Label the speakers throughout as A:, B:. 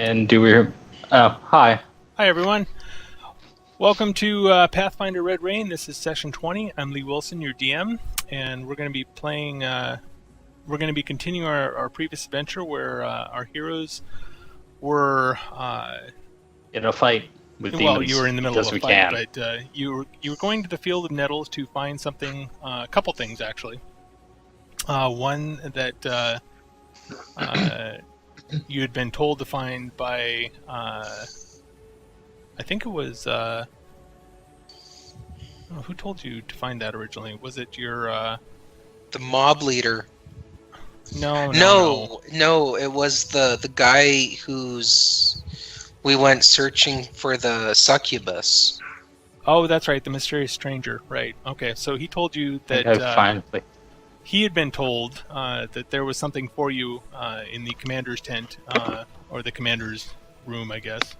A: And do we... Oh, hi.
B: Hi, everyone. Welcome to Pathfinder Red Rain. This is session 20. I'm Lee Wilson, your DM, and we're going to be playing... we're going to be continuing our previous adventure where our heroes were...
A: in a fight with demons.
B: Well, you were in the middle of a fight, but you were going to the Field of Nettles to find something... a couple things, actually. One that... you had been told to find by, I think it was, who told you to find that originally? Was it your,
C: the mob leader?
B: No,
C: it was the guy we went searching for the succubus.
B: Oh, that's right, the mysterious stranger, right. Okay, so he told you that,
A: finally.
B: He had been told that there was something for you in the commander's tent, or the commander's room, I guess,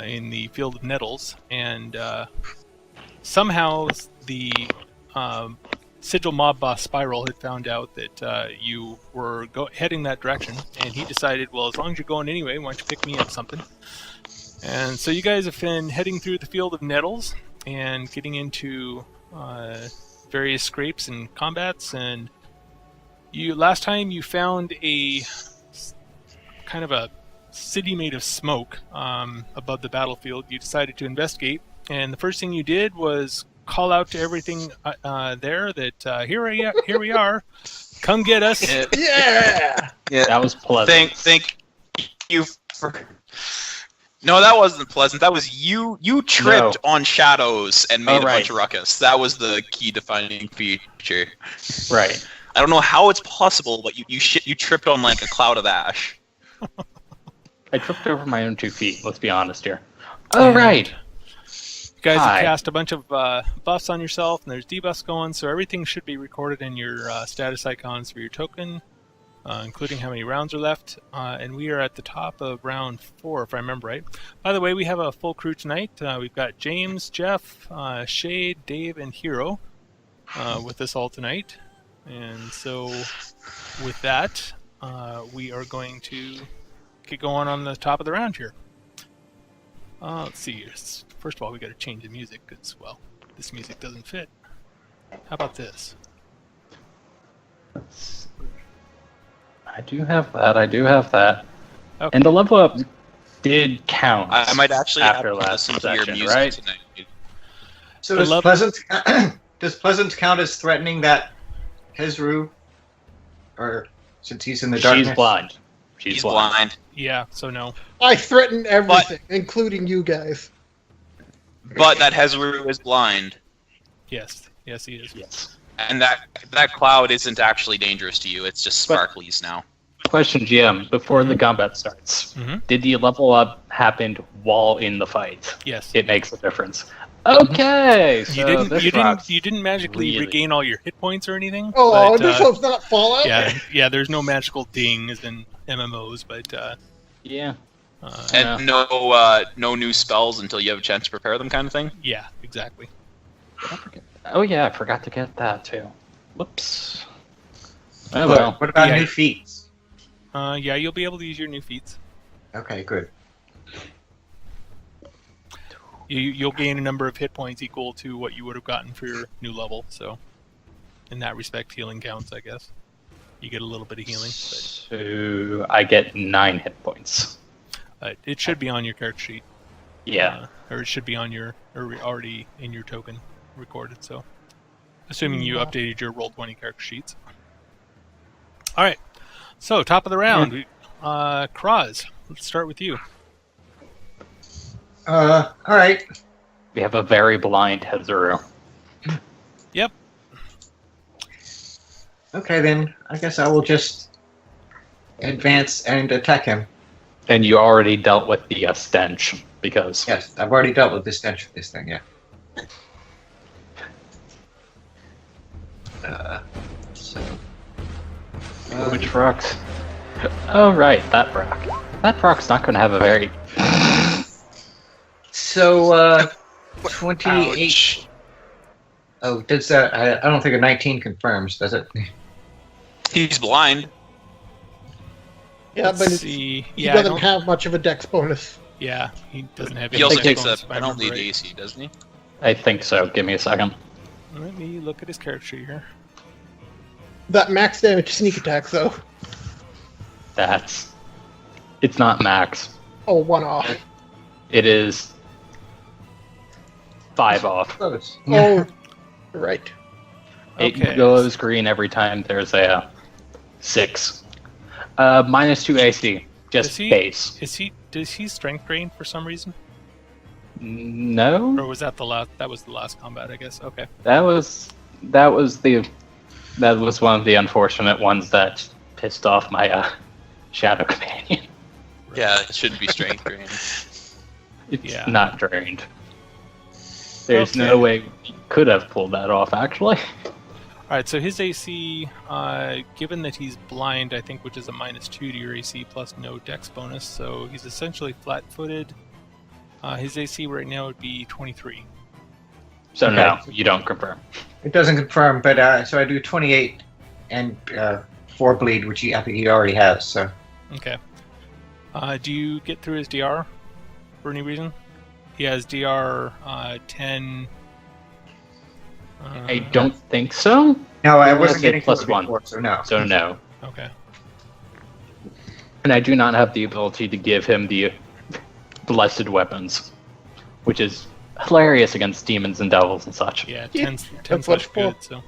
B: in the Field of Nettles, and somehow the Sigil mob boss Spiral had found out that you were heading that direction, and he decided, well, as long as you're going anyway, why don't you pick me up something? And so you guys have been heading through the Field of Nettles and getting into... various scrapes and combats, and last time you found a kind of a city made of smoke above the battlefield. You decided to investigate, and the first thing you did was call out to everything there that here we are, come get us.
D: Yeah,
A: that was pleasant.
D: Thank you for. No, that wasn't pleasant. That was you. You tripped on shadows and made a bunch of ruckus. That was the key defining feature.
A: Right.
D: I don't know how it's possible, but you tripped on like a cloud of ash.
A: I tripped over my own 2 feet. Let's be honest here. Oh, right.
B: You guys have cast a bunch of buffs on yourself, and there's debuffs going, so everything should be recorded in your status icons for your token. Including how many rounds are left, and we are at the top of round 4, if I remember right. By the way, we have a full crew tonight. We've got James, Jeff, Shade, Dave, and Hero with us all tonight. And so, with that, we are going to get going on the top of the round here. Let's see. First of all, we got to change the music because, well, this music doesn't fit. How about this?
A: I do have that. Okay. And the level up did count.
D: I might actually
A: after
D: have to
A: last
D: listen to your
A: session,
D: music
A: right?
D: tonight.
E: So does Pleasant count as threatening that Hezru? Or since he's in the darkness?
A: She's blind.
D: She's blind.
B: Yeah, so no.
F: I threaten everything, including you guys.
D: But that Hezru is blind.
B: Yes, he is.
A: Yes.
D: And that cloud isn't actually dangerous to you. It's just sparklies now.
A: Question, GM, before the combat starts, did the level up happen while in the fight?
B: Yes.
A: It makes a difference. Okay, so
B: you didn't magically regain all your hit points or anything.
F: Oh,
B: but,
F: this one's not Fallout.
B: Yeah. There's no magical ding as in MMOs, but
A: yeah.
D: And no new spells until you have a chance to prepare them, kind of thing.
B: Yeah, exactly.
A: Oh yeah, I forgot to get that too. Whoops.
E: Oh well. What about new feats?
B: Yeah, you'll be able to use your new feats.
E: Okay, good.
B: You'll gain a number of hit points equal to what you would have gotten for your new level. So, in that respect, healing counts, I guess. You get a little bit of healing. But...
A: So I get 9 hit points.
B: It should be on your character sheet.
A: Yeah.
B: Or it should be on already in your token recorded. So, assuming you updated your Roll20 character sheets. All right. So, top of the round, Kraz. Let's start with you.
E: All right.
A: We have a very blind Hezuru.
B: Yep.
E: Okay, then I guess I will just advance and attack him.
A: And you already dealt with the stench because.
E: Yes, I've already dealt with the stench of this thing. Yeah.
A: Which rocks? Oh right, that rock. That rock's not going to have a very.
E: So 28.
D: Ouch.
E: Oh, does that? I don't think a 19 confirms, does it?
D: He's blind.
F: Yeah,
B: Let's
F: but
B: see.
F: he
B: I
F: doesn't
B: don't-
F: have much of a dex bonus.
B: Yeah, he doesn't have.
D: He also
B: any
D: takes
B: bonus,
D: a
B: if I remember
D: penalty to
B: right.
D: AC, doesn't he?
A: I think so. Give me a second.
B: Let me look at his character sheet here.
F: That max damage sneak attack, though.
A: It's not max.
F: Oh, 1 off.
A: It is 5 off.
E: Close.
F: Oh, right.
A: It
B: Okay.
A: goes green every time there's a 6. -2 AC. Just
B: Does he-
A: base.
B: Does he strength drain for some reason?
A: No.
B: Or was that the last? That was the last combat, I guess. Okay.
A: That was one of the unfortunate ones that pissed off my shadow companion.
D: Yeah, it shouldn't be strength drain.
A: It's
B: Yeah.
A: not drained. There's
B: Okay.
A: no way we could have pulled that off, actually.
B: All right. So his AC, given that he's blind, I think, which is a -2 to your AC plus no dex bonus, so he's essentially flat-footed. His AC right now would be 23.
A: So
E: Okay.
A: no, you don't confirm.
E: It doesn't confirm, but so I do 28 and 4 bleed, which I think he already has. So
B: Okay. Do you get through his DR for any reason? He has DR 10.
A: I don't think so.
E: no, I
A: Well,
E: wasn't
A: that's
E: getting
A: a plus
E: to it
A: 1.
E: before, so no.
A: So no.
B: Okay.
A: And I do not have the ability to give him the blessed weapons, which is hilarious against demons and devils and such.
B: Yeah,
F: Yeah,
B: 10's
F: what's
B: much good. So,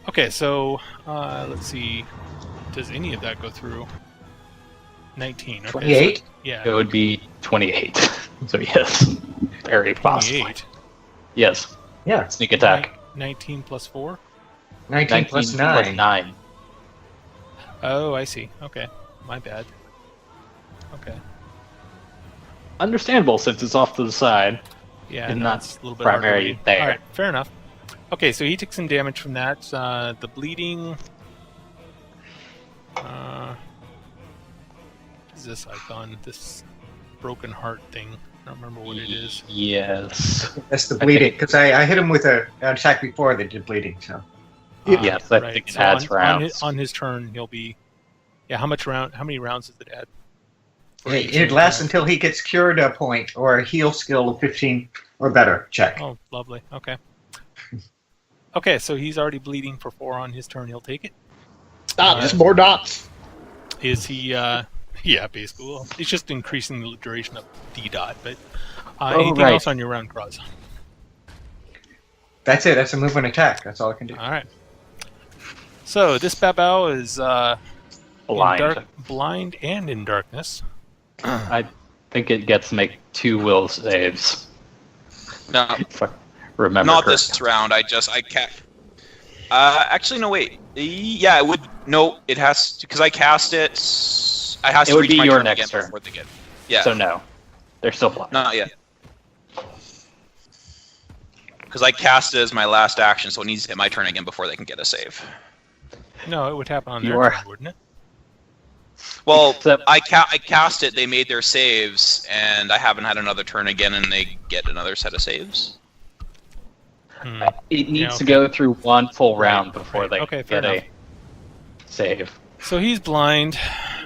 B: okay. So let's see. Does any of that go through? 19. Okay,
E: 28?
B: So, yeah.
A: It would be 28. So yes, very possible.
B: 28.
A: Yes,
E: Yeah,
A: sneak attack.
B: 19 plus 4.
E: 19 plus 9.
A: 9.
B: Oh, I see. Okay, my bad. Okay.
A: Understandable since it's off to the side.
B: Yeah,
A: And
B: no,
A: not
B: it's a little bit
A: primary
B: hard to read.
A: there.
B: All right, fair enough. Okay, so he took some damage from that. The bleeding. What is this icon? This broken heart thing. I don't remember what it is.
A: Yes.
E: That's the bleeding, because I hit him with an attack before that did bleeding. So
A: Yes, I think it adds rounds.
B: On his turn, he'll be. Yeah, how many rounds does it add? For each
E: it lasts
B: attack?
E: until he gets cured a point or a heal skill of 15 or better. Check.
B: Oh, lovely. Okay. Okay, so he's already bleeding for 4 on his turn. He'll take it.
F: Dots, more dots.
B: Is he? Yeah, basically. Well, it's just increasing the duration of D dot. But anything
A: right.
B: else on your round, Cross?
E: That's it. That's a movement attack. That's all I can do.
B: All right. So this Babao is
A: Blind.
B: blind and in darkness.
A: I think it gets to make 2 will saves.
D: No,
A: If I remember
D: not
A: correctly.
D: this round. I can't. Actually, no. Wait. Yeah, it would. No, it has because I cast it. I has
A: It
D: to
A: would
D: reach
A: be
D: my
A: your
D: turn
A: next
D: again
A: turn.
D: before they get. Yeah.
A: So no. They're still blind.
D: Not yet. Because I cast it as my last action, so it needs to hit my turn again before they can get a save.
B: No, it would happen on
A: You
B: their
A: are-
B: turn, wouldn't it?
D: Well,
A: Except-
D: I cast it, they made their saves, and I haven't had another turn again, and they get another set of saves.
B: Hmm.
A: It needs
B: Yeah,
A: to go through one full round before
B: right.
A: they
B: Okay, fair
A: get
B: enough.
A: a save.
B: So he's blind.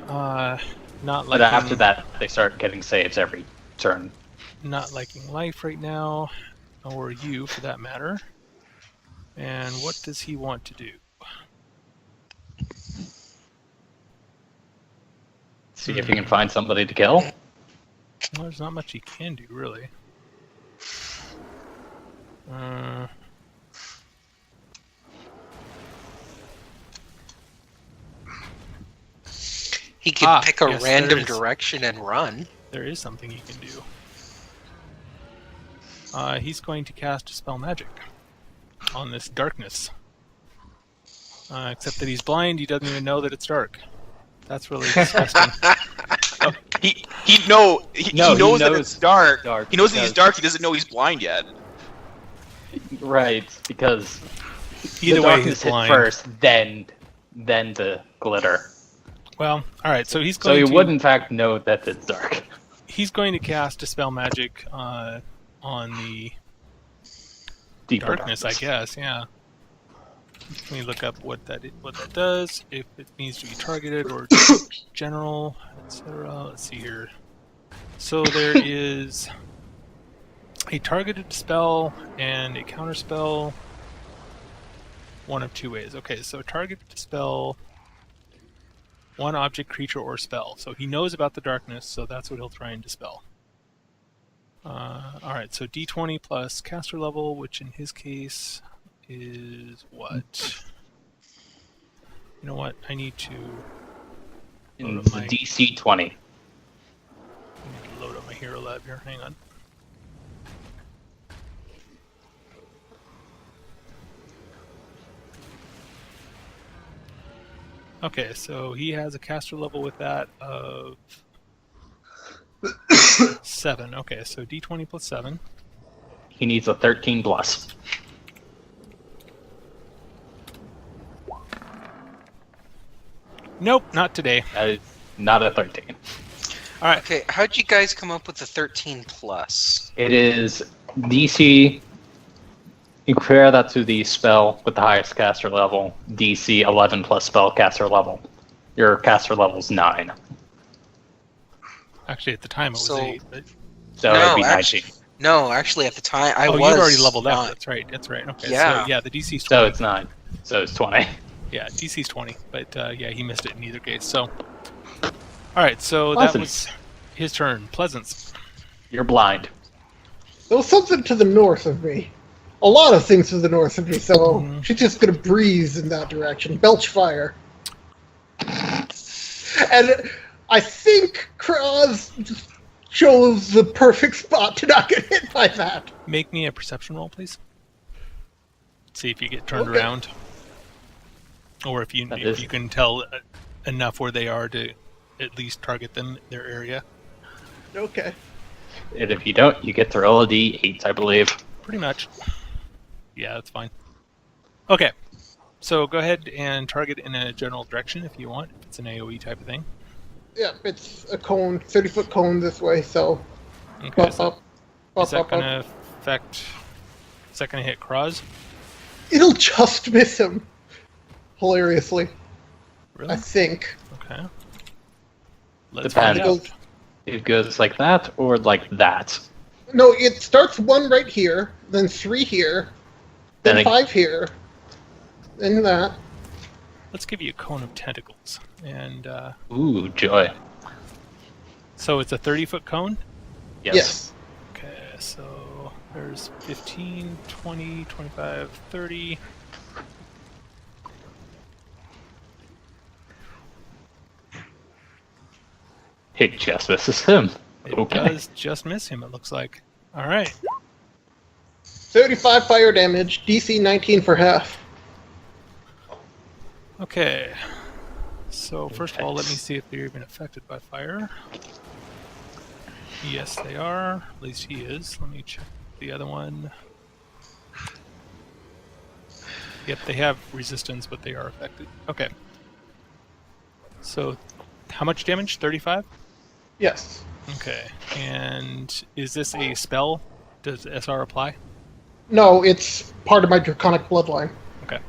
B: Not
A: But
B: liking,
A: after that, they start getting saves every turn.
B: not liking life right now, or you for that matter. And what does he want to do?
A: See if you can find somebody to kill.
B: Well, there's not much he can do, really.
C: He could pick a
B: yes,
C: random
B: there is.
C: direction and run.
B: There is something he can do. He's going to cast Dispel Magic on this darkness. Except that he's blind, he doesn't even know that it's dark. That's really disgusting.
D: He knows that it's dark. He knows that he's
A: because-
D: dark. He doesn't know he's blind yet.
A: Right, because
B: Either
A: the
B: way,
A: darkness
B: he's
A: hit
B: blind.
A: first, then the glitter.
B: Well, all right. So he's
A: So
B: going
A: you
B: to
A: would in fact know that it's dark.
B: he's going to cast Dispel Magic on the
A: Deeper
B: darkness, I guess. Yeah. Let me look up what that does. If it needs to be targeted or general, etc. Let's see here. So there is a targeted spell and a counter spell. One of two ways. Okay, so targeted spell. One object, creature, or spell. So he knows about the darkness, so that's what he'll try and dispel. Alright, so d20 plus caster level, which in his case is what? You know what? I need to load up my
A: DC 20.
B: I need to load up my hero lab here. Hang on. Okay, so he has a caster level with that of 7. Okay, so d20 plus 7.
A: He needs a 13 plus.
B: Nope, not today.
A: That is not a 13.
B: All right.
C: Okay, how'd you guys come up with the 13 plus?
A: It is DC. You compare that to the spell with the highest caster level, DC 11 plus spell caster level. Your caster level's 9.
B: Actually, at the time it was
C: So-
B: 8. But...
A: So
C: No,
A: it'd be
C: actually-
A: 19.
C: No, actually, at the time I
B: oh,
C: was.
B: you'd already leveled up.
C: not-
B: That's right. That's right. Okay.
C: Yeah.
B: So yeah, the DC's 20.
A: So it's 9. So it's 20.
B: Yeah, DC's 20. But yeah, he missed it in either case. So, all right. So
A: Pleasance.
B: that was his turn. Pleasance.
A: You're blind.
F: There was something to the north of me. A lot of things to the north of me, so she's just gonna breeze in that direction. Belch fire. And I think Kraz just chose the perfect spot to not get hit by that.
B: Make me a perception roll, please. See if you get turned
F: Okay.
B: around, or if you
A: That
B: if
A: is-
B: you can tell enough where they are to at least target them their area.
F: Okay.
A: And if you don't, you get to roll a D8, I believe.
B: Pretty much. Yeah, that's fine. Okay, so go ahead and target in a general direction if you want. If it's an AOE type of thing.
F: Yeah, it's a cone, 30-foot cone this way, so
B: Okay,
F: up,
B: so
F: up, up,
B: is that
F: up,
B: going
F: up.
B: to affect? Is that going to hit Kraz?
F: It'll just miss him. Hilariously,
B: Really?
F: I think.
B: Okay. Let's
A: Depends.
B: find out.
A: It goes like that or like that.
F: No, it starts 1 right here, then 3 here, then
A: Then it-
F: 5 here, then that.
B: Let's give you a cone of tentacles, and
A: Ooh, joy.
B: so it's a 30-foot cone.
A: Yes.
B: Okay, so there's 15, 20, 25, 30.
A: It just misses him.
B: It
A: Okay.
B: does just miss him, it looks like. All right.
F: 35 fire damage, DC 19 for half.
B: Okay. So first of all, let me see if they're even affected by fire. Yes, they are. At least he is. Let me check the other one. Yep, they have resistance, but they are affected. Okay. So, how much damage? 35?
F: Yes.
B: Okay. And is this a spell? Does SR apply?
F: No, it's part of my draconic bloodline.
B: Okay.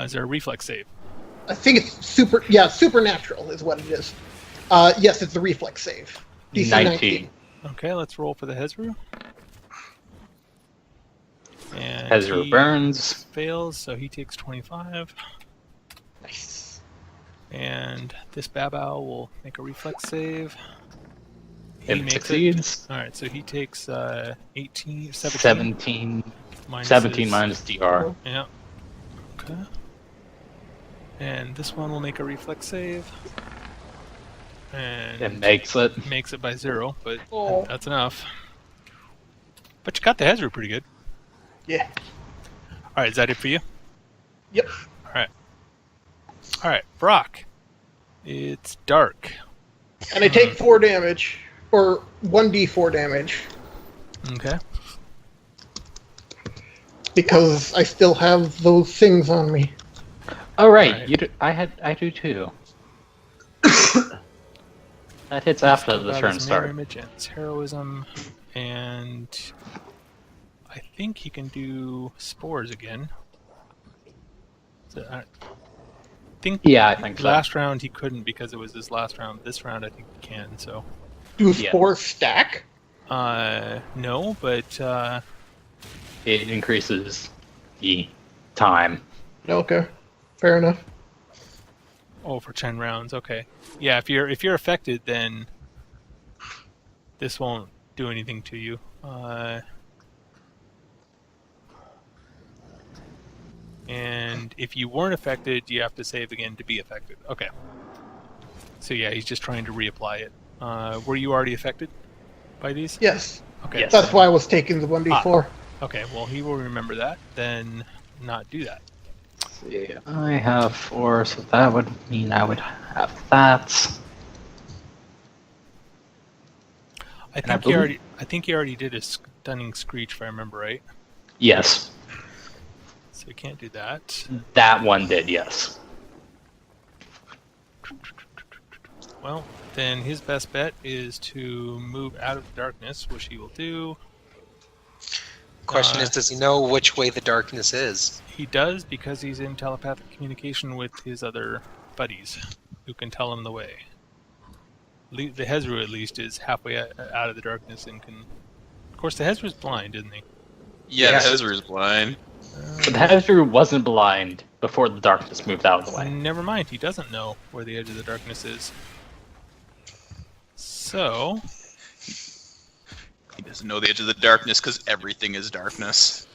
B: Is there a reflex save?
F: I think it's supernatural is what it is. Yes, it's the reflex save. DC 19.
B: Okay, let's roll for the Hezru. And
A: Hezru
B: he
A: burns.
B: fails, so he takes 25.
F: Nice.
B: And this Babao will make a reflex save. He
A: It
B: makes
A: succeeds.
B: Alright, so he takes 17.
A: 17
B: minus
A: 17
B: his-
A: minus DR.
B: Yeah. Okay. And this one will make a reflex save. And
A: It makes it.
B: makes it by 0, but
F: Oh.
B: that's enough. But you got the Hezru pretty good.
F: Yeah.
B: Alright, is that it for you?
F: Yep.
B: Alright, Brock. It's dark.
F: And I take 4 damage, or 1d4 damage,
B: Okay.
F: because I still have those things on me.
A: Oh right,
B: Right.
A: you do, I do too. That hits after the
B: About
A: turn
B: his mirror
A: start.
B: image and his heroism, and I think he can do spores again. I think.
A: Yeah, I think so.
B: Last round he couldn't because it was his last round. This round I think he can. So.
F: Do spores stack?
B: No, but
A: it increases the time.
F: Okay, fair enough.
B: Oh, for 10 rounds. Okay. Yeah, if you're affected, then this won't do anything to you. And if you weren't affected, you have to save again to be affected. Okay. So yeah, he's just trying to reapply it. Were you already affected by these?
F: Yes.
B: Okay.
A: Yes.
F: That's why I was taking the 1d4.
B: Okay, well, he will remember that, then not do that.
A: Yeah, I have 4, so that would mean I would have that.
B: I think he already did a stunning screech, if I remember right.
A: Yes,
B: So he can't do that.
A: that one did. Yes.
B: Well, then his best bet is to move out of the darkness, which he will do.
C: Question is, does he know which way the darkness is?
B: He does, because he's in telepathic communication with his other buddies, who can tell him the way. The Hezru, at least, is halfway out of the darkness and can... Of course, the Hezru's blind, isn't he?
D: Yeah,
E: Yes.
D: Ezra's blind.
A: But the Hezru wasn't blind before the darkness moved out of the way.
B: Never mind, he doesn't know where the edge of the darkness is. So...
D: He doesn't know the edge of the darkness because everything is darkness.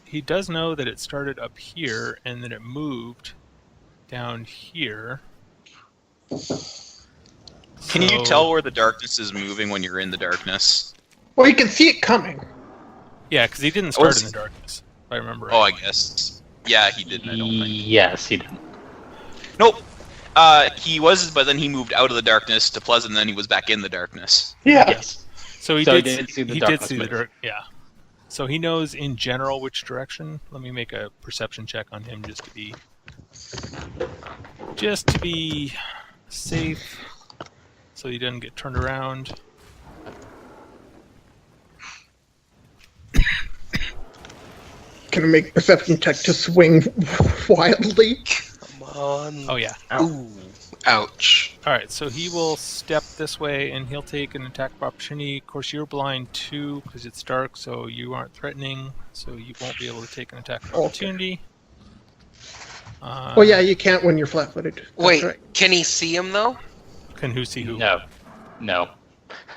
B: He does know that it started up here and that it moved down here.
D: Can you
B: So-
D: tell where the darkness is moving when you're in the darkness?
F: Well, you can see it coming.
B: Yeah, because he didn't start
D: was-
B: in the darkness, if I remember
D: Oh,
B: right.
D: I guess. Yeah, he didn't, I don't think.
A: Yes, he did.
D: Nope. He was, but then he moved out of the darkness to Pleasant, and then he was back in the darkness.
F: Yeah.
A: Yes.
B: So he
A: So he
B: did
A: did see the
B: he did
A: darkness
B: see the
A: move.
B: dark. Yeah. So he knows in general which direction. Let me make a perception check on him just to be safe, so he doesn't get turned around.
F: Can I make a perception check to swing wildly?
C: Come on.
B: Oh yeah.
C: Ooh. Ouch.
B: All right. So he will step this way and he'll take an attack of opportunity. Of course, you're blind too because it's dark, so you aren't threatening, so you won't be able to take an attack of
F: Okay.
B: opportunity.
F: Well, yeah, you can't when you're flat-footed. That's
C: Wait,
F: right.
C: can he see him though?
B: Can who see who?
A: No. The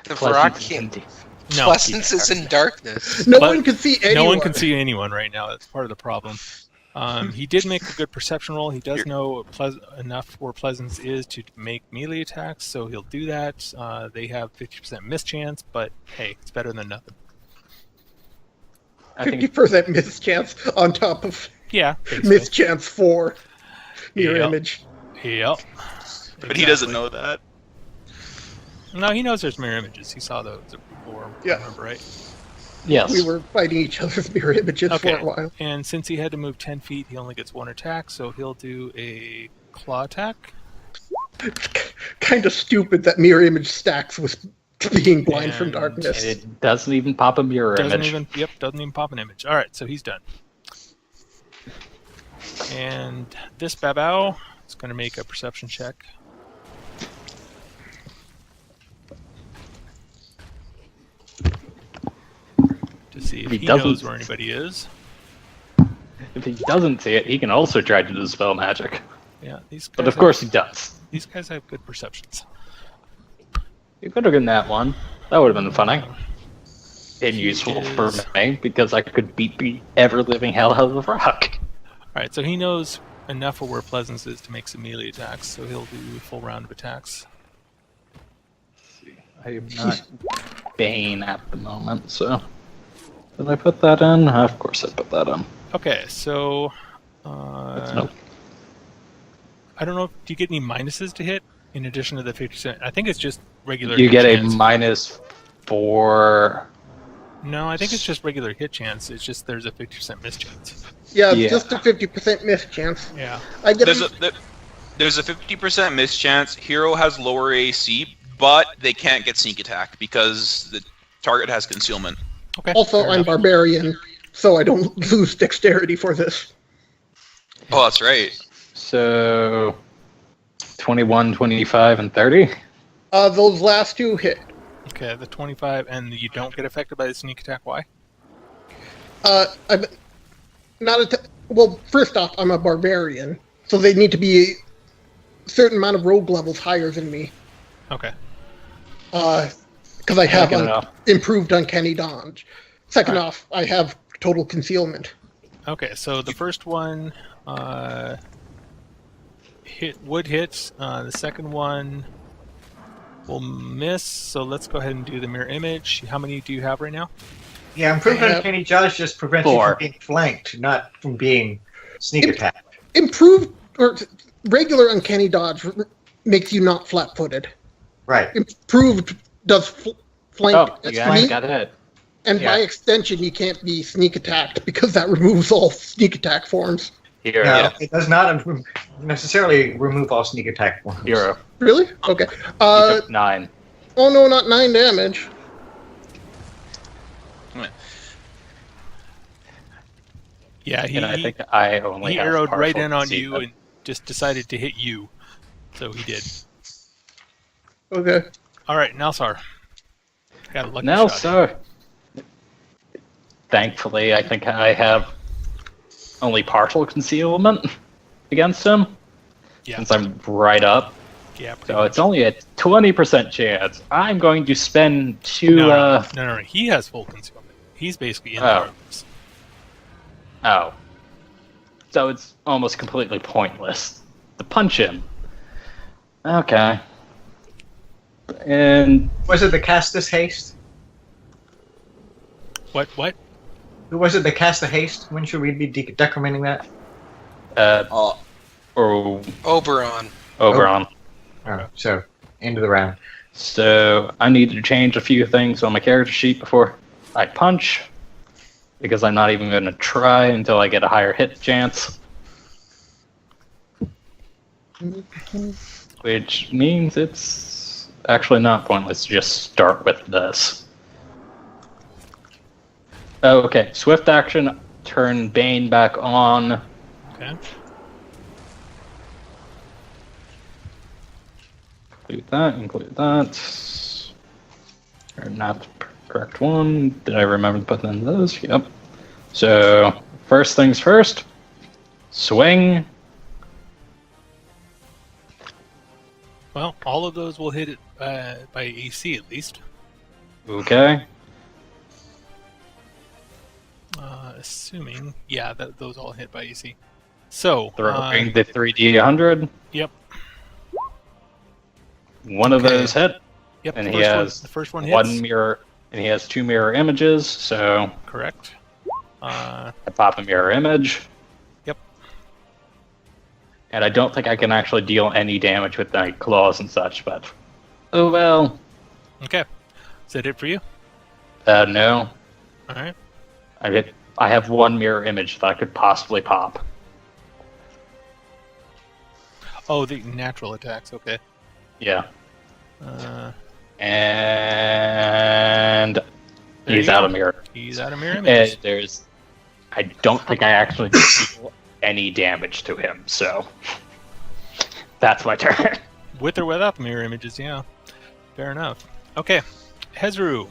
C: The Varrock
A: Pleasance
C: can't.
A: is
B: No.
C: Pleasance is in darkness.
F: No
B: But
F: one can see anyone.
B: No one can see anyone right now. That's part of the problem. He did make a good perception roll. He does know enough where Pleasance is to make melee attacks, so he'll do that. They have 50% miss chance, but hey, it's better than nothing.
A: I think
F: 50% miss chance on top of
B: Yeah,
F: miss chance for mirror
B: Yep.
F: image.
B: Yep.
D: But he doesn't know that.
B: No, he knows there's mirror images. He saw those before.
F: Yeah.
B: Remember, right?
A: yes.
F: We were fighting each other's mirror images
B: Okay.
F: for a while.
B: And since he had to move 10 feet, he only gets one attack, so he'll do a claw attack.
F: Kind of stupid that mirror image stacks with being blind from
B: And
F: darkness.
A: It doesn't even pop a mirror
B: Doesn't
A: image.
B: even pop an image. All right, so he's done. And this Babao is going to make a perception check. To see if
A: He
B: he
A: doesn't-
B: knows where anybody is.
A: If he doesn't see it, he can also try to dispel magic.
B: Yeah, these guys.
A: But of course he does.
B: these guys have good perceptions.
A: You could have gotten that one. That would have been funny. And
B: He
A: useful
B: is-
A: for me, because I could beat the ever-living hell out of rock.
B: All right, so he knows enough of where Pleasance is to make some melee attacks, so he'll do a full round of attacks.
A: I am not Bane at the moment, so... Did I put that in? Of course I put that in.
B: Okay, so
A: That's nope.
B: I don't know. Do you get any minuses to hit in addition to the 50%? I think it's just regular.
A: You
B: hit
A: get a
B: chance.
A: -4...
B: No, I think it's just regular hit chance. It's just there's a 50% miss chance.
F: Yeah, it's
A: Yeah.
F: just a 50% miss chance.
B: Yeah.
F: I get
D: There's a 50% miss chance. Hero has lower AC, but they can't get sneak attack because the target has concealment.
B: Okay.
F: Also,
B: fair
F: I'm
B: enough.
F: barbarian, so I don't lose dexterity for this.
D: Oh, that's right.
A: So 21, 25, and 30?
F: Those last two hit.
B: Okay, the 25, and you don't get affected by the sneak attack. Why?
F: I'm not well, first off, I'm a barbarian, so they need to be a certain amount of rogue levels higher than me.
B: Okay.
F: Because I have improved uncanny dodge. Second off, I have total concealment.
B: Okay, so the first one would hit. The second one will miss. So let's go ahead and do the mirror image. How many do you have right now?
E: Yeah, improved uncanny dodge just prevents you from being flanked, not from being sneak attacked.
F: Improved or regular uncanny dodge makes you not flat-footed.
E: Right.
F: Improved does flank.
A: Oh, you guys got hit.
F: And by extension, you can't be sneak attacked because that removes all sneak attack forms.
A: Hero.
E: No, it does not necessarily remove all sneak attack forms.
A: Hero.
F: Really? Okay.
A: You took 9.
F: Oh no, not 9 damage.
B: Yeah,
A: I think I only
B: he
A: have
B: arrowed right
A: partial
B: in on
A: conceit,
B: you
A: but-
B: and just decided to hit you. So he did.
F: Okay.
B: All right, Nelsar. Got a lucky
A: Now,
B: shot.
A: sir. Thankfully, I think I have only partial concealment against him.
B: Yeah.
A: Since I'm right up.
B: Yeah. pretty
A: So
B: much.
A: it's only a 20% chance. I'm going to spend 2...
B: No. He has full concealment. He's basically in the darkness.
A: Oh. So it's almost completely pointless to punch him. Okay. And...
E: Was it the cast this haste?
B: What?
E: Who was it that cast the haste? When should we be decrementing that?
C: Oberon.
A: Oberon.
E: Oh, so, end of the round.
A: So I need to change a few things on my character sheet before I punch. Because I'm not even going to try until I get a higher hit chance. Which means it's actually not pointless to just start with this. Okay, swift action, turn Bane back on.
B: Okay.
A: Include that. Or not the correct one. Did I remember to put in those? Yep. So, first things first. Swing.
B: Well, all of those will hit it by AC at least.
A: Okay.
B: Assuming, yeah, those all hit by AC. So,
A: Throwing the 3d100.
B: Yep.
A: One of those hit.
B: Yep.
A: And
B: the first one hits.
A: one mirror, and he has 2 mirror images, so
B: Correct.
A: I pop a mirror image.
B: Yep.
A: And I don't think I can actually deal any damage with my claws and such, but oh well.
B: Okay. Is that it for you?
A: No.
B: All right.
A: I have 1 mirror image that I could possibly pop.
B: Oh, the natural attacks. Okay.
A: Yeah.
B: There
A: And he's
B: you
A: out
B: go.
A: of mirror.
B: He's out of mirror images.
A: And I don't think I actually deal any damage to him, so that's my turn.
B: With or without the mirror images, yeah. Fair enough. Okay. Hezru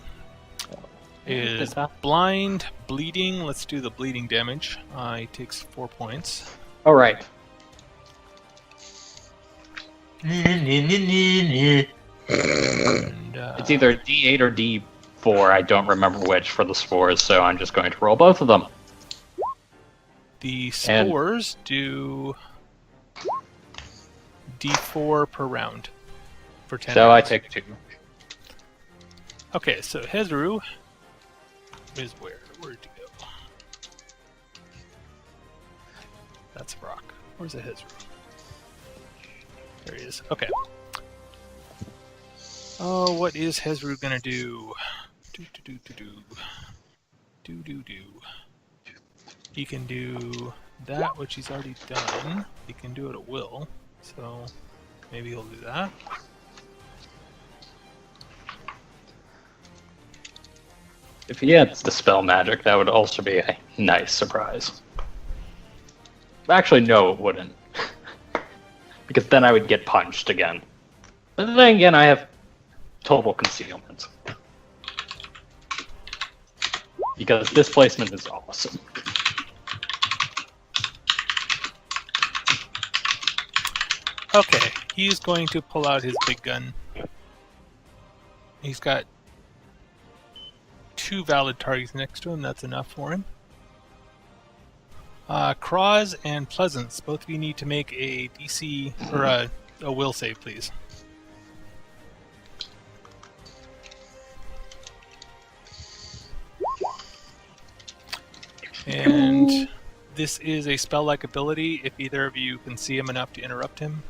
B: is blind, bleeding. Let's do the bleeding damage. He takes 4 points.
A: All right.
B: And,
A: It's either D8 or D4. I don't remember which for the spores, so I'm just going to roll both of them.
B: the spores do D4 per round for 10
A: So I
B: rounds.
A: take 2.
B: Okay, so Hezru is where? Where'd you go? That's Brock. Where's the Hezru? There he is. Okay. Oh, what is Hezru gonna do? Do. He can do that, which he's already done. He can do it at will, so maybe he'll do that.
A: If he adds the spell magic, that would also be a nice surprise. Actually, no, it wouldn't. Because then I would get punched again. But then again, I have total concealment. Because displacement is awesome.
B: Okay, he's going to pull out his big gun. He's got 2 valid targets next to him. That's enough for him. Croz and Pleasance, both of you need to make a DC or a will save, please. And this is a spell-like ability. If either of you can see him enough to interrupt him.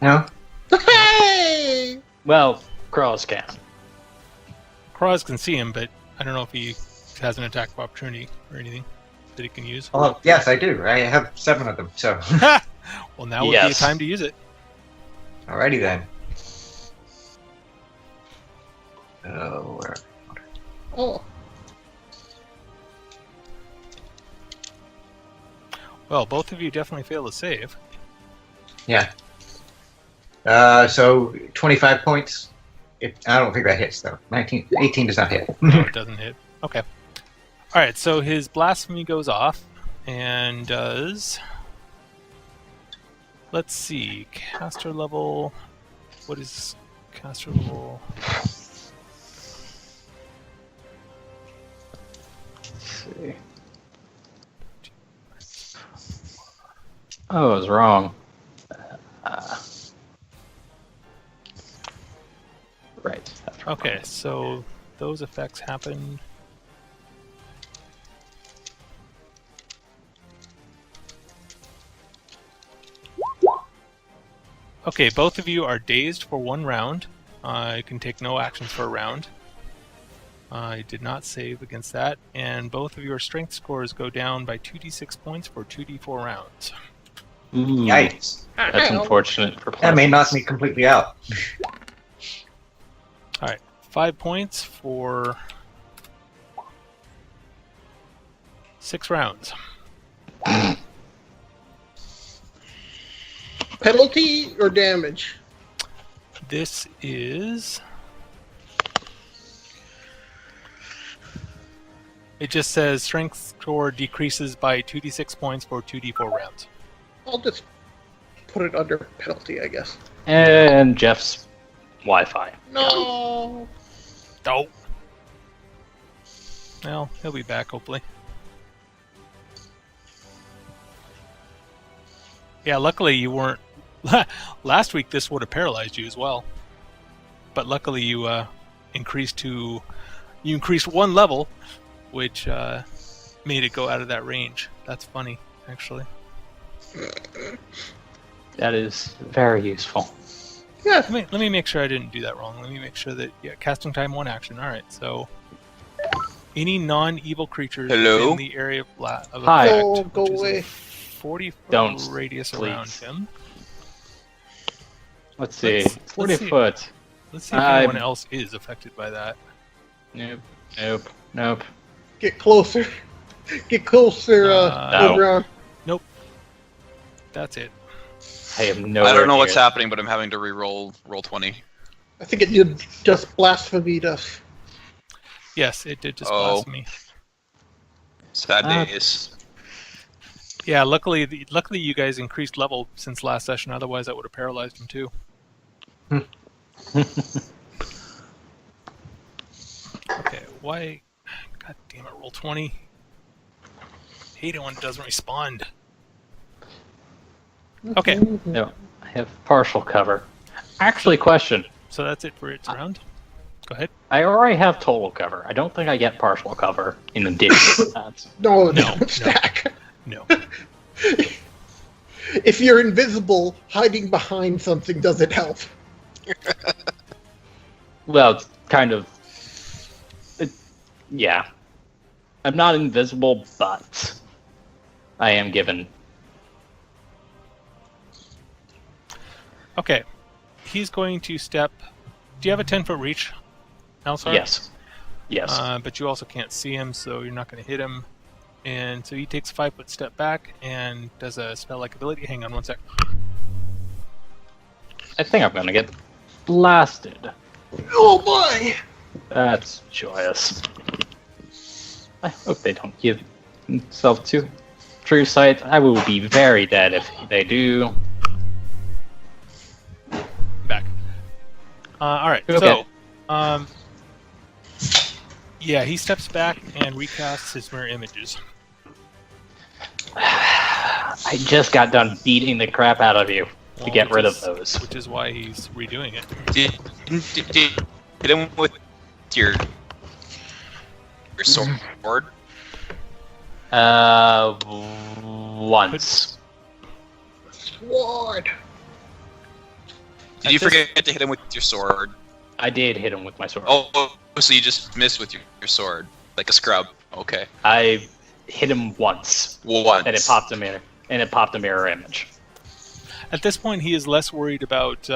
E: No.
F: Hey!
A: Well, Cross can.
B: Croz can see him, but I don't know if he has an attack of opportunity or anything that he can use.
E: Oh, yes, I do. I have 7 of them, so.
B: Well, now would be a time to use it.
E: Alrighty then. Oh, where?
F: Oh.
B: Well, both of you definitely fail to save.
E: Yeah. So 25 points. I don't think that hits though. 18 does not hit.
B: No, it doesn't hit. Okay. All right. So his blasphemy goes off and does. Let's see. Caster level. What is caster level?
A: Let's see. Oh, I was wrong. Right.
B: Okay, so those effects happen. Okay, both of you are dazed for 1 round. You can take no actions for a round. I did not save against that, and both of your strength scores go down by 2d6 points for 2d4 rounds.
E: Yikes.
A: That's unfortunate for
E: That may knock me completely out.
B: Alright, 5 points for 6 rounds.
F: Penalty or damage?
B: This is... It just says strength score decreases by 2d6 points for 2d4 rounds.
F: I'll just put it under penalty, I guess.
A: And Jeff's Wi-Fi.
F: No.
B: Oh. Well, he'll be back, hopefully. Yeah, luckily you weren't... Last week this would have paralyzed you as well. But luckily you increased 1 level, which made it go out of that range. That's funny, actually.
A: That is very useful.
F: Yeah.
B: Let me make sure I didn't do that wrong. Let me make sure that casting time 1 action. All right, so any non-evil creatures
D: Hello?
B: in the area of
A: Hi.
B: effect,
F: Go
B: which is
F: away.
B: a 40-foot
A: Don't,
B: radius
A: please.
B: around him.
A: Let's see.
B: Let's
A: 40
B: see.
A: foot.
B: Let's see if anyone else is affected by that.
A: Nope.
F: Get closer. Get closer,
A: No.
F: Oberon.
B: That's it.
A: I have no
D: I don't know
A: idea.
D: what's happening, but I'm having to re-roll roll 20.
F: I think it did just blasphemy us.
B: Yes, it did just
D: Oh.
B: blasphemy.
D: Sad
A: Ah.
D: days.
B: Yeah, luckily you guys increased level since last session. Otherwise, that would have paralyzed him too. Okay, why? God damn it! Roll 20. Hate it when it doesn't respond. Okay,
A: No, I have partial cover. Actually, question.
B: so that's it for its round. Go ahead.
A: I already have total cover. I don't think I get partial cover in addition to that.
F: No,
B: No,
F: don't stack.
B: No.
F: If you're invisible, hiding behind something doesn't help.
A: Well, it's kind of... yeah. I'm not invisible, but I am given...
B: Okay, he's going to step. Do you have a 10-foot reach, Elsar?
A: Yes.
B: But you also can't see him, so you're not going to hit him. And so he takes a 5-foot step back and does a spell-like ability. Hang on one sec.
A: I think I'm gonna get blasted.
F: Oh boy!
A: That's joyous. I hope they don't give themselves to true sight. I will be very dead if they do.
B: Back. Alright,
A: Okay.
B: so... yeah, he steps back and recasts his mirror images.
A: I just got done beating the crap out of you to get rid of those.
B: Which is why he's redoing it.
D: Did hit him with your sword?
A: Once.
F: Sword!
D: Did you forget to hit him with your sword?
A: I did hit him with my sword.
D: Oh, so you just missed with your sword, like a scrub. Okay.
A: I hit him once,
D: Once.
A: and it popped a mirror image.
B: At this point, he is less worried about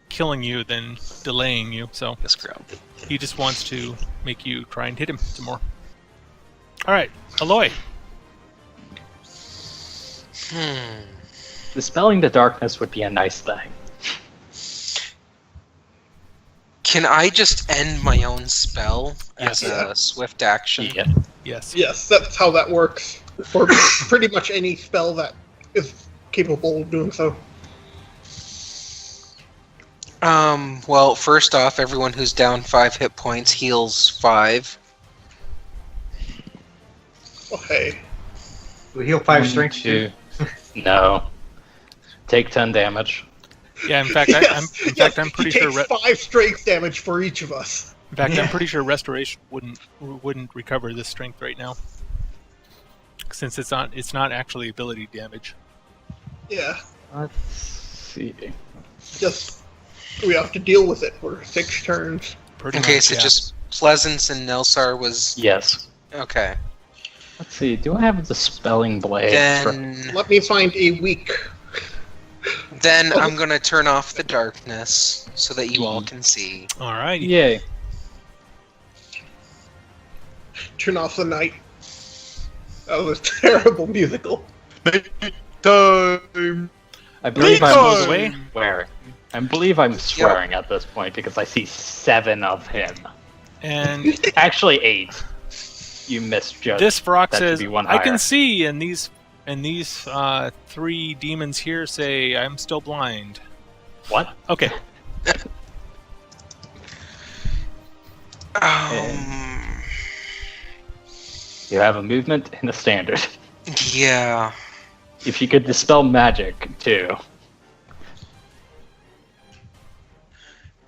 B: killing you than delaying you, so
D: A scrub.
B: he just wants to make you try and hit him some more. Alright, Aloy.
A: Dispelling the darkness would be a nice thing.
C: Can I just end my own spell as
B: Yes.
C: a swift action?
A: Yeah.
B: Yes.
F: Yes, that's how that works. For pretty much any spell that is capable of doing so.
C: Well, first off, everyone who's down 5 hit points heals 5.
F: Oh, hey.
E: We heal 5 strength too.
A: No. Take 10 damage.
B: Yeah, in fact, I'm pretty
F: he
B: sure.
F: takes 5 strength damage for each of us.
B: In fact, I'm pretty sure restoration wouldn't recover this strength right now, since it's not actually ability damage.
F: Yeah,
A: Let's see.
F: just we have to deal with it for 6 turns.
B: Pretty
C: Okay,
B: much,
C: so
B: yeah.
C: just Pleasance and Nelsar was...
A: Yes.
C: Okay.
A: Let's see. Do I have the spelling blade?
C: Then
F: Let me find a weak.
C: I'm gonna turn off the darkness so that you all can see.
B: All right.
A: Yay.
F: Turn off the night. That was a terrible musical.
D: Time.
A: I believe
B: Goes
A: I'm
B: away.
A: swearing. I believe I'm swearing at this point because I see 7 of him.
B: And
A: Actually 8. You misjudged.
B: this Vrock
A: That should
B: says,
A: be one
B: "I can
A: higher."
B: see," and these 3 demons here say, "I'm still blind."
A: What?
B: Okay.
A: You have a movement and a standard.
C: Yeah.
A: If you could dispel magic too.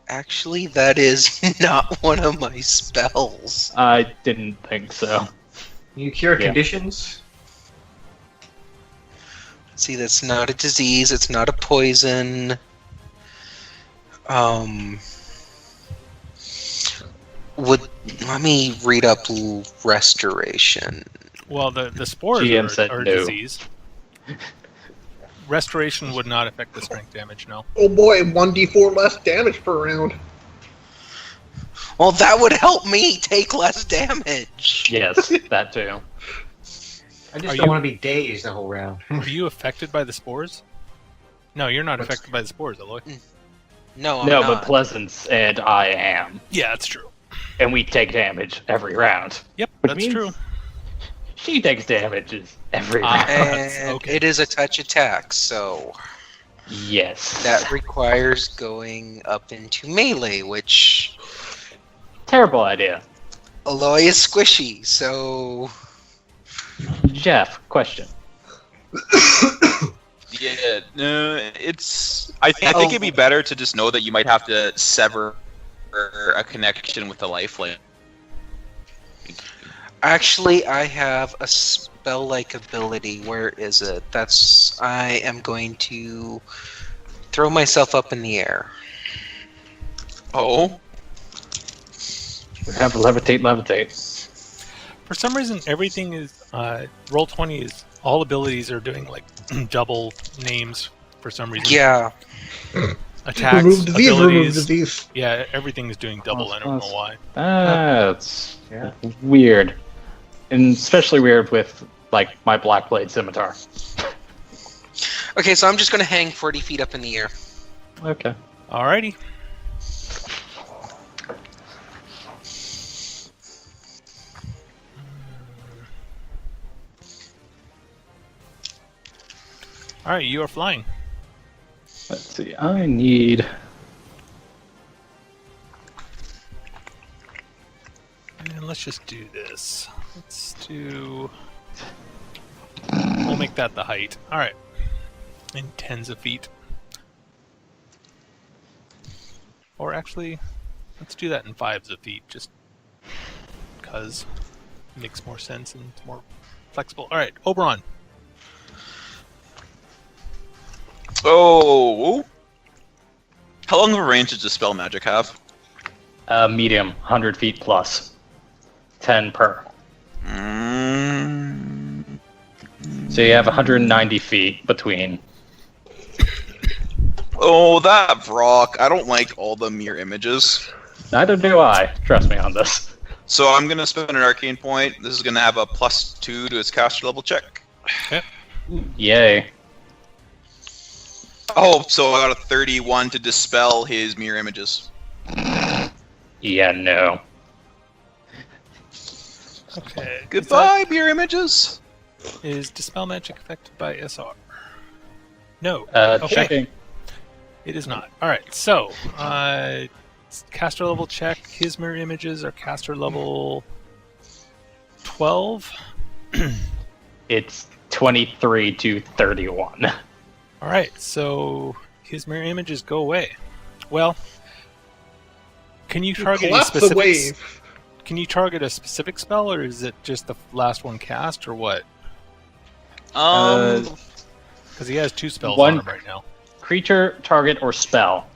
C: Actually, that is not one of my spells.
A: I didn't think so.
E: You cure
A: Yeah.
E: conditions?
C: See, that's not a disease, it's not a poison. Let me read up restoration.
B: Well, the spores
A: GM said
B: are
A: no.
B: disease. Restoration would not affect the strength damage, no.
F: Oh boy, 1d4 less damage per round.
C: Well, that would help me take less damage.
A: Yes, that too.
E: I
B: Are
E: just
B: you-
E: don't want to be dazed the whole round.
B: Are you affected by the spores? No, you're not affected by the spores, Aloy.
C: No, I'm
A: No,
C: not.
A: but Pleasance and I am.
B: Yeah, that's true.
A: And we take damage every round.
B: Yep,
A: Which
B: that's
A: means
B: true.
A: She takes damages every
B: Ah.
A: round.
C: And
B: Okay.
C: it is a touch attack, so
A: Yes.
C: that requires going up into melee, which
A: Terrible idea.
C: Aloy is squishy, so
A: Jeff, question.
D: Yeah, no, it's. I think it'd be better to just know that you might have to sever a connection with the lifeline.
C: actually I have a spell-like ability. Where is it? I am going to throw myself up in the air.
D: Oh,
A: We have levitate.
B: For some reason, everything is Roll20 is all abilities are doing like double names for some reason.
C: Yeah.
B: Attacks,
F: Remove disease, remove
B: abilities.
F: disease.
B: Yeah, everything is doing double. I don't know why.
A: That's weird. and especially weird with like my black blade scimitar.
C: Okay, so I'm just going to hang 40 feet up in the air.
A: Okay.
B: Alrighty. Alright, you are flying.
A: Let's see. I need.
B: And let's just do this. Let's do. We'll make that the height. Alright. In tens of feet. Or actually, let's do that in fives of feet, just because it makes more sense and it's more flexible. Alright, Oberon.
D: Oh. How long of a range does Dispel Magic have?
A: Medium, 100 feet plus. 10 per. So you have 190 feet between.
D: Oh, that Vrock. I don't like all the mirror images.
A: Neither do I. Trust me on this.
D: So I'm going to spend an Arcane Point. This is going to have a +2 to its caster level check.
B: Okay.
A: Yay.
D: Oh, so I got a 31 to dispel his mirror images.
A: Yeah, no.
B: Okay.
D: Goodbye, mirror images.
B: Is Dispel Magic affected by SR? No.
A: Checking.
B: It is not. Alright, so, caster level check. His mirror images are caster level 12.
A: It's 23 to 31.
B: Alright, so his mirror images go away. Well, can you target a
F: collapse the
B: specific
F: wave.
B: Can you target a specific spell, or is it just the last one cast, or what? Because he has 2 spells on him right now.
A: Creature, target, or spell.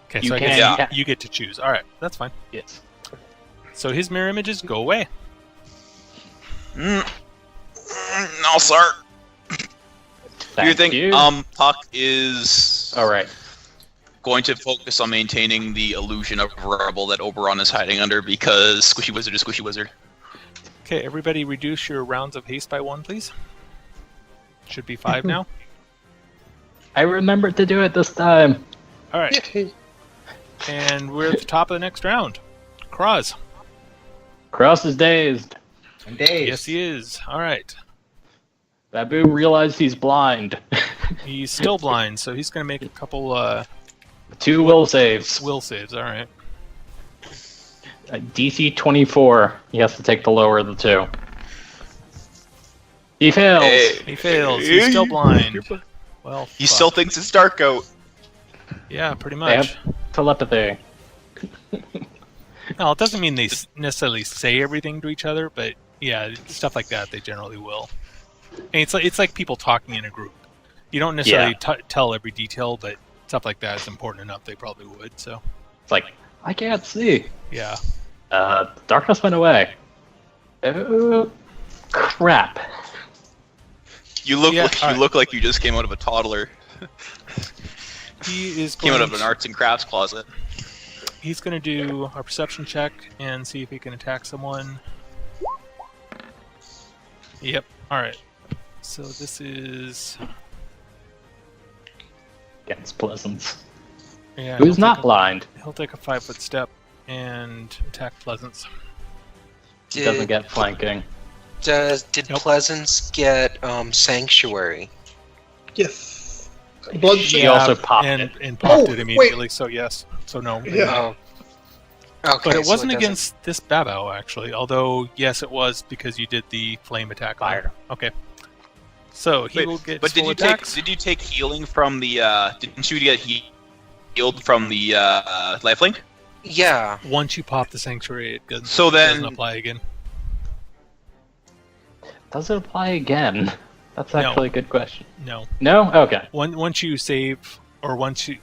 B: Okay,
A: You
B: so I
A: can-
B: guess
A: yeah.
B: you get to choose. Alright, that's fine.
A: Yes.
B: So his mirror images go away.
D: No, sir. Do you think Puck is
A: Alright.
D: going to focus on maintaining the illusion of rubble that Oberon is hiding under because Squishy Wizard is Squishy Wizard?
B: Okay, everybody reduce your rounds of haste by 1, please. Should be 5 now.
A: I remembered to do it this time.
B: Alright. And we're at the top of the next round. Kraz.
A: Cross is dazed.
E: I'm dazed.
B: Yes, he is. Alright.
A: Babu realized he's blind.
B: He's still blind, so he's going to make a couple
A: 2 will saves.
B: will saves. Alright.
A: DC 24. He has to take the lower of the 2. He fails.
B: He fails. He's still blind. Well,
D: He still thinks it's dark out.
B: Yeah, pretty
A: They
B: much.
A: have telepathy.
B: No, it doesn't mean they necessarily say everything to each other, but yeah, stuff like that they generally will. And it's like people talking in a group. You don't necessarily tell every detail, but stuff like that is important enough they probably would. So
A: It's like, I can't see.
B: yeah.
A: Darkness went away. Oh, crap.
D: You look
B: Yeah,
D: like
B: alright.
D: you look like you just came out of a toddler.
B: He is
D: Came
B: going
D: out of an arts and crafts closet.
B: He's going to do a perception check and see if he can attack someone. Yep. All right. So this is
A: Against Pleasance.
B: yeah.
A: Who's
B: he'll
A: not
B: take
A: blind?
B: He'll take a 5-foot step and attack Pleasance.
A: He doesn't get flanking.
C: Did
B: Nope.
C: Pleasance get Sanctuary?
F: Yes. Blood.
A: He also popped
B: and,
A: it.
B: and popped
F: Oh,
B: it immediately. So yes. So no.
F: Yeah.
C: Oh. Okay,
B: But it
C: so
B: wasn't
C: doesn't-
B: against this Babao, actually. Although, yes, it was because you did the flame attack. on him.
A: Fire.
B: Okay. So he
D: Wait,
B: will get
D: but
B: full
D: did you
B: attacks.
D: take healing from the didn't you get healed from the lifelink?
C: Yeah.
B: Once you pop the sanctuary, it doesn't,
D: So then-
B: doesn't apply again.
A: Does it apply again? That's
B: No.
A: actually a good question.
B: No.
A: No? Okay.
B: Once you save, or once it's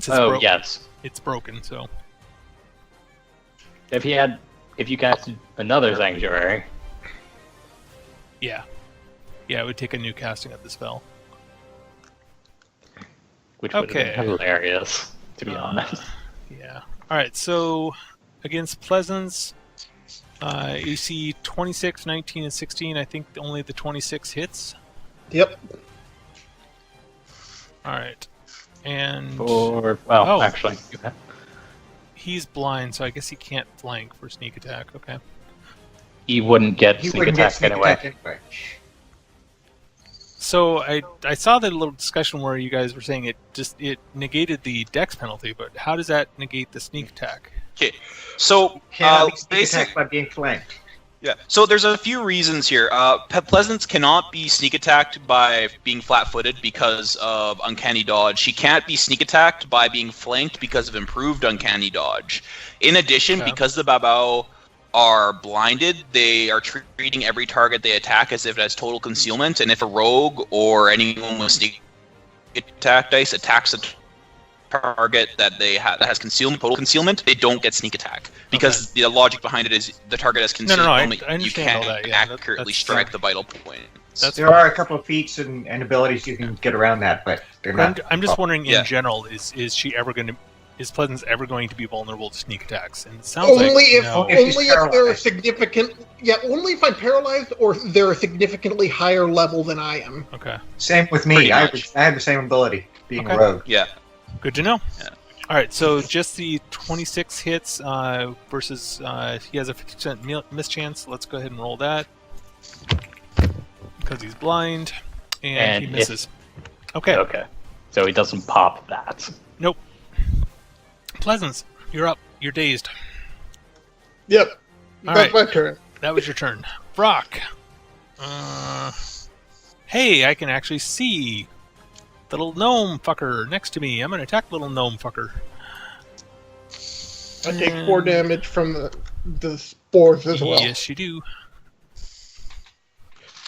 A: Oh,
B: broken,
A: yes.
B: it's broken. So
A: If you cast another Sanctuary,
B: yeah, it would take a new casting of the spell.
A: which would
B: Okay.
A: have been hilarious, to be honest.
B: Yeah. All right. So against Pleasance, AC 26, 19, and 16. I think only the 26 hits.
F: Yep.
B: All right. And
A: actually,
B: he's blind, so I guess he can't flank for sneak attack. Okay.
A: He wouldn't get sneak attack anyway.
B: So I saw the little discussion where you guys were saying it negated the dex penalty, but how does that negate the sneak attack?
D: Okay, so
E: sneak attack by being flanked.
D: Yeah, so there's a few reasons here. Pleasance cannot be sneak attacked by being flat-footed because of uncanny dodge. She can't be sneak attacked by being flanked because of improved uncanny dodge. In addition, because the Babao are blinded, they are treating every target they attack as if it has total concealment, and if a rogue or anyone with sneak attack dice attacks a target that that has total concealment, they don't get sneak attack because the logic behind it is the target has concealment.
B: I
D: you can't
B: all that.
D: accurately strike the vital point.
E: There are a couple of feats and abilities you can get around that, but they're not.
B: I'm just wondering in general, is Pleasance ever going to be vulnerable to sneak attacks? And it sounds
F: only
B: if
F: they're significant. Yeah, only if I'm paralyzed or they're a significantly higher level than I am.
B: Okay.
E: Same with me. I have the same ability, being a rogue.
D: Yeah.
B: Good to know.
D: Yeah.
B: All right, so just the 26 hits versus he has a 50% mischance. Let's go ahead and roll that because he's blind and he misses. Okay.
A: So he doesn't pop that.
B: Nope. Pleasance, you're up. You're dazed.
F: Yep.
B: All
F: That's
B: right.
F: my turn.
B: That was your turn. Brock. Hey, I can actually see the little gnome fucker next to me. I'm going to attack little gnome fucker.
F: I take 4 damage from the spores as well.
B: Yes, you do.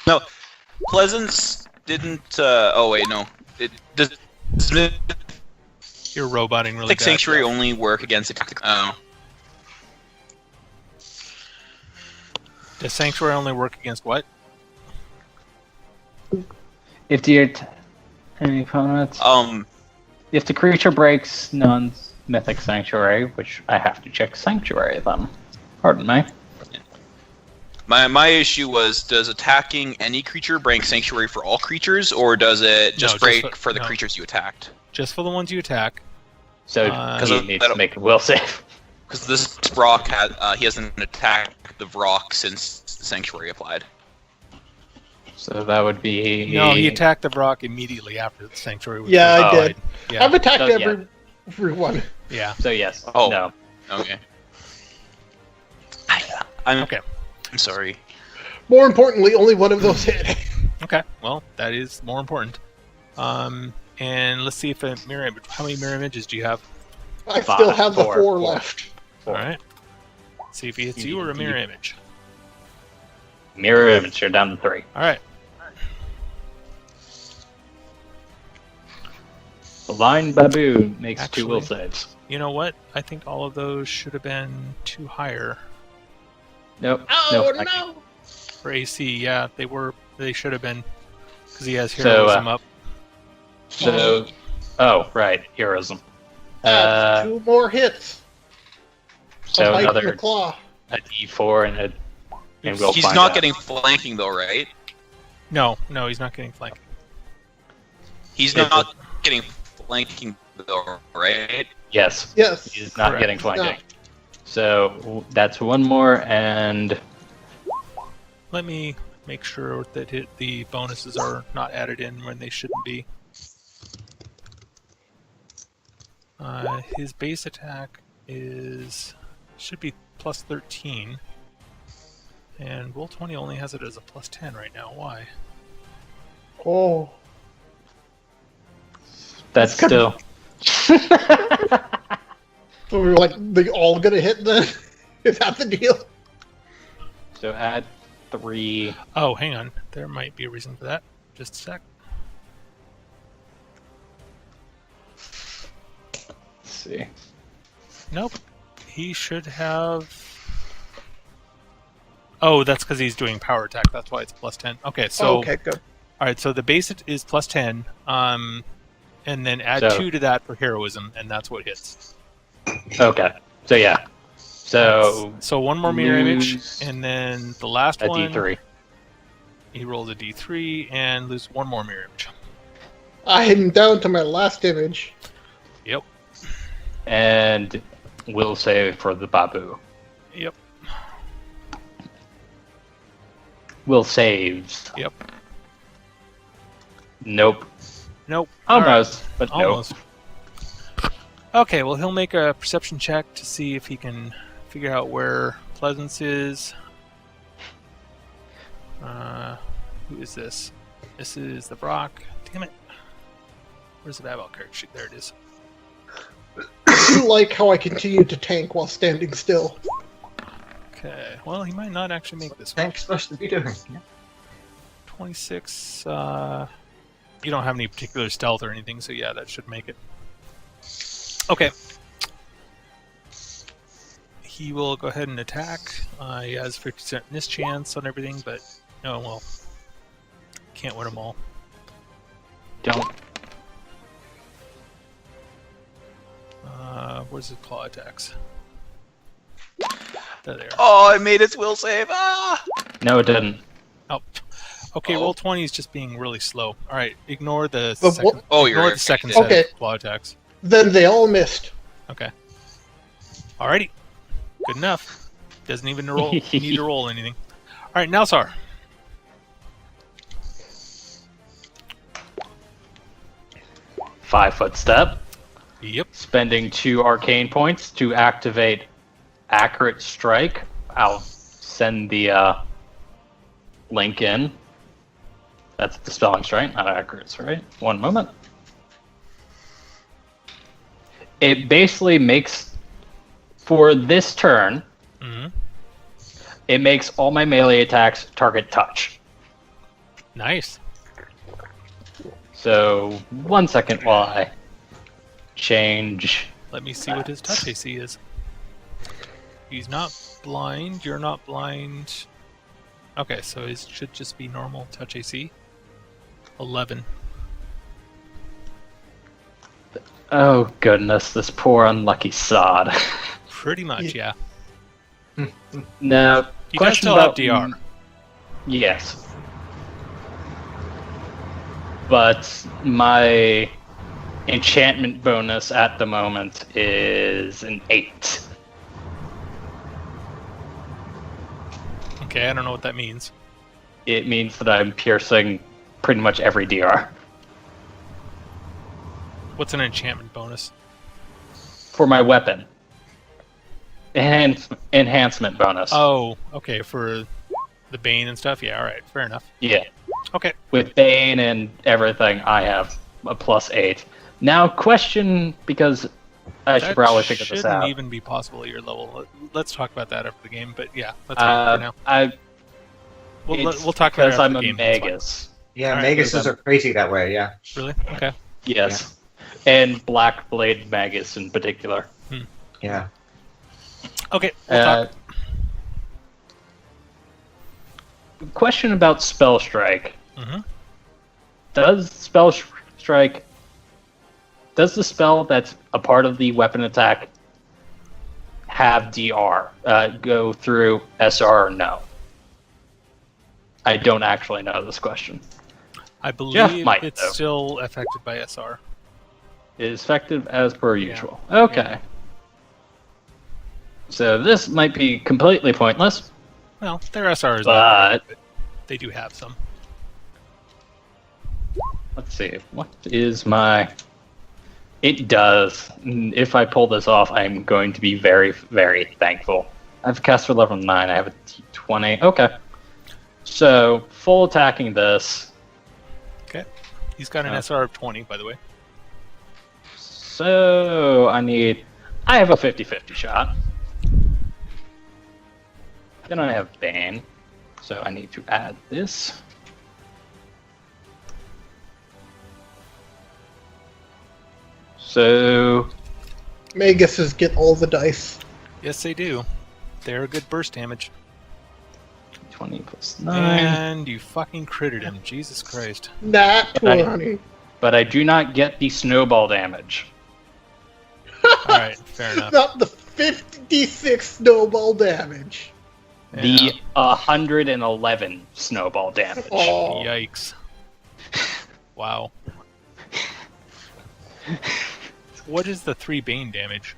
D: No, Pleasance didn't. Oh wait, no. Does
B: You're roboting really bad.
D: Sanctuary only work against?
B: Does Sanctuary only work against what?
A: If the opponent, if the creature breaks non-mythic Sanctuary, which I have to check Sanctuary then. Pardon me.
D: My issue was, does attacking any creature break Sanctuary for all creatures, or does it just break for the creatures you attacked?
B: Just for the ones you attack.
A: So he needs to make a will save.
D: Because this Brock he hasn't attacked the Vrock since the Sanctuary applied.
A: So that would be...
B: No, he attacked the Vrock immediately after the Sanctuary was
F: I did.
B: Yeah.
F: I've attacked everyone.
B: Yeah.
A: So yes.
D: Oh.
A: No.
D: Okay. I'm sorry.
F: More importantly, only one of those hit.
B: Okay, well, that is more important. And let's see if a mirror image... How many mirror images do you have?
F: I still have the 4 left.
B: Alright. See if he hits you or a mirror image.
A: Mirror image, you're down to 3.
B: Alright.
A: Blind Baboon makes 2 will saves.
B: You know what? I think all of those should have been 2 higher.
A: Nope.
F: Oh,
A: nope.
F: no!
B: For AC, yeah, they should have been. Because he has heroism up.
A: So, right, heroism.
F: 2 more hits.
A: So another
F: claw.
A: a D4 and we'll
D: He's
A: find
D: not
A: out.
D: getting flanking though, right?
B: No, he's not getting flanking.
D: He's not getting flanking though, right?
A: Yes.
F: Yes.
A: He's not
B: Correct.
A: getting flanking.
F: No.
A: So that's 1 more, and
B: Let me make sure that the bonuses are not added in when they shouldn't be. His base attack should be plus 13, and Roll20 only has it as a plus 10 right now. Why?
F: Oh.
A: that's still.
F: So we were like, they all gonna hit then? Is that the deal?
A: So add 3.
B: Oh, hang on. There might be a reason for that. Just a sec.
A: Let's see.
B: Nope. He should have... Oh, that's because he's doing power attack. That's why it's plus 10. Okay, so...
F: Okay, good.
B: Alright, so the base is plus 10, and then add 2 to that for heroism, and that's what hits.
A: Okay. So yeah. So
B: So one more mirror image,
A: lose
B: and then the last
A: a
B: one,
A: D3.
B: he rolls a D3 and lose one more mirror image.
F: I am down to my last image.
B: Yep.
A: And will save for the Babu.
B: Yep.
A: Will saves.
B: Yep.
A: Nope.
B: Nope.
A: Almost, but
B: Almost.
A: nope.
B: Okay, well, he'll make a perception check to see if he can figure out where Pleasance is. Who is this? This is the Brock. Damn it. Where's the Babel character sheet? There it is.
F: I do like how I continue to tank while standing still.
B: Okay, well, he might not actually make this one.
E: Tank's supposed to be doing. Yeah.
B: 26, you don't have any particular stealth or anything, so yeah, that should make it. Okay. He will go ahead and attack. He has 50% miss chance on everything, but oh well. Can't win them all.
A: Don't.
B: Where's his claw attacks? There they are.
D: Oh, I made its will save. Ah!
A: No, it didn't.
B: Oh. Okay,
D: Oh.
B: roll 20 is just being really slow. Alright, ignore the
F: But
B: second,
F: what-
D: Oh,
B: ignore
D: you're
B: the second
D: yeah.
B: set
F: Okay.
B: of claw attacks.
F: Then they all missed.
B: Okay. Alrighty. Good enough. Doesn't even roll, need to roll anything. Alright, now Sar.
A: Five-foot step.
B: Yep.
A: Spending 2 arcane points to activate Accurate Strike. I'll send the link in. That's Dispelling Strike, not Accurate Strike. One moment. It basically makes, for this turn,
B: Mm-hmm.
A: it makes all my melee attacks target touch.
B: Nice.
A: So, 1 second while I change.
B: Let me see what his touch AC is. He's not blind. You're not blind. Okay, so it should just be normal touch AC. 11.
A: Oh goodness, this poor unlucky sod.
B: Pretty much, yeah.
A: Now,
B: He does
A: question
B: still
A: about
B: have DR.
A: Yes. But my enchantment bonus at the moment is an 8.
B: Okay, I don't know what that means.
A: It means that I'm piercing pretty much every DR.
B: What's an enchantment bonus?
A: For my weapon. Enhancement bonus.
B: Oh, okay, for the Bane and stuff? Yeah, alright, fair enough.
A: Yeah.
B: Okay.
A: With Bane and everything, I have a +8. Now, question, because I should probably figure this
B: shouldn't
A: out.
B: even be possible at your level. Let's talk about that after the game, but yeah, let's talk for now. We'll talk about it
A: because
B: after
A: I'm
B: the
A: a
B: game. that's fine.
A: Magus.
E: Yeah,
B: Alright,
E: Maguses are crazy that way. Yeah.
B: Really? Okay.
A: Yes. And Black Blade Magus in particular.
E: Yeah.
B: Okay, we'll talk.
A: Question about Spell Strike.
B: Mm-hmm.
A: Does the spell that's a part of the weapon attack have DR? Go through SR or no? I don't actually know this question.
B: I believe
A: Jeff might,
B: it's
A: though.
B: still affected by SR.
A: It is effective as per usual. Okay.
B: Yeah.
A: So this might be completely pointless.
B: Well, their SR is
A: But-
B: not great, but they do have some.
A: Let's see. What is my... It does. If I pull this off, I'm going to be very, very thankful. I have a caster level 9. I have a T20. Okay. So, full attacking this.
B: Okay. He's got an SR of 20, by the way.
A: So, I have a 50-50 shot. Then I have Bane. So, I need to add this. So,
F: Maguses get all the dice.
B: Yes, they do. They're good burst damage.
A: 20 plus 9.
B: And you fucking critted him. Jesus Christ.
F: Nat
A: Okay.
F: 20.
A: But I do not get the snowball damage.
B: Alright, fair enough.
F: Not the 56 snowball damage.
A: The 111 snowball damage.
F: Oh.
B: Yikes. Wow. What is the 3 Bane damage?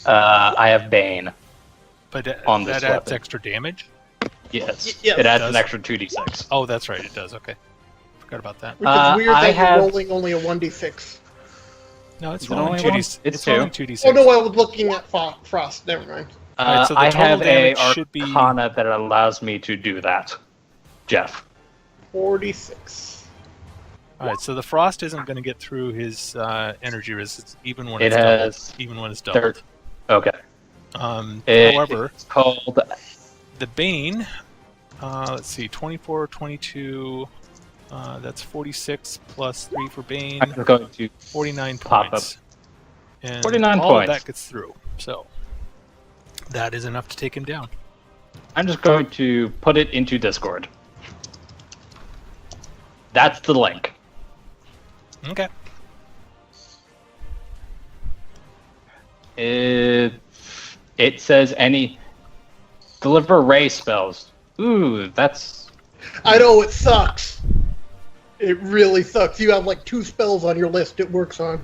A: I have Bane.
B: But
A: On
B: that
A: this
B: adds
A: weapon.
B: extra damage?
A: Yes.
F: Yes,
A: it adds
B: it
A: an
B: does.
A: extra 2d6.
B: Oh, that's right, it does. Okay. Forgot about that.
F: Which is weird
A: I
F: that
A: have-
F: you're rolling only a 1d6.
B: No, it's
A: Is it
B: rolling
A: only one?
B: 2d6.
A: It's
B: rolling
A: two.
B: 2d6.
F: Oh no, I was looking at Frost. Never mind.
B: Alright, so the
A: I
B: total
A: have a
B: damage should be-
A: Arcana that allows me to do that. Jeff.
F: 46.
B: Alright, so the frost isn't going to get through his energy resistance even when
A: It
B: it's doubled.
A: has
B: Even when it's doubled.
A: Okay.
B: However,
A: It's called...
B: the Bane, let's see, 24, 22, that's 46 plus 3 for Bane,
A: I'm going to
B: 49
A: pop
B: points. And
A: 49
B: all
A: points.
B: of that gets through, so that is enough to take him down.
A: I'm just going to put it into Discord. That's the link.
B: Okay.
A: It says any deliver ray spells. Ooh, that's
F: I know, it sucks. It really sucks. You have like 2 spells on your list it works on.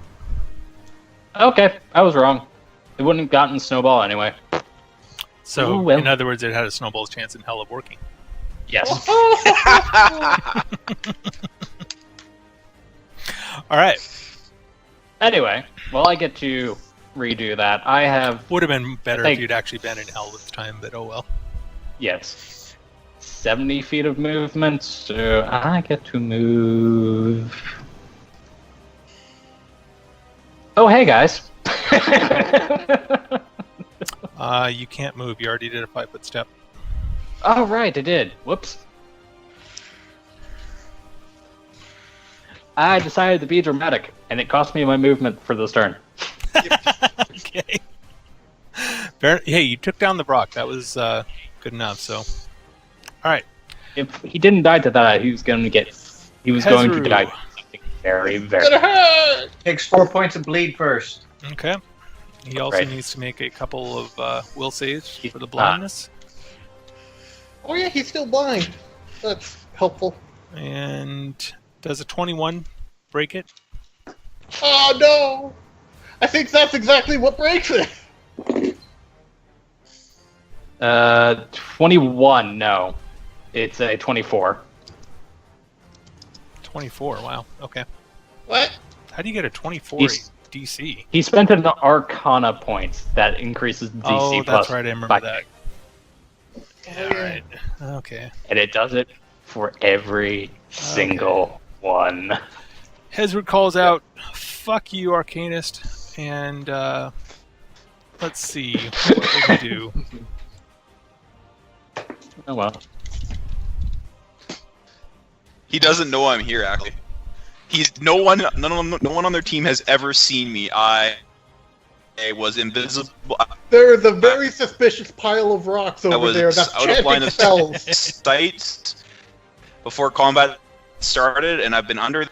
A: okay. I was wrong. It wouldn't have gotten snowball anyway.
B: So,
A: Ooh, well.
B: in other words, it had a snowball's chance in hell of working.
A: Yes.
B: Alright,
A: Anyway, well, I get to redo that. I have
B: would have been better
A: I
B: if
A: think-
B: you'd actually been in hell at the time, but oh well.
A: 70 feet of movement, so I get to move. Oh, hey guys.
B: You can't move, you already did a 5-foot step.
A: Oh, right, I did. Whoops. I decided to be dramatic, and it cost me my movement for this turn.
B: Okay. Hey, you took down the Brock. That was good enough. So, all right.
A: If he didn't die to that, he was going to die to something very, very.
F: Gonna hurt!
E: Takes 4 points of bleed first.
B: Okay. He also
A: Right.
B: needs to make a couple of will saves for the blindness,
F: Oh yeah, he's still blind. That's helpful.
B: and does a 21 break it?
F: Oh no! I think that's exactly what breaks it.
A: 21, no. It's a 24.
B: 24. Wow. Okay.
F: What?
B: How do you get a 24
A: He's-
B: DC?
A: He spent an Arcana point that increases DC
B: Oh,
A: plus
B: that's right. I remember
A: 5.
B: that. Yeah,
F: yeah.
B: right. Okay.
A: And it does it for every single one.
B: Hezrid calls out, "Fuck you, Arcanist," and let's see what we do.
A: Oh well.
D: He doesn't know I'm here. Actually, no one on their team has ever seen me. I was invisible.
F: There's a very suspicious pile of rocks
D: I
F: over
D: was
F: there that's
D: out of line
F: chanting
D: of
F: spells.
D: sight before combat started, and I've been under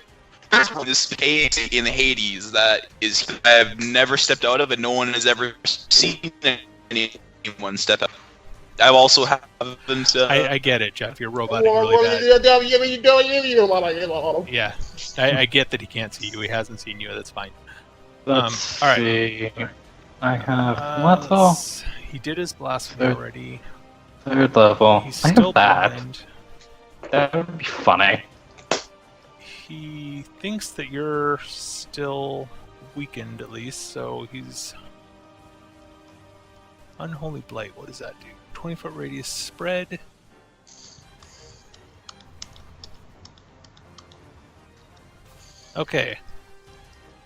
D: this space in Hades that is I have never stepped out of, and no one has ever seen anyone step out. I've also haven't.
B: I get it, Jeff. You're roboting really bad. Yeah, I get that he can't see you. He hasn't seen you. That's fine.
A: Let's
B: all right.
A: see. I have what level?
B: He did his blasphemy
A: Third.
B: already.
A: 3rd level.
B: He's
A: I
B: still
A: have that.
B: blind.
A: That would be funny.
B: He thinks that you're still weakened, at least, so he's... Unholy Blight, what does that do? 20-foot radius spread. Okay.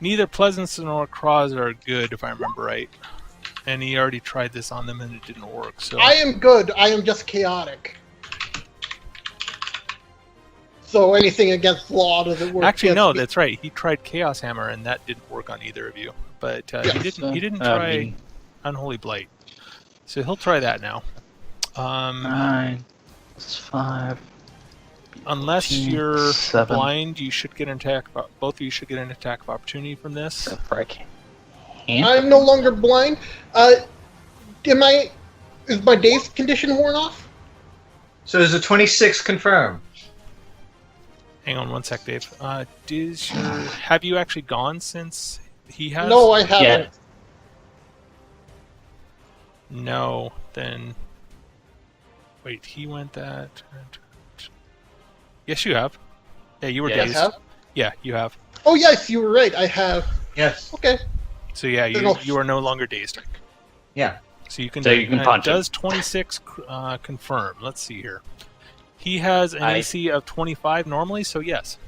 B: Neither Pleasance nor Cross are good, if I remember right. And he already tried this on them and it didn't work, so...
F: I am good. I am just chaotic. So anything against law doesn't work.
B: Actually,
F: against
B: no,
F: me.
B: that's right. He tried Chaos Hammer, and that didn't work on either of you. But
F: Yes.
B: he didn't try Unholy Blight. So he'll try that now.
A: 9 plus 5.
B: Unless
A: 15,
B: you're
A: 7.
B: blind, you should get an attack. Both of you should get an attack of opportunity from this.
A: The frick. can't.
F: I'm no longer blind. Is my daze condition worn off?
E: So is a 26 confirmed?
B: Hang on one sec, Dave. Have you actually gone since he has?
F: No, I haven't.
A: Yeah.
B: No, then... Wait, he went that... Yes, you have. Yeah, you were
A: Yeah,
B: dazed.
F: I have?
B: Yeah, you have.
F: Oh, yes, you were right. I have.
E: Yes.
F: Okay.
B: So yeah, you are no longer dazed.
E: Yeah.
B: So you can
A: punch him.
B: Does 26 confirm? Let's see here. He has an AC of 25 normally, so yes.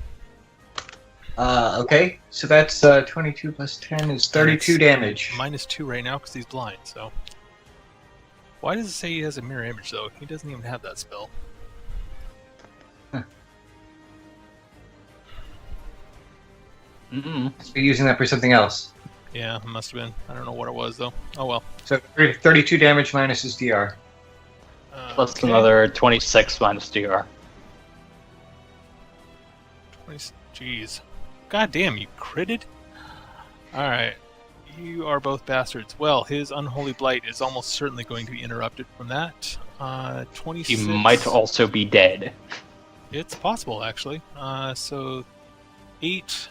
E: Okay. So that's 22 plus 10 is 32 damage.
B: -2 right now because he's blind. So why does it say he has a mirror image though? He doesn't even have that spell.
E: Must be using that for something else.
B: Yeah, it must have been. I don't know what it was though. Oh well.
E: So 32 damage minus his DR.
A: Plus
B: Okay.
A: another 26 minus DR.
B: 20, jeez. God damn, you critted? Alright. You are both bastards. Well, his Unholy Blight is almost certainly going to be interrupted from that. 26.
A: He might also be dead.
B: It's possible, actually. So, 8.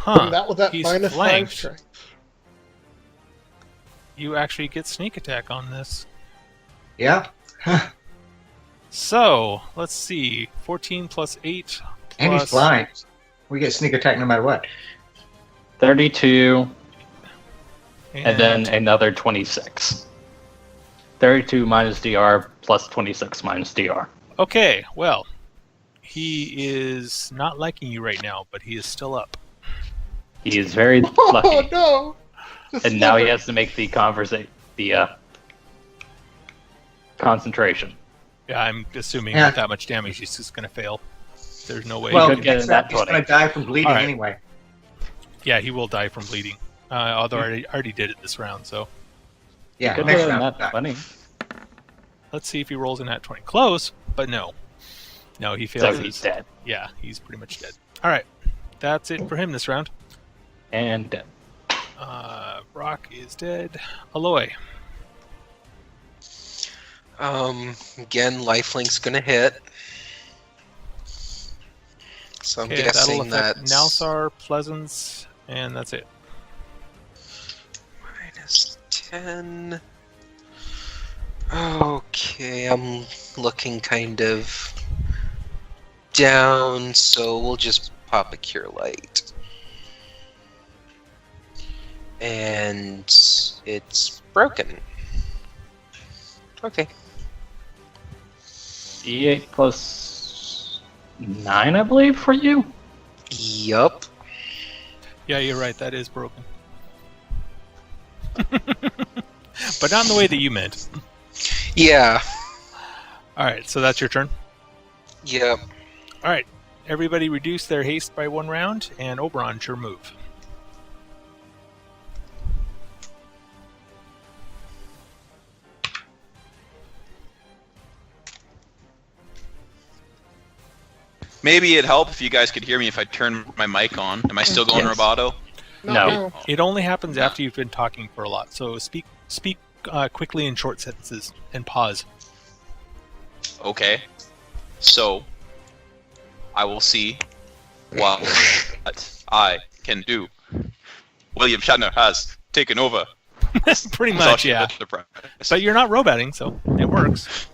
F: And that was at
B: he's
F: -5
B: flanked.
F: strength.
B: You actually get sneak attack on this.
E: Yeah.
B: So, let's see. 14 plus 8 plus...
E: And he's blind. We get sneak attack no matter what.
A: 32, and then another 26. 32 minus DR plus 26 minus DR.
B: Okay, well, he is not liking you right now, but he is still up.
A: He is very
F: Oh,
A: lucky.
F: no!
A: And now he has to make the concentration.
B: Yeah, I'm assuming
E: Yeah.
B: with that much damage, he's just going to fail. There's no way.
E: Well,
A: could get in that
E: he's going
A: 20.
E: to die from bleeding
B: Alright.
E: anyway.
B: Yeah, he will die from bleeding. Although I already did it this round, so
E: Yeah,
A: Could
E: next
A: get in
E: round.
A: that
E: die.
A: 20.
B: let's see if he rolls in that 20. Close, but no. No, he fails.
A: So he's dead.
B: Yeah, he's pretty much dead. All right, that's it for him this round.
A: And dead.
B: Brock is dead. Aloy.
C: Again, lifelink's gonna hit. So I'm
B: Okay, that'll
C: guessing
B: affect
C: that's
B: Nalsar, Pleasance, and that's it.
C: -10. Okay, I'm looking kind of down, so we'll just pop a Cure Light. And it's broken. Okay.
A: D8 plus 9, I believe, for you?
C: Yup.
B: Yeah, you're right. That is broken. But not in the way that you meant.
C: Yeah.
B: All right, so that's your turn.
C: Yep.
B: All right, everybody reduce their haste by 1 round, and Oberon, it's your move.
D: Maybe it'd help if you guys could hear me if I turn my mic on. Am I still going
A: Yes.
D: Roboto?
A: No.
B: It only happens after you've been talking for a lot, so speak quickly in short sentences and pause.
D: Okay. So, I will see what I can do. William Shatner has taken over.
B: Pretty much, yeah.
D: Enterprise.
B: But you're not roboting, so it works.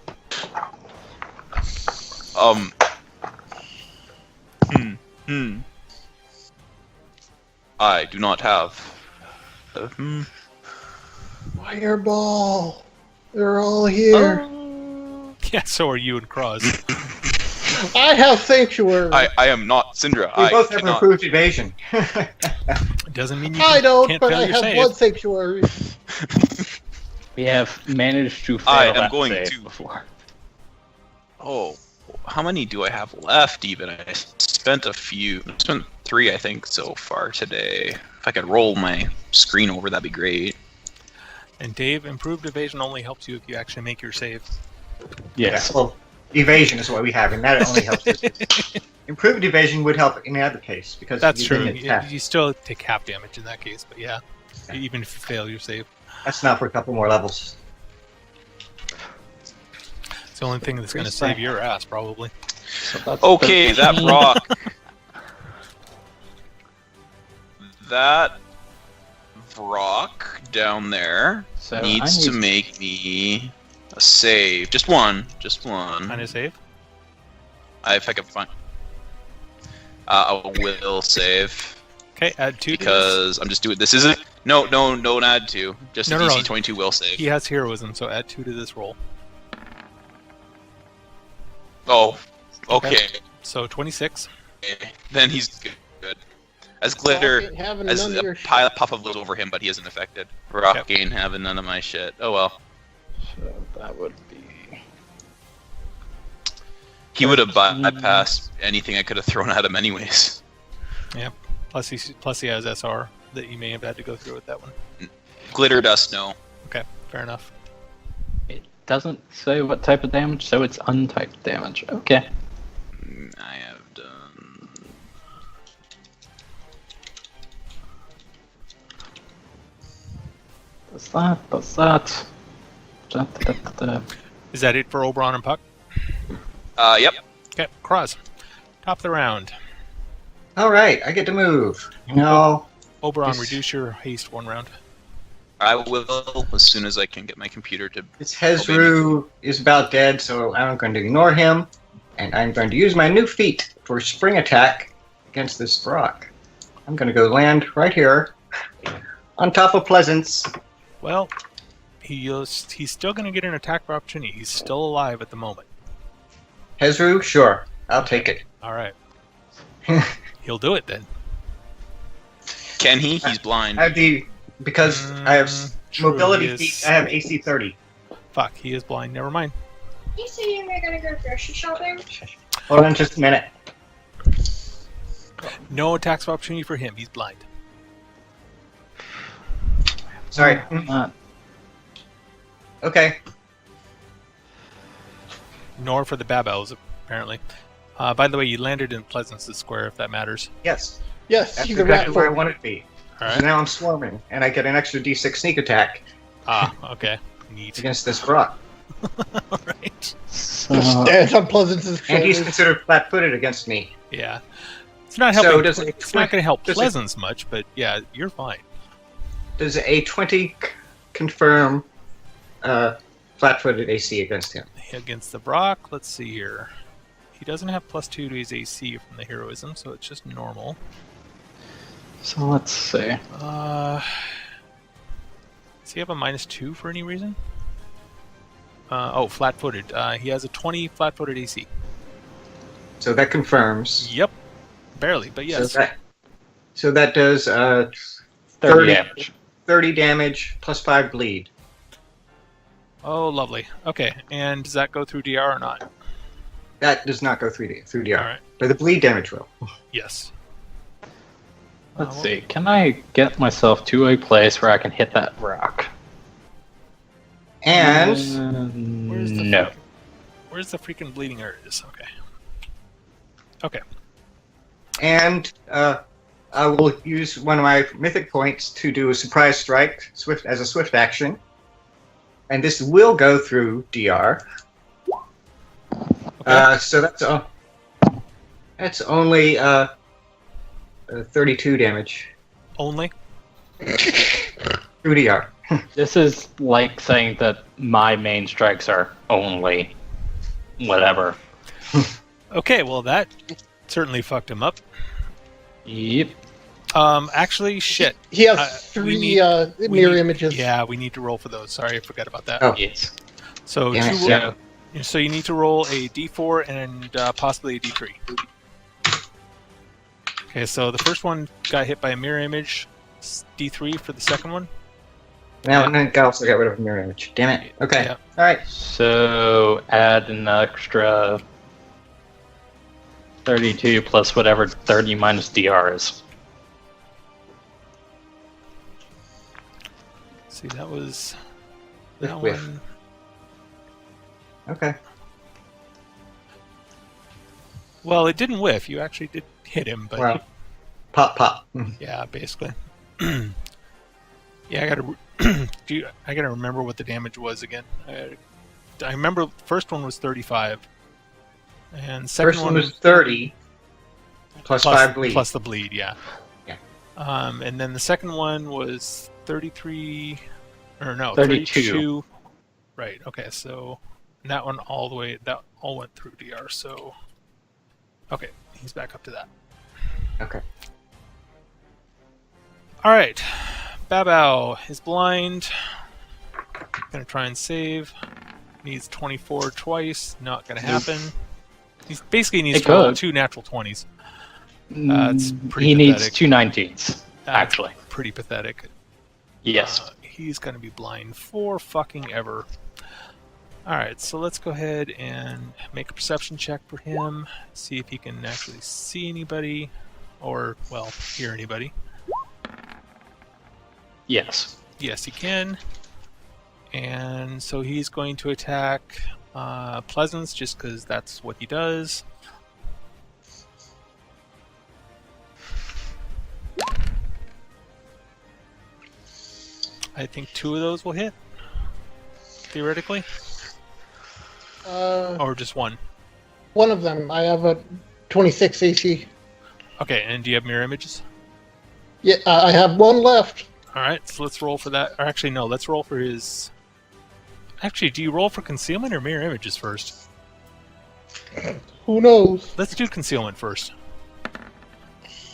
D: I do not have.
F: Fireball! They're all here.
B: Yeah, so are you and Cross.
F: I have Sanctuary.
D: I am not Syndra.
E: We
D: I
E: both have
D: cannot.
E: improved evasion.
B: It doesn't mean you
F: I don't,
B: can't
F: but
B: fail
F: I
B: your
F: have
B: save.
F: Blood Sanctuary.
A: We have managed to fail
D: I am
A: that
D: going
A: save
D: to-
A: before.
D: Oh, how many do I have left? Even I spent a few. I spent 3, I think, so far today. If I could roll my screen over, that'd be great.
B: And Dave, improved evasion only helps you if you actually make your save.
A: Yes.
E: Well, Evasion is what we have, and that only helps us. Improved evasion would help in either case because
B: That's
E: you
B: true.
E: didn't attack.
B: You still take half damage in that case, but yeah, even if you fail your save.
E: That's not for a couple more levels.
B: It's the only thing that's going to save your ass, probably.
A: So that's
D: Okay,
A: 13.
D: that rock. That rock down there
A: So
D: needs
A: I
D: to
A: need-
D: make me a save. Just one. Just one.
B: Kind of save.
D: If I can find. I will save
B: Okay, add 2 to this.
D: because I'm just doing. This isn't. No, don't add 2. Just
B: No,
D: a
B: no,
D: DC
B: no.
D: 22 will save.
B: He has heroism, so add 2 to this roll.
D: Oh, okay.
B: So 26.
D: Then he's good. As glitter,
F: Rock ain't having
D: as
F: none of
D: a
F: your
D: pile puff of lives over him, but he isn't affected. Rock ain't having none of my shit. Oh well.
A: So that would be.
D: He would have bypassed anything I could have thrown at him anyways.
B: Plus he has SR that you may have had to go through with that one.
D: Glitter dust, no.
B: Okay, fair enough.
A: It doesn't say what type of damage, so it's untyped damage. Okay.
D: I have done.
A: Does that? Does that? Da, da, da, da, da.
B: Is that it for Oberon and Puck?
D: Yep.
B: Okay, Cross. Top of the round.
E: All right, I get to move. No,
B: Oberon,
E: Yes.
B: reduce your haste 1 round.
D: I will as soon as I can get my computer to.
E: this Hezru is about dead, so I'm going to ignore him, and I'm going to use my new feat for spring attack against this rock. I'm going to go land right here, on top of Pleasance.
B: Well, he's still going to get an attack of opportunity. He's still alive at the moment.
E: Hezru, sure, I'll take it.
B: All right. He'll do it then.
D: Can he? He's blind.
E: I have the because I have
B: True,
E: mobility
B: he is-
E: feat. I have AC 30.
B: Fuck, he is blind. Never mind.
G: You say you're gonna go grocery shopping?
E: Hold on just a minute.
B: No attacks of opportunity for him. He's blind.
E: Sorry.
A: Not.
E: Okay.
B: Nor for the Babels, apparently. By the way, you landed in Pleasance's square, if that matters.
E: Yes.
F: Yes,
E: That's
F: he's a rat
E: exactly where I
F: folk.
E: want it to be.
B: All
E: So
B: right.
E: now I'm swarming, and I get an extra D6 sneak attack
B: Okay. Neat.
E: against this rock.
B: All right.
A: So,
F: Stands on Pleasance's
E: And he's
F: shoulders.
E: considered flat-footed against me.
B: Yeah. It's not
E: So
B: helping.
E: does it-
B: It's not going to help
E: does it-
B: Pleasance much, but yeah, you're fine.
E: Does a 20 confirm flat-footed AC against him?
B: Against the Brock, let's see here. He doesn't have +2 to his AC from the heroism, so it's just normal.
A: so let's see.
B: Does he have a -2 for any reason? Flat-footed. He has a 20 flat-footed AC.
E: So that confirms.
B: Yep. Barely, but yes.
E: So that does
A: 30
E: 30.
A: damage.
E: 30 damage plus 5 bleed.
B: Oh, lovely. Okay, and does that go through DR or not?
E: That does not go through DR.
B: All right.
E: But the bleed damage will.
B: Yes.
A: Let's see. Can I get myself to a place where I can hit that rock?
E: And
B: Where's the
A: no.
B: Where's the freaking bleeding areas? Okay. Okay.
E: I will use one of my mythic points to do a surprise strike as a swift action. And this will go through DR.
B: Okay.
E: So that's only 32 damage
B: Only?
E: through DR.
A: This is like saying that my main strikes are only whatever.
B: Okay, well that certainly fucked him up.
A: Yep.
B: Actually, shit.
F: He has
B: we
F: 3
B: need-
F: mirror images.
B: Yeah, we need to roll for those. Sorry, I forgot about that.
E: Oh.
A: Yes.
B: So
E: Damn
B: two
E: it,
B: ro-
E: yeah.
B: so you need to roll a D4 and possibly a D3. Okay, so the first one got hit by a mirror image. D3 for the second one.
E: Now I also got rid of mirror image. Damn it. Okay.
B: Yeah.
E: Alright.
A: So add an extra 32 plus whatever 30 minus DR is.
B: See, that was that
E: Whiff.
B: one.
E: Okay.
B: Well, it didn't whiff. You actually did hit him, but
E: Well, pop, pop.
B: yeah, basically. Yeah, I gotta remember what the damage was again. I remember the first one was 35, and second
E: First one was 30, plus 5 bleed.
B: plus the bleed. Yeah.
E: Yeah.
B: And then the second one was 33, or no,
A: 32.
B: Right. Okay. So that one that all went through DR. So okay, he's back up to that.
E: Okay.
B: All right. Babao is blind. Gonna try and save. Needs 24 twice. Not gonna happen. He basically needs
A: It
B: to roll
A: could.
B: 2 natural 20s. That's pretty
A: He needs
B: pathetic.
A: 2 19s,
B: That's
A: actually.
B: pretty pathetic.
A: Yes.
B: He's gonna be blind for fucking ever. All right, so let's go ahead and make a perception check for him. See if he can actually see anybody, or well, hear anybody.
A: Yes.
B: Yes, he can. And so he's going to attack Pleasance just because that's what he does. I think 2 of those will hit, theoretically. Or just 1.
F: One of them. I have a 26 AC.
B: Okay, and do you have mirror images?
F: Yeah, I have one left.
B: Alright, so let's roll for that. Or actually, no, let's roll for his... Actually, do you roll for concealment or mirror images first?
F: Who knows?
B: Let's do concealment first.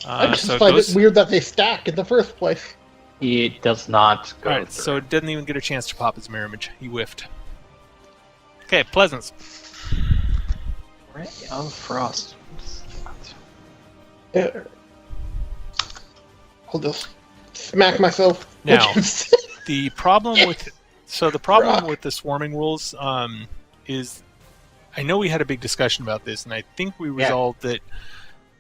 F: I just
B: so
F: find
B: goes...
F: it weird that they stack in the first place.
A: He does not go
B: Alright,
A: through.
B: so it doesn't even get a chance to pop his mirror image. He whiffed. Okay, Pleasance.
A: Ray of Frost.
F: I'll just smack myself.
B: Now, the problem with
F: Rock.
B: with the swarming rules is, I know we had a big discussion about this, and I think we resolved that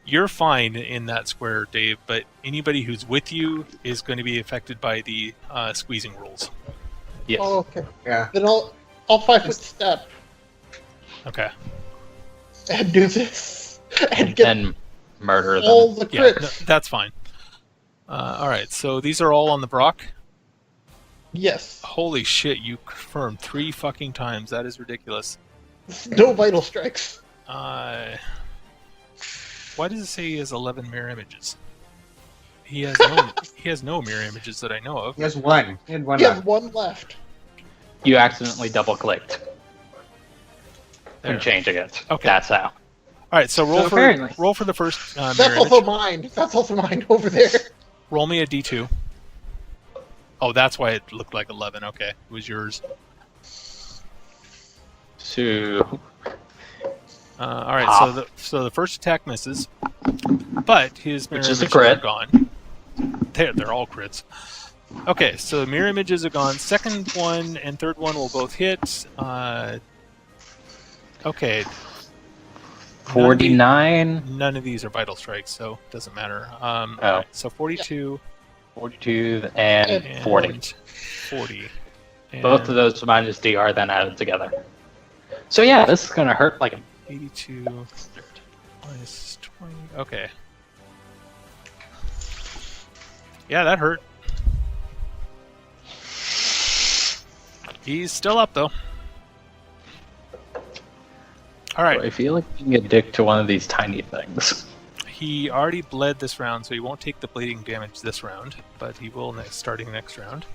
B: you're fine in that square, Dave, but anybody who's with you is going to be affected by the squeezing rules.
A: Yes.
F: Oh, okay.
E: Yeah.
F: Then I'll 5-foot step
B: Okay.
F: and do this and get
A: And murder them.
F: all the
B: Yeah,
F: crits.
B: no, that's fine. All right, so these are all on the Brock.
F: Yes.
B: Holy shit, you confirmed 3 fucking times. That is ridiculous.
F: No vital strikes.
B: Why does it say he has 11 mirror images? He has no mirror images that I know of.
E: He has one. He had one
F: He has
E: left.
F: one left.
A: You accidentally double clicked
B: There.
A: when changing it.
B: Okay.
A: That's how.
B: All right, so
A: So apparently-
B: roll for the first mirror
F: That's
B: image.
F: also mine. That's also mine over there.
B: Roll me a d2. Oh, that's why it looked like 11. Okay, it was yours.
A: So
B: All right, so the first attack misses, but his mirror
A: Which is a
B: images are
A: crit.
B: gone. They're all crits. Okay, so the mirror images are gone. Second one and third one will both hit. Okay.
A: 49,
B: None of these are vital strikes, so it doesn't matter.
A: Oh.
B: So 42
A: 42, and
B: and
A: 40.
B: 40.
A: Both
B: And
A: of those minus DR then added together. So yeah, this is gonna hurt like a
B: 82 minus 20. Okay. Yeah, that hurt. He's still up though. All right.
A: I feel like you can get dick to one of these tiny things.
B: He already bled this round, so he won't take the bleeding damage this round, but he will starting next round.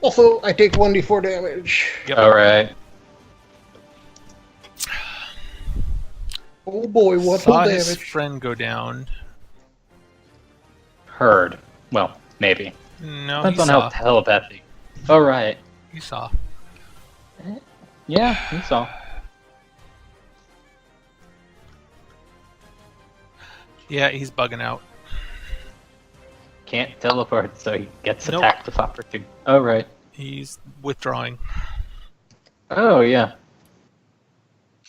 F: Also, I take 1d4 damage.
B: Yep.
A: Alright.
F: Oh boy, what full
B: Saw his
F: damage.
B: friend go down.
A: Heard. Well, maybe.
B: No, he
A: Depends on
B: saw.
A: how telepathy. Alright.
B: He saw.
A: Yeah, he saw.
B: Yeah, he's bugging out.
A: Can't teleport, so he gets
B: Nope.
A: attacked of opportunity. Alright.
B: He's withdrawing.
A: Oh, yeah.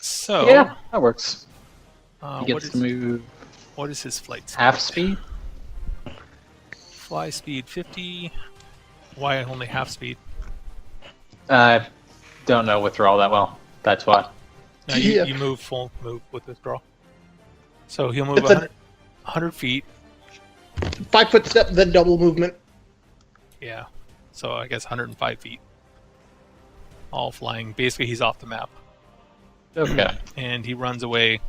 B: So,
A: Yeah, that works. He
B: what
A: gets
B: is
A: to move
B: what is his flight speed?
A: half speed.
B: Fly speed 50. Why only half speed?
A: I don't know withdrawal that well. That's why.
B: No,
F: Yeah.
B: you move full move with withdrawal. So he'll move
F: It's a-
B: 100 feet.
F: 5 foot step, then double movement.
B: Yeah. So I guess 105 feet. All flying. Basically, he's off the map.
A: Okay.
B: And he runs away.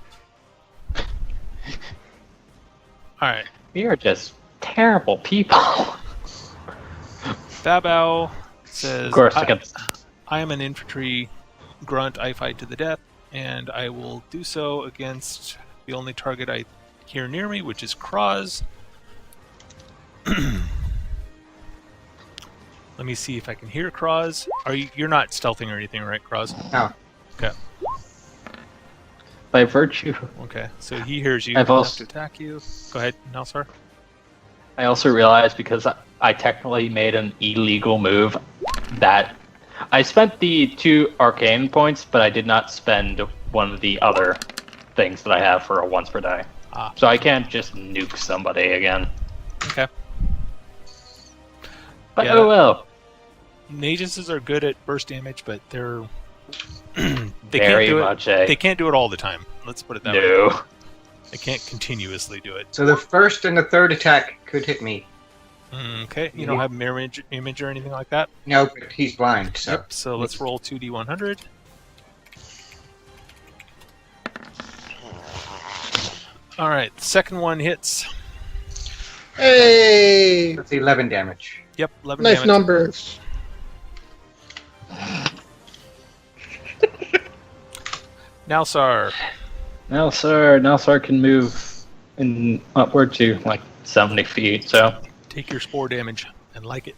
B: Alright.
A: We are just terrible people.
B: Babao says,
A: Of course,
B: I am an infantry grunt. I fight to the death, and I will do so against the only target I hear near me, which is Kraz. Let me see if I can hear Kraz. You're not stealthing or anything, right, Kraz?
E: No.
B: Okay.
A: by virtue.
B: Okay, so he hears you.
A: I've
B: He'll
A: also-
B: have to attack you. Go ahead, Nelsar.
A: I also realized because I technically made an illegal move that I spent the 2 arcane points, but I did not spend one of the other things that I have for a once per day.
B: Ah.
A: So I can't just nuke somebody again.
B: Okay.
A: But
B: Yeah.
A: oh well.
B: Maguses are good at burst damage, but they're they
A: Very
B: can't do
A: much
B: it.
A: a
B: They can't do it all the time. Let's put it that way.
A: no.
B: They can't continuously do it.
E: So the first and the third attack could hit me.
B: Okay, you don't have mirror image or anything like that?
E: No, but he's blind, so.
B: Yep, so let's roll 2d100. Alright, the second one hits.
F: Hey!
E: That's 11 damage.
B: Yep, 11
F: Nice
B: damage.
F: numbers.
B: Nelsar.
A: Nelsar can move in upward to like 70 feet, so
B: Take your spore damage and like it.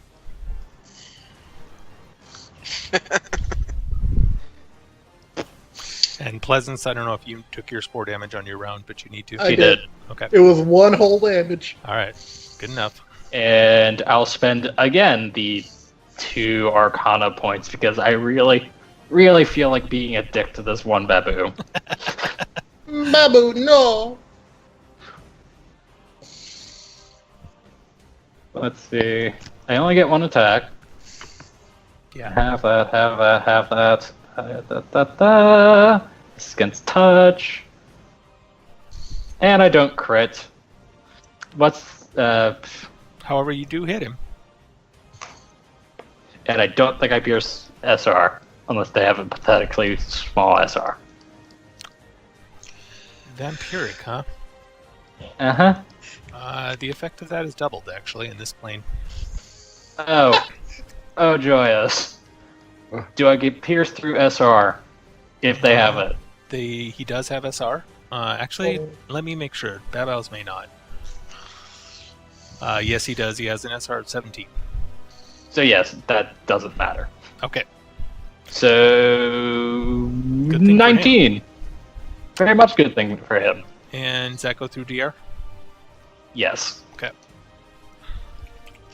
B: And Pleasance, I don't know if you took your spore damage on your round, but you need to.
F: I
A: he
F: did.
A: did.
B: Okay.
F: It was 1 whole damage.
B: Alright. Good enough.
A: And I'll spend again the 2 Arcana points because I really feel like being a dick to this one Babu.
F: Babu, no!
A: Let's see. I only get 1 attack.
B: Yeah.
A: Have that. This is against touch. And I don't crit. What's
B: However, you do hit him.
A: and I don't think I pierce SR unless they have a pathetically small SR.
B: Vampiric, huh?
A: Uh-huh.
B: The effect of that is doubled, actually, in this plane.
A: Oh joyous. Do I get pierced through SR if they have it?
B: He does have SR. Actually,
F: Oh.
B: let me make sure. Babaus may not. Yes, he does. He has an SR of 17.
A: So yes, that doesn't matter.
B: Okay.
A: So
B: Good thing for
A: 19. Very much good thing for him.
B: And does that go through DR?
A: Yes.
B: Okay.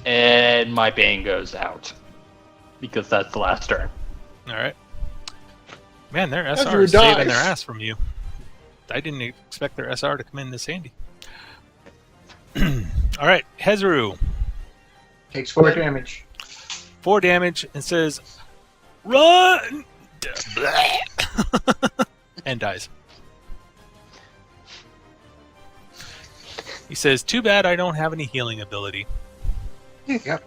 A: And my Bane goes out. Because that's the last turn.
B: Alright. Man, their
F: Ezra
B: SR is saving
F: dies.
B: their ass from you. I didn't expect their SR to come in this handy. Alright, Hezru.
E: Takes 4 damage.
B: 4 damage and says, "Run!" and dies. He says, "Too bad I don't have any healing ability."
E: Yep.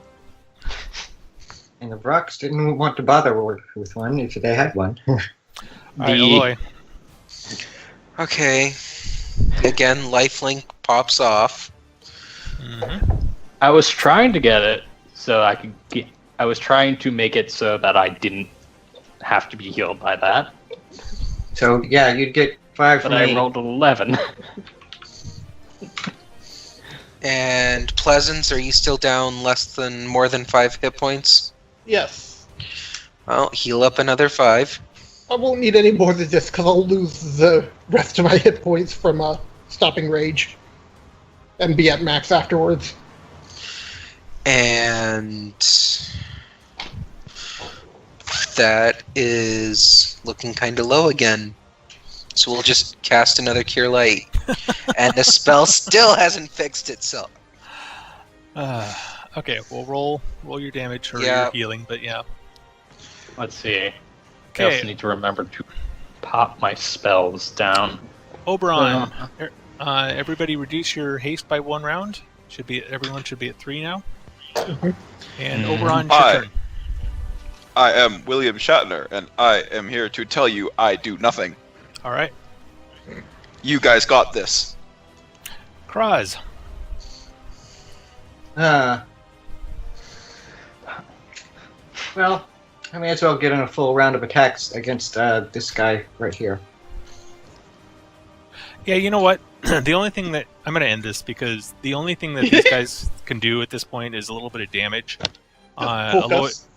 E: And the Brocks didn't want to bother with one if they had one.
B: Alright,
A: The-
B: Aloy.
C: Okay. Again, lifelink pops off.
B: Mhm.
A: I was trying to get it so I could get. I was trying to make it so that I didn't have to be healed by that.
E: So, yeah, you'd get 5
A: But
E: from
A: I
E: me.
A: rolled 11.
C: And Pleasance, are you still down more than 5 hit points?
F: Yes.
C: Well, heal up another 5.
F: I won't need any more than this because I'll lose the rest of my hit points from stopping rage. And be at max afterwards.
C: And that is looking kind of low again. So we'll just cast another Cure Light. And the spell still hasn't fixed itself.
B: Okay, well, roll your damage or
C: Yeah.
B: your healing, but yeah.
A: Let's see. I
B: Okay.
A: also need to remember to pop my spells down.
B: Oberon. everybody reduce your haste by 1 round. Everyone should be at 3 now. And Oberon, your turn.
H: I am William Shatner, and I am here to tell you I do nothing.
B: All right.
H: You guys got this.
B: Kraz.
E: Well, I may as well get in a full round of attacks against this guy right here.
B: Yeah, you know what? The only thing that... I'm going to end this because the only thing that these guys can do at this point is a little bit of damage.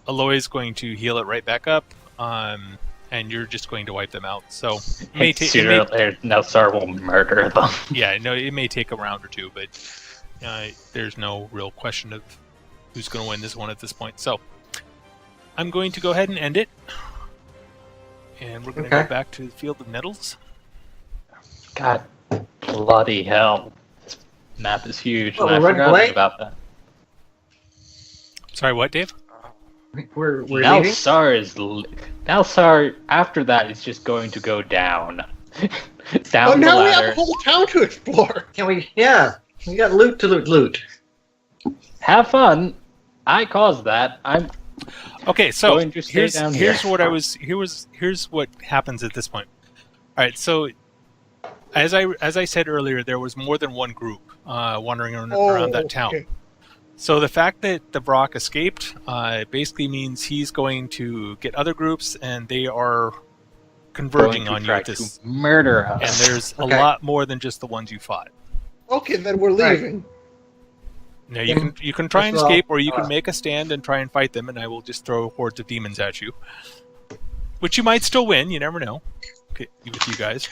B: Aloy's going to heal it right back up, and you're just going to wipe them out. So
A: Nelsar will murder them.
B: Yeah, no, it may take a round or two, but there's no real question of who's going to win this one at this point. So I'm going to go ahead and end it, and we're going to go back to the Field of Nettles.
A: God, bloody hell! This map is huge.
E: Oh,
A: and I forgot about that.
B: Sorry, what, Dave?
E: We're
A: Nelsar, after that, is just going to go down. Down the
F: now
A: ladder.
F: we have a whole town to explore.
E: Can we? Yeah, we got loot to loot.
A: Have fun. I caused that. I'm
B: okay. So
A: going to stay down here.
B: Here's what happens at this point. All right. So as I said earlier, there was more than one group wandering around that town.
F: Okay.
B: So the fact that the Brock escaped basically means he's going to get other groups, and they are converging on you at this.
A: Murder us.
B: And there's a lot more than just the ones you fought.
F: Okay, then we're leaving.
B: Now you can try and escape, or you can make a stand and try and fight them, and I will just throw hordes of demons at you, which you might still win. You never know. Okay, with you guys.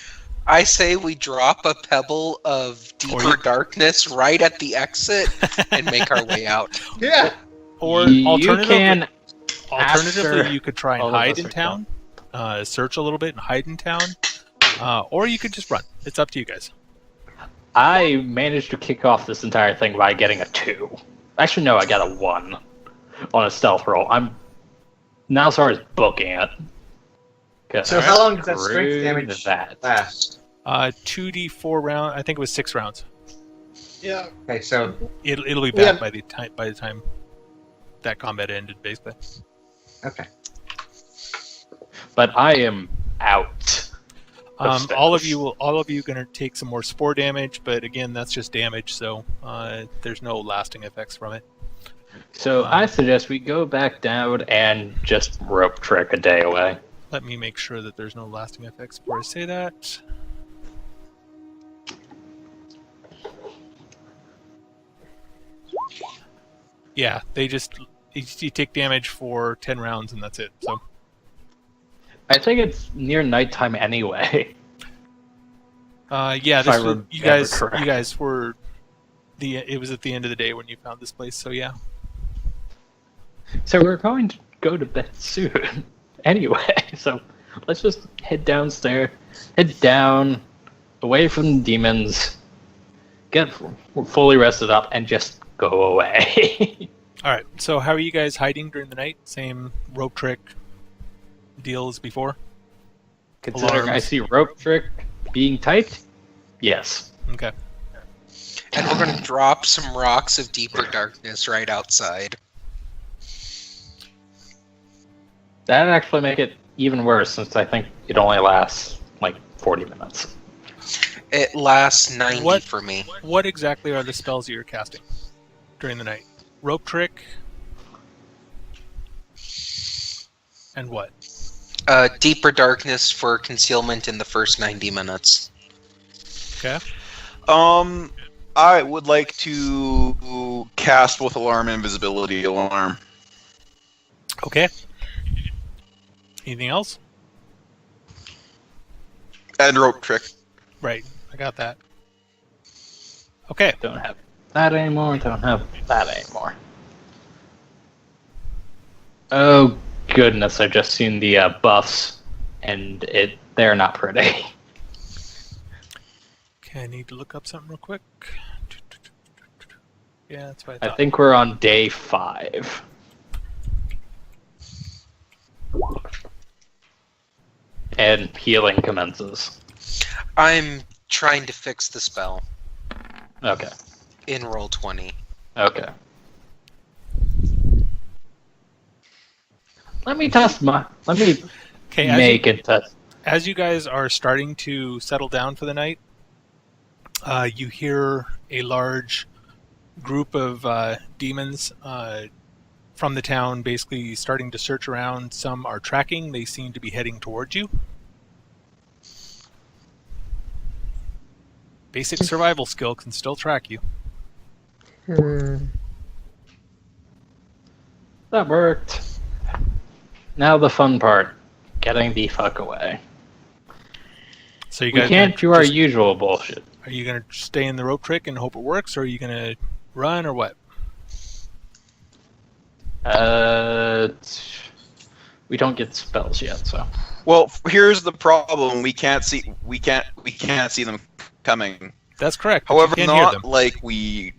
C: I say we drop a pebble of deeper darkness right at the exit and make our way out.
F: Yeah.
B: Or alternatively, you could try and hide in town, search a little bit and hide in town, or you could just run. It's up to you guys.
A: I managed to kick off this entire thing by getting a 2. Actually, no, I got a 1 on a stealth roll. Nelsar is booking it.
E: So how long does that strength damage last?
B: 2d4 round. I think it was 6 rounds.
F: Yeah.
E: Okay, so
B: it'll be back by the time that combat ended, basically.
E: Okay.
A: But I am out.
B: All of you going to take some more spore damage, but again, that's just damage, so there's no lasting effects from it.
A: So I suggest we go back down and just rope trick a day away.
B: Let me make sure that there's no lasting effects before I say that. Yeah, you take damage for 10 rounds and that's it. So
A: I think it's near nighttime anyway.
B: Yeah, you guys were it was at the end of the day when you found this place, so yeah.
A: So we're going to go to bed soon. Anyway, so let's just head downstairs, head down, away from the demons, get fully rested up, and just go away.
B: Alright, so how are you guys hiding during the night? Same rope trick deal as before?
A: Considering I see rope trick being tight, yes.
B: Okay.
C: And we're going to drop some rocks of deeper darkness right outside.
A: That'd actually make it even worse, since I think it only lasts like 40 minutes.
C: It lasts 90 for me.
B: What exactly are the spells you're casting during the night? Rope trick? And what?
C: Deeper darkness for concealment in the first 90 minutes.
B: Okay.
H: I would like to cast with alarm invisibility alarm.
B: Okay. Anything else?
H: And rope trick.
B: Right, I got that. Okay.
A: Don't have that anymore, don't have that anymore. Oh goodness, I've just seen the buffs, and they're not pretty.
B: Okay, I need to look up something real quick. Yeah, that's what I
A: I
B: thought.
A: think we're on day 5. And healing commences.
C: I'm trying to fix the spell
A: Okay.
C: in roll 20.
A: Okay. Let me
B: Okay,
A: make it test.
B: as you guys are starting to settle down for the night, you hear a large group of demons from the town basically starting to search around. Some are tracking. They seem to be heading towards you. Basic survival skill can still track you.
A: That worked. Now the fun part. Getting the fuck away.
B: So you
A: We
B: guys
A: can't do our usual bullshit.
B: Are you going to stay in the rope trick and hope it works, or are you going to run, or what?
A: We don't get spells yet, so.
H: Well, here's the problem: we can't see them coming.
B: That's correct. but
H: However,
B: you can hear them.
H: not like we.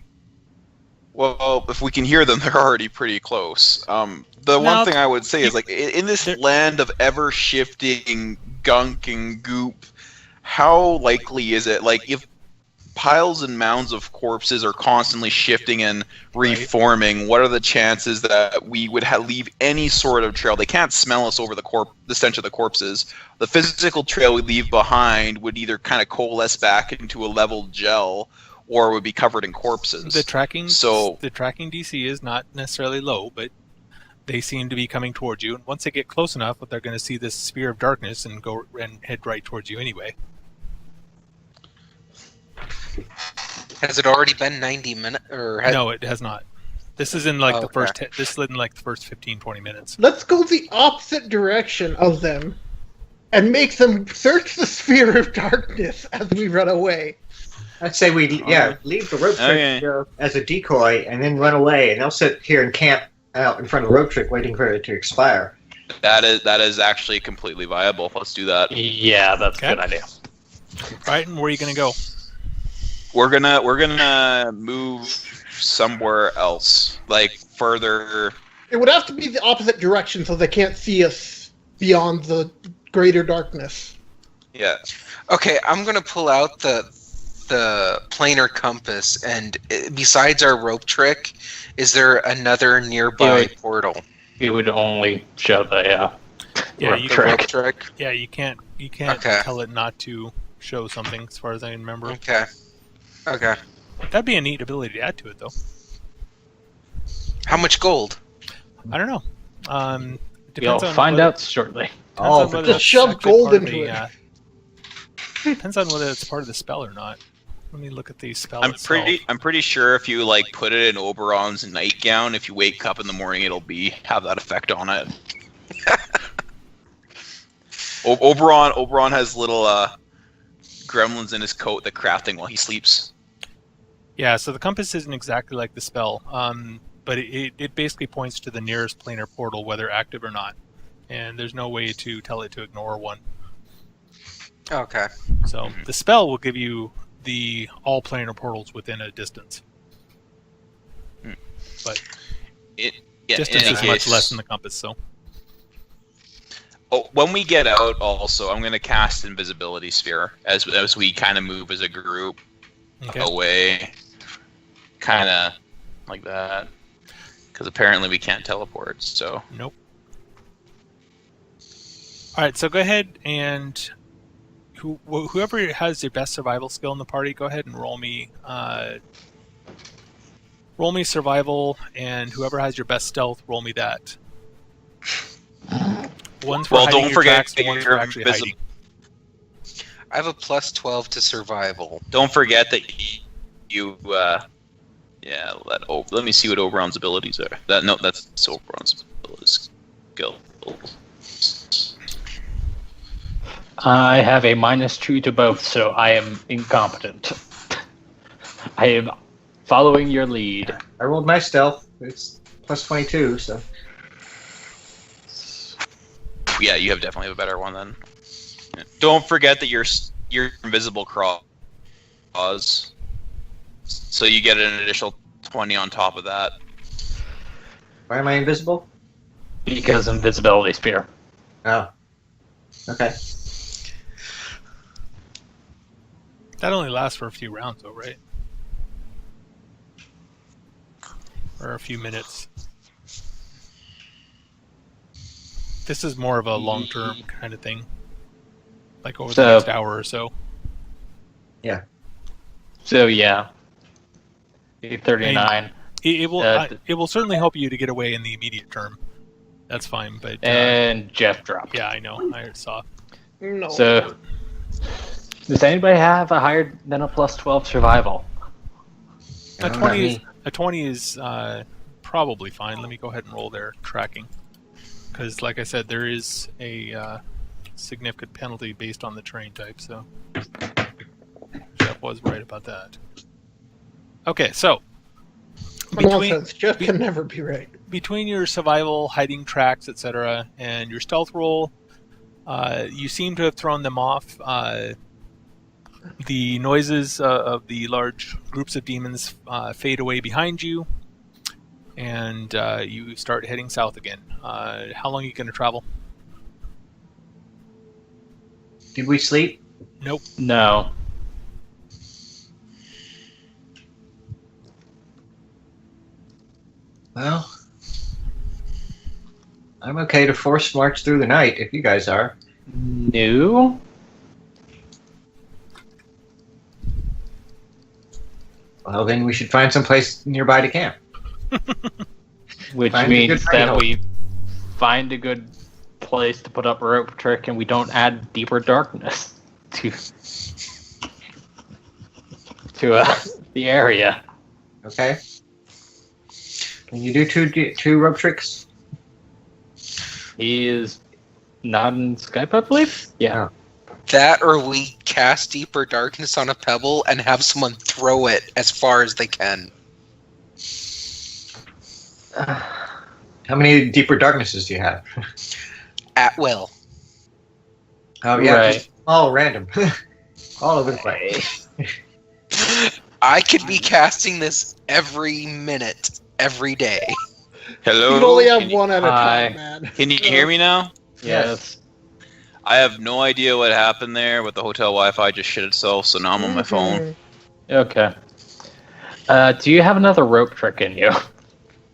H: Well, if we can hear them, they're already pretty close. The one thing I would say is, like, in this land of ever-shifting gunk and goop, how likely is it? Like, if piles and mounds of corpses are constantly shifting and reforming, what are the chances that we would leave any sort of trail? They can't smell us over the stench of the corpses. The physical trail we leave behind would either kind of coalesce back into a level gel, or would be covered in corpses.
B: The tracking DC is not necessarily low, but they seem to be coming towards you. And once they get close enough, they're going to see this sphere of darkness and go and head right towards you anyway.
C: Has it already been 90 minutes?
B: No, it has not. This is in like the first. This is in like the first 15-20 minutes.
F: Let's go the opposite direction of them and make them search the sphere of darkness as we run away.
E: I'd say we leave the rope trick as a decoy and then run away, and they'll sit here and camp out in front of the rope trick waiting for it to expire.
D: That is actually completely viable. Let's do that.
A: Yeah, that's a good idea.
B: Right, and where are you going to go?
D: We're gonna move somewhere else, like further.
F: It would have to be the opposite direction so they can't see us beyond the greater darkness.
D: Yeah.
C: Okay, I'm gonna pull out the planar compass, and besides our rope trick, is there another nearby portal?
A: It would only show the
B: rope
C: trick.
B: Yeah, you can't tell it not to show something, as far as I remember.
C: Okay.
B: That'd be a neat ability to add to it, though.
C: How much gold?
B: I don't know.
A: You'll find out shortly.
F: Just shove gold into it.
B: Depends on whether it's part of the spell or not. Let me look at the spell itself.
D: I'm pretty sure if you like put it in Oberon's nightgown, if you wake up in the morning, it'll have that effect on it. Oberon has little gremlins in his coat that crafting while he sleeps.
B: Yeah, so the compass isn't exactly like the spell, but it basically points to the nearest planar portal, whether active or not, and there's no way to tell it to ignore one.
C: Okay.
B: So the spell will give you all planar portals within a distance, but distance is much less than the compass. So.
D: Oh, when we get out, also, I'm going to cast Invisibility Sphere as we kind of move as a group away, kind of like that, because apparently we can't teleport. So.
B: Nope. All right, so go ahead and whoever has your best survival skill in the party, go ahead and roll me survival, and whoever has your best stealth, roll me that. One's for hiding your tracks, one's for actually hiding.
C: I have a plus 12 to survival.
D: Don't forget that you let me see what Oberon's abilities are. That's Oberon's skill.
A: I have a -2 to both, so I am incompetent. I am following your lead.
E: I rolled my stealth. It's plus 22, so.
D: Yeah, you definitely have a better one then. Don't forget that you're invisible claws, so you get an additional 20 on top of that.
E: Why am I invisible?
A: Because invisibility sphere.
E: Oh. Okay.
B: That only lasts for a few rounds, though, right? Or a few minutes. This is more of a long-term kind of thing. Like over the next hour or so.
E: Yeah.
A: So yeah. 8:39.
B: It will certainly help you to get away in the immediate term. That's fine, but...
A: and Jeff dropped.
B: Yeah, I know. I saw.
F: No.
A: So, does anybody have a higher than a plus 12 survival?
B: A 20 is probably fine. Let me go ahead and roll their tracking. Because, like I said, there is a significant penalty based on the terrain type, so Jeff was right about that. Okay, so
F: Nonsense. Jeff can never be right.
B: Between your survival, hiding tracks, etc., and your stealth roll, you seem to have thrown them off. The noises of the large groups of demons fade away behind you, and you start heading south again. How long are you going to travel?
E: Did we sleep?
B: Nope.
A: No.
E: Well, I'm okay to force march through the night if you guys are.
A: No.
E: Well, then we should find some place nearby to camp.
A: Which
E: Find a
A: means
E: good
A: that
E: trail.
A: we find a good place to put up a rope trick and we don't add deeper darkness to the area.
E: Okay. Can you do two rope tricks?
A: He is not in Skype, I believe? Yeah.
C: That, or we cast Deeper Darkness on a pebble and have someone throw it as far as they can.
E: How many deeper darknesses do you have?
C: At will.
E: Oh yeah,
A: Right.
E: just all random, all over the place.
C: I could be casting this every minute, every day.
H: Hello.
F: You can only have
H: Can you-
F: one at a
A: Hi.
F: time, man.
H: Can you hear me now?
A: Yes.
H: I have no idea what happened there, but the hotel Wi-Fi just shit itself, so now I'm on my phone.
A: Okay. Do you have another rope trick in you?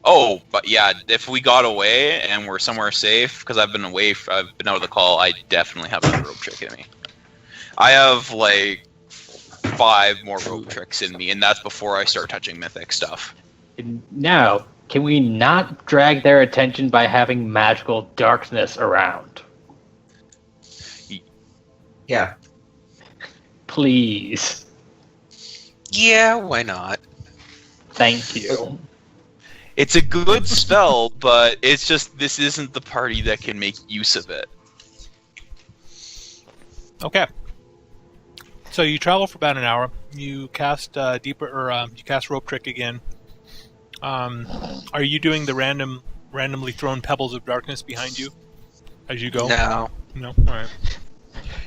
H: Oh, but yeah, if we got away and we're somewhere safe, because I've been away, I've been out of the call, I definitely have another rope trick in me. I have like 5 more rope tricks in me, and that's before I start touching mythic stuff.
A: Now, can we not drag their attention by having magical darkness around?
E: Yeah.
A: Please.
C: Yeah, why not?
A: Thank you.
H: It's a good spell, but it's just this isn't the party that can make use of it.
B: Okay. So you travel for about an hour. You cast you cast rope trick again. Are you doing the randomly thrown pebbles of darkness behind you as you go?
C: No.
B: No. All right.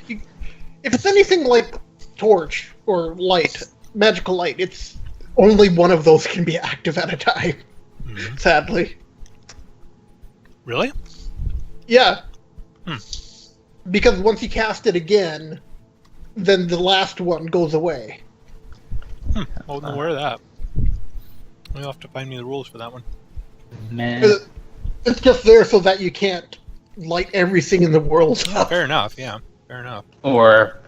F: If it's anything like torch or light, magical light, it's only one of those can be active at a time.
B: Mhm.
F: Sadly.
B: Really?
F: Yeah.
B: Hmm.
F: Because once you cast it again, then the last one goes away.
B: I wasn't aware of that. You'll have to find me the rules for that one.
A: Man.
F: It's just there so that you can't light everything in the world up.
B: Fair enough. Yeah. Fair enough.
A: Or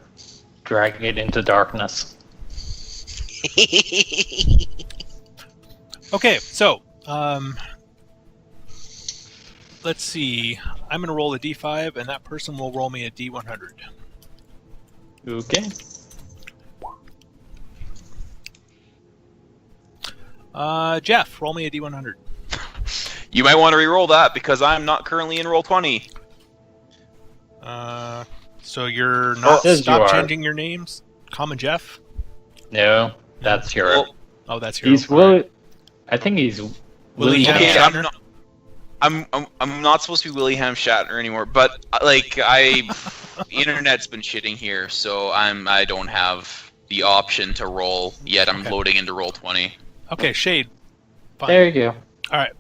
A: drag it into darkness.
B: Okay. So, let's see. I'm going to roll a d5, and that person will roll me a d100.
A: Okay.
B: Jeff, roll me a d100.
H: You might want to re-roll that because I'm not currently in roll 20.
B: So you're not
A: Says you
B: stop
A: are.
B: changing your names? Common Jeff?
A: No, that's hero.
H: Well,
B: Oh, that's your.
A: He's Will. I think he's
B: William
H: okay,
B: Shatner?
H: I'm not supposed to be William Shatner anymore, but like the internet's been shitting here, so I don't have the option to roll yet. I'm
B: Okay.
H: loading into roll 20.
B: Okay, Shade. Fine.
A: There you go.
B: All right.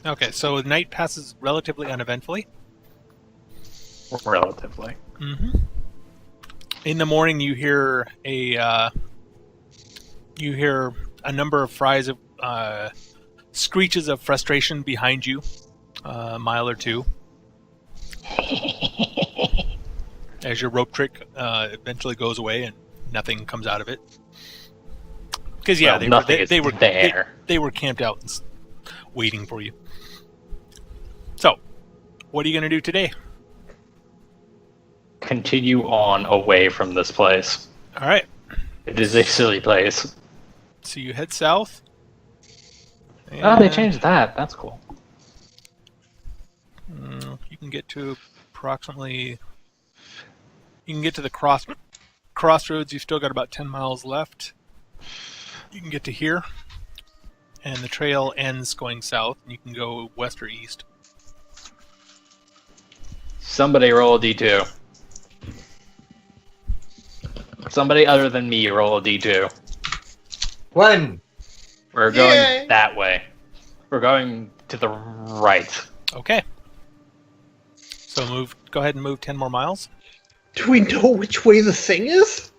B: Okay, so the night passes relatively uneventfully.
A: Relatively.
B: Mm-hmm. In the morning, you hear a number of screeches of frustration behind you, a mile or two. As your rope trick eventually goes away and nothing comes out of it. Because
A: Well, nothing is there.
B: They were camped out and waiting for you. So, what are you going to do today?
A: Continue on away from this place.
B: All right.
A: It is a silly place.
B: So you head south.
A: Oh, they changed that. That's cool.
B: You can get to approximately... You can get to the crossroads. You've still got about 10 miles left. You can get to here. And the trail ends going south. You can go west or east.
A: Somebody roll a d2. Somebody other than me roll a d2.
E: 1.
A: We're going
F: Yay.
A: that way. We're going to the right.
B: Okay. So go ahead and move 10 more miles.
F: Do we know which way the thing is?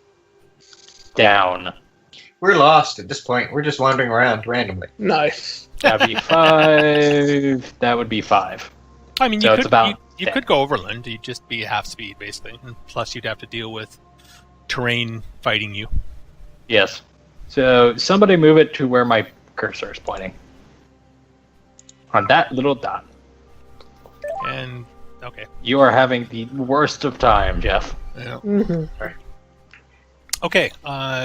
A: Down.
E: We're lost at this point. We're just wandering around randomly.
F: Nice.
A: That'd be 5. That would be 5.
B: I mean,
A: So it's about
B: you
A: 10.
B: could go overland. You'd just be half speed, basically. And plus, you'd have to deal with terrain fighting you.
A: Yes. So somebody move it to where my cursor is pointing. On that little dot.
B: And, okay.
A: You are having the worst of time, Jeff.
B: Yeah.
F: Mm-hmm.
B: Okay,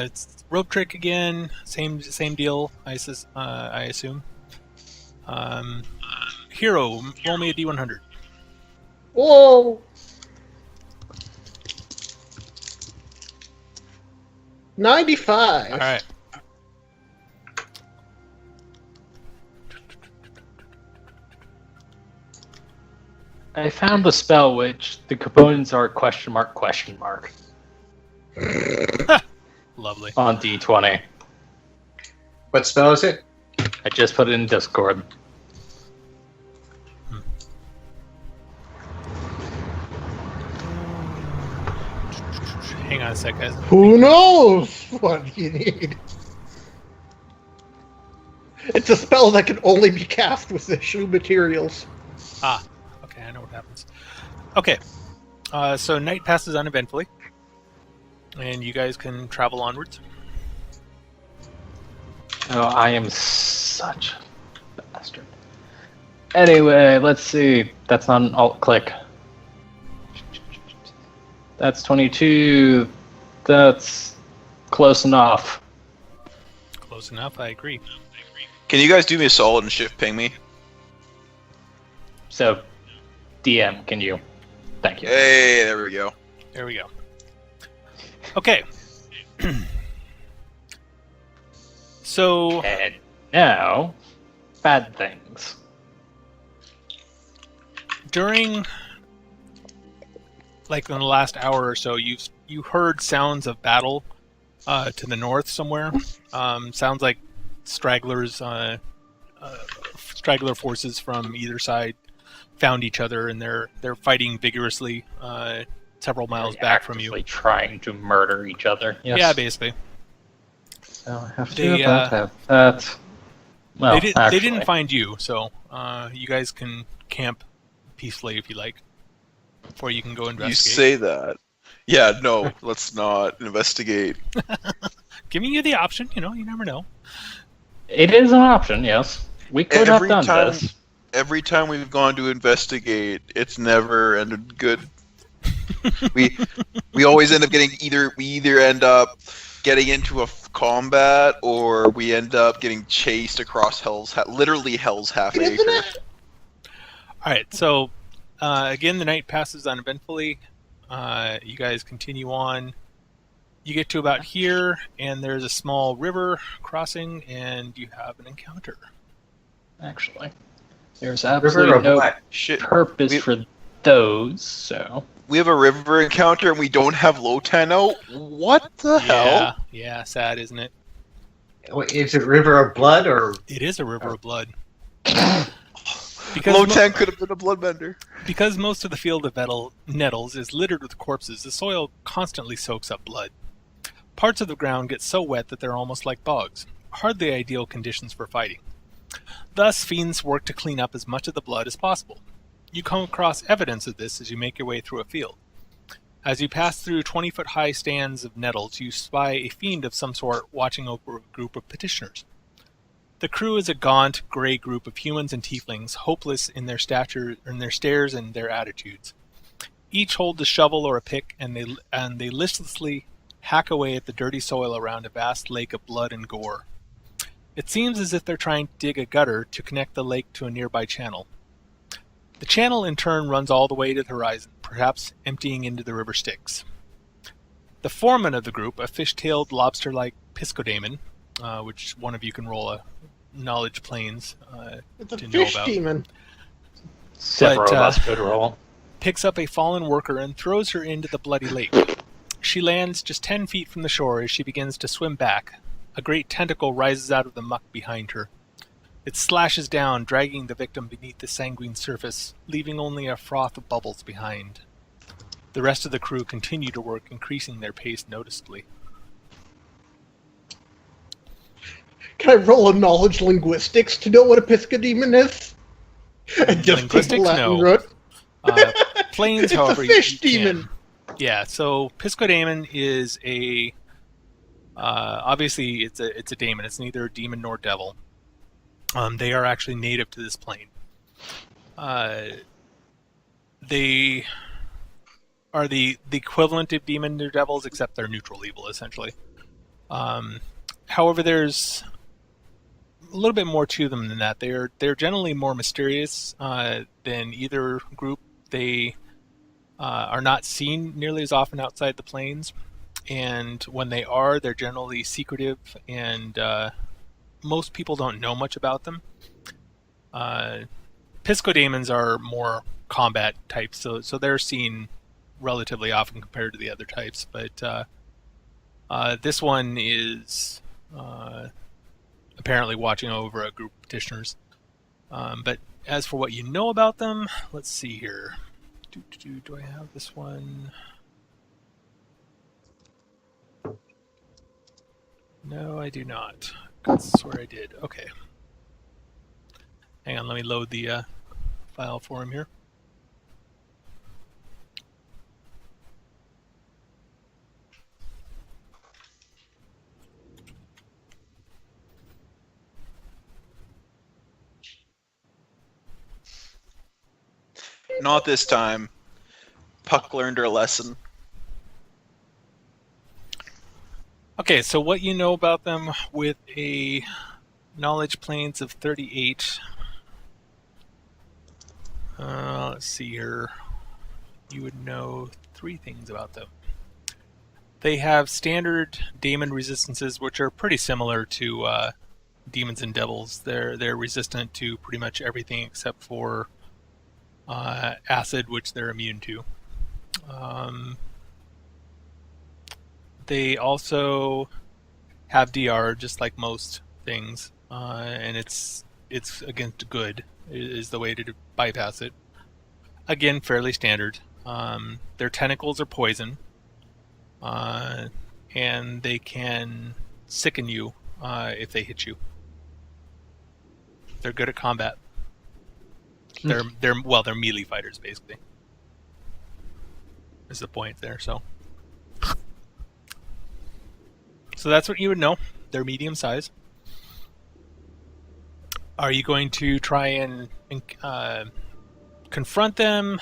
B: it's rope trick again. Same deal, I assume. Hero, roll me a d100.
F: Whoa! 95.
B: All right.
A: I found the spell which the components are question mark
B: Lovely.
A: on d20.
E: What spell is it?
A: I just put it in Discord.
B: Hang on a sec, guys.
F: Who knows what you need? It's a spell that can only be cast with the shoe materials.
B: Ah, okay, I know what happens. Okay, so night passes uneventfully, and you guys can travel onwards.
A: Oh, I am such a bastard. Anyway, let's see. That's not an alt-click. That's 22. That's close enough.
B: Close enough, I agree.
H: Can you guys do me a solid and shift ping me?
A: So, DM, can you? Thank you.
H: Hey, there we go.
B: There we go. Okay. So,
A: And now, bad things.
B: during, like, in the last hour or so, you heard sounds of battle to the north somewhere. Sounds like stragglers, straggler forces from either side found each other, and they're fighting vigorously several miles back from you.
A: Actively trying to murder each other. Yes.
B: Yeah, basically.
A: So I have to
B: They,
A: have that. Well,
B: they
A: actually,
B: didn't find you, so you guys can camp peacefully if you like, before you can go investigate.
H: You say that. Yeah, no, let's not investigate.
B: Giving you the option, you never know.
A: It is an option, yes. We could have done this.
H: Every time we've gone to investigate, it's never ended good. we always end up getting we either end up getting into a combat, or we end up getting chased across literally Hell's Half Acre.
B: All right, so again, the night passes uneventfully. You guys continue on. You get to about here, and there's a small river crossing, and you have an encounter.
A: Actually, there's
E: River
A: absolutely
E: of
A: no
E: what?
H: Shit.
A: purpose for those, so...
H: We have a river encounter and we don't have Lotan out? What the hell?
B: Yeah, sad, isn't it?
E: Is it River of Blood or?
B: It is a river of blood.
H: Lotan could have been a bloodbender.
B: Because most of the Field of Nettles is littered with corpses, the soil constantly soaks up blood. Parts of the ground get so wet that they're almost like bogs, hardly ideal conditions for fighting. Thus, fiends work to clean up as much of the blood as possible. You come across evidence of this as you make your way through a field. As you pass through 20-foot-high stands of nettles, you spy a fiend of some sort watching over a group of petitioners. The crew is a gaunt, gray group of humans and tieflings, hopeless in their stature, in their stares and their attitudes. Each holds a shovel or a pick, and they listlessly hack away at the dirty soil around a vast lake of blood and gore. It seems as if they're trying to dig a gutter to connect the lake to a nearby channel. The channel in turn runs all the way to the horizon, perhaps emptying into the river Styx. The foreman of the group, a fish-tailed, lobster-like piscodemon, which one of you can roll a knowledge planes
F: It's a
B: to know
F: fish
B: about.
F: demon.
A: Several of us could roll.
B: Picks up a fallen worker and throws her into the bloody lake. She lands just 10 feet from the shore as she begins to swim back. A great tentacle rises out of the muck behind her. It slashes down, dragging the victim beneath the sanguine surface, leaving only a froth of bubbles behind. The rest of the crew continue to work, increasing their pace noticeably.
F: Can I roll a knowledge linguistics to know what a piscodemon is? And just
B: Linguistics?
F: take Latin
B: No.
F: root?
B: Planes,
F: It's
B: however,
F: a fish
B: you can.
F: demon.
B: Yeah, so Piscodemon is a obviously it's a daemon. It's neither a demon nor devil. They are actually native to this plane. They are the equivalent of demon or devils, except they're neutral evil, essentially. However, there's a little bit more to them than that. They're generally more mysterious than either group. They are not seen nearly as often outside the planes, and when they are, they're generally secretive, and most people don't know much about them. Piscodemons are more combat types, so they're seen relatively often compared to the other types, but this one is apparently watching over a group of petitioners. But as for what you know about them, let's see here. Do I have this one? No, I do not. I swear I did. Okay. Hang on, let me load the file for him here.
H: Not this time. Puck learned her lesson.
B: Okay, so what you know about them with a knowledge planes of 38. Let's see here. You would know 3 things about them. They have standard daemon resistances, which are pretty similar to demons and devils. They're resistant to pretty much everything except for acid, which they're immune to. They also have DR, just like most things, and it's against good is the way to bypass it. Again, fairly standard. Their tentacles are poison, and they can sicken you if they hit you. They're good at combat. They're melee fighters, basically. Is the point there? So that's what you would know. They're medium size. Are you going to try and confront them,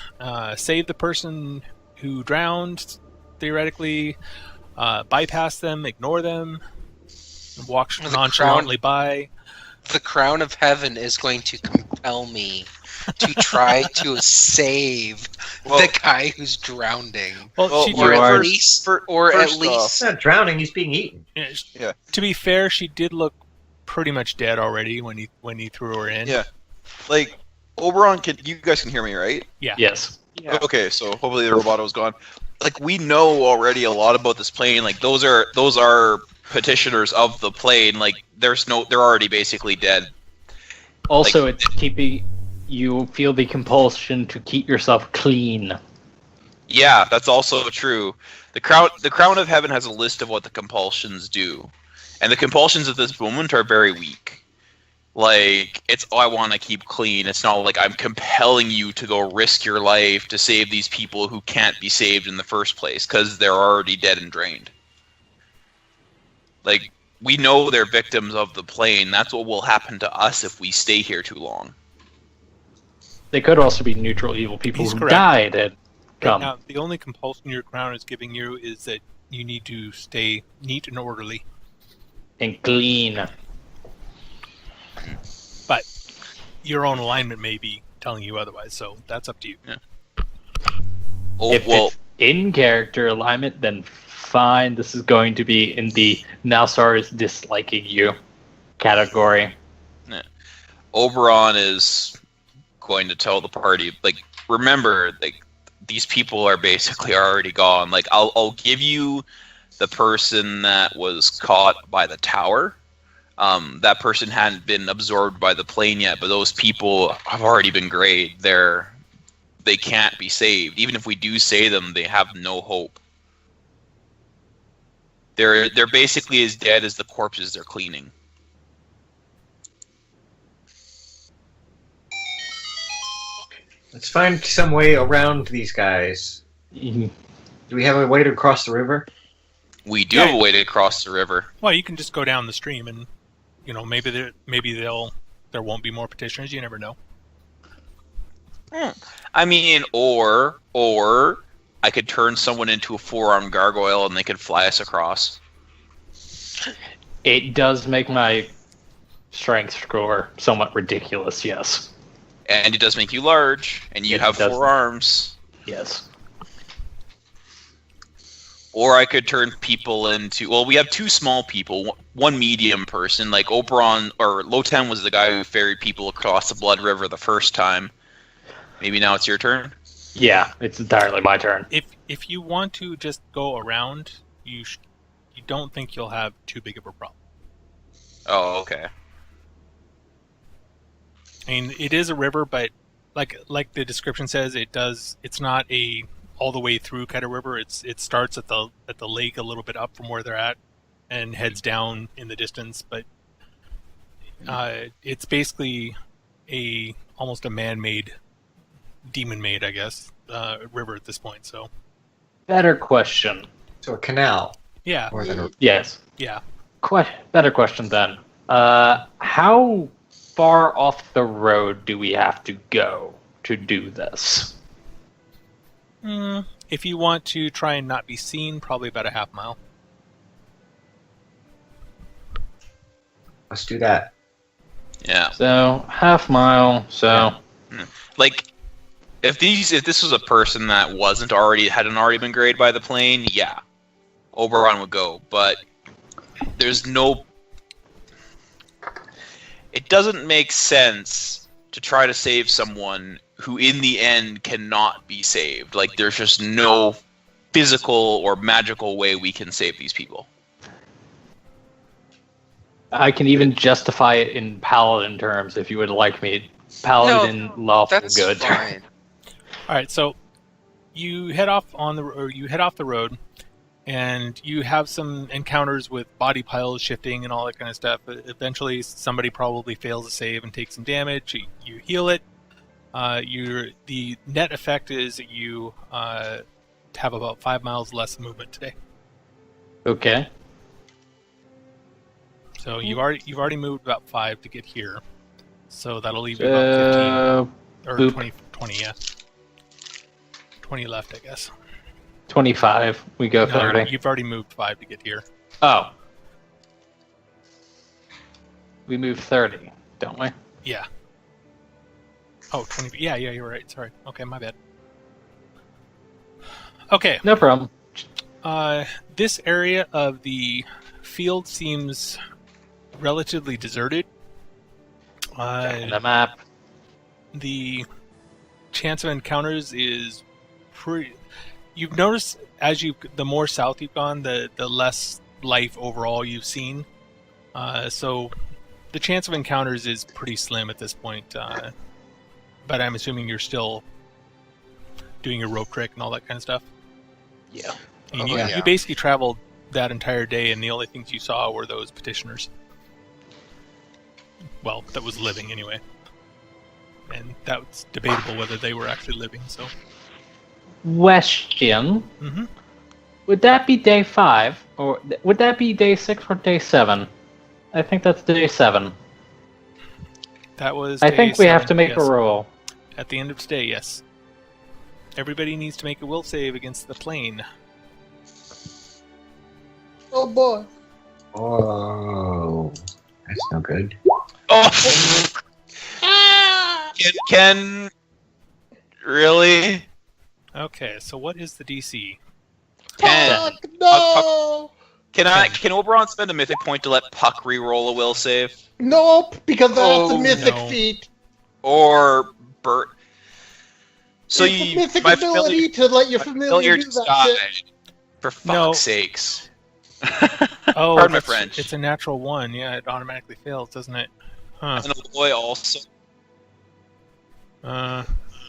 B: save the person who drowned, theoretically, bypass them, ignore them, walk nonchalantly by?
C: The crown of heaven is going to compel me to try to save the guy who's drowning.
B: Well, she
C: Or
B: did,
C: at least,
E: He's not drowning, he's being eaten.
H: Yeah.
B: To be fair, she did look pretty much dead already when he threw her in.
H: Yeah. Like, Oberon, you guys can hear me, right?
B: Yeah.
A: Yes.
E: Yeah.
H: Okay, so hopefully the roboto's gone. Like, we know already a lot about this plane. Like, those are petitioners of the plane. Like, they're already basically dead.
A: Also,
H: Like-
A: it's keeping You feel the compulsion to keep yourself clean.
D: Yeah, that's also true. The Crown of Heaven has a list of what the compulsions do, and the compulsions at this moment are very weak. Like, it's, oh, I want to keep clean. It's not like I'm compelling you to go risk your life to save these people who can't be saved in the first place because they're already dead and drained. Like, we know they're victims of the plane. That's what will happen to us if we stay here too long.
A: They could also be neutral evil people
B: He's
A: who
B: correct.
A: died and come.
B: Now, the only compulsion your crown is giving you is that you need to stay neat and orderly.
A: And clean.
B: But your own alignment may be telling you otherwise, so that's up to you.
D: Oh,
A: If
D: well,
A: it's in character alignment, then fine. This is going to be in the Nalsar is disliking you category.
D: Oberon is going to tell the party, like, remember, like, these people are basically already gone. Like, I'll give you the person that was caught by the tower. That person hadn't been absorbed by the plane yet, but those people have already been grayed. They can't be saved. Even if we do save them, they have no hope. They're basically as dead as the corpses they're cleaning.
E: Let's find some way around these guys.
A: Mhm.
E: Do we have a way to cross the river?
D: We do have a way to cross the river.
B: Well, you can just go down the stream, and maybe there won't be more petitioners. You never know.
D: I mean, or I could turn someone into a 4-armed gargoyle and they could fly us across.
A: It does make my strength score somewhat ridiculous, yes.
D: And it does make you large, and you
A: It
D: have
A: does.
D: 4 arms.
A: Yes.
D: Or I could turn people into... Well, we have 2 small people, 1 medium person. Like Oberon, or Lotan was the guy who ferried people across the Blood River the first time. Maybe now it's your turn?
A: Yeah, it's entirely my turn.
B: If you want to just go around, you don't think you'll have too big of a problem.
D: Oh, okay.
B: I mean, it is a river, but like the description says, it's not a all the way through kind of river. It starts at the lake a little bit up from where they're at and heads down in the distance, but it's basically almost a man-made, demon-made, I guess, river at this point. So
A: Better question.
E: So a canal.
B: yeah,
E: More than a...
A: Yes.
B: yeah.
A: Better question then. How far off the road do we have to go to do this?
B: If you want to try and not be seen, probably about a half mile.
E: Let's do that.
D: Yeah.
A: So, half mile, so...
D: Like, if this was a person that hadn't already been graded by the plane, yeah, Oberon would go. But there's no... It doesn't make sense to try to save someone who in the end cannot be saved. Like, there's just no physical or magical way we can save these people.
A: I can even justify it in paladin terms if you would like me. Paladin, lawful
C: That's
A: good.
C: fine.
B: All right, so you head off the road, and you have some encounters with body piles shifting and all that kind of stuff. But eventually, somebody probably fails to save and takes some damage. You heal it. The net effect is that you have about 5 miles less movement today.
A: Okay.
B: So you've already moved about 5 to get here. So that'll leave you about 15 or
A: boop.
B: 20, yeah. 20 left, I guess.
A: 25. We go
B: No,
A: 30.
B: you've already moved 5 to get here.
A: Oh. We move 30, don't we?
B: Yeah. Oh, 20. Yeah, you're right. Sorry. Okay, my bad. Okay.
A: No problem.
B: This area of the field seems relatively deserted.
A: Checking the map.
B: The chance of encounters is pretty... You've noticed the more south you've gone, the less life overall you've seen. So the chance of encounters is pretty slim at this point. But I'm assuming you're still doing your rope trick and all that kind of stuff.
A: Yeah.
B: And
C: Oh,
B: you basically traveled that entire day, and the only things you saw were those petitioners. Well, that was living anyway. And that was debatable whether they were actually living, so...
A: Question.
B: Mm-hmm.
A: Would that be day 5? Or would that be day 6 or day 7? I think that's day 7.
B: That was
A: I
B: day
A: think we have
B: 7,
A: to make
B: yes.
A: a roll.
B: At the end of today, yes. Everybody needs to make a will save against the plane.
F: Oh boy.
E: Oh, that's no good.
D: Oh,
F: Ah!
D: can really?
B: Okay, so what is the DC?
F: Puck, no!
D: Can Oberon spend a mythic point to let Puck re-roll a will save?
F: Nope, because that's
D: Oh,
F: a mythic
B: no.
F: feat.
D: Or Bert? So
F: It's a
D: you
F: mythic
D: my
F: ability to let your familiar do
D: just
F: that
D: died.
F: shit.
D: For fuck's
B: No.
D: sakes.
B: Oh,
D: Pardon my
B: that's-
D: French.
B: It's a natural 1. Yeah, it automatically fails, doesn't it? Huh.
D: And Aloy also.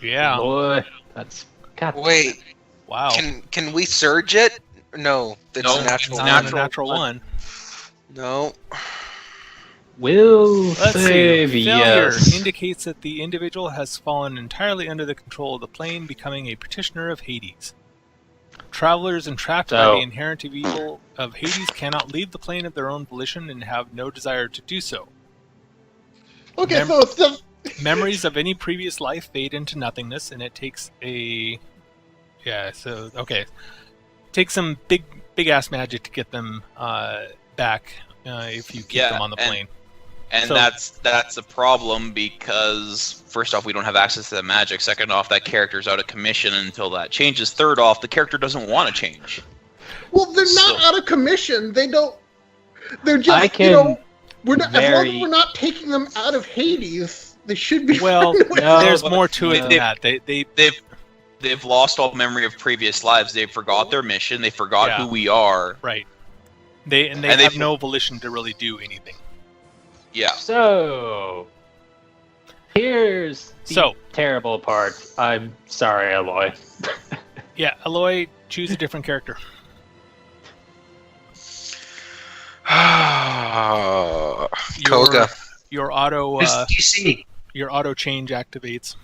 B: Yeah.
A: Boy, that's... God.
C: Wait,
B: Wow.
C: can we surge it? No, it's
D: No,
C: a natural.
B: Not
D: it's
B: a natural 1.
C: No.
A: Will
B: Let's
A: save,
B: see. Failure
A: yes.
B: indicates that the individual has fallen entirely under the control of the plane, becoming a petitioner of Hades. Travelers entrapped by
A: So-
B: the inherent evil of Hades cannot leave the plane of their own volition and have no desire to do so.
F: Okay,
B: Mem-
F: so it's just...
B: Memories of any previous life fade into nothingness, and it takes a... Yeah, so, okay. Takes some big ass magic to get them back if you keep
D: Yeah,
B: them on the
D: and-
B: plane.
D: And
B: So-
D: that's a problem because first off, we don't have access to the magic. Second off, that character's out of commission until that changes. Third off, the character doesn't want to change.
F: Well, they're not
D: So-
F: out of commission. They don't... They're just,
A: I can
F: you know... We're not, as long as
A: very-
F: we're not taking them out of Hades, they should be
B: Well,
F: fine with
A: no,
F: it.
B: there's more to it than
D: they-
B: that.
D: They've lost all memory of previous lives. They forgot their mission. They forgot
B: Yeah.
D: who we are.
B: Right. They
D: And
B: have
D: they've-
B: no volition to really do anything.
D: Yeah.
A: So, here's the
B: So-
A: terrible part. I'm sorry, Aloy.
B: Yeah, Aloy, choose a different character.
C: Koga.
B: Your auto
E: Who's DC?
B: your auto change activates.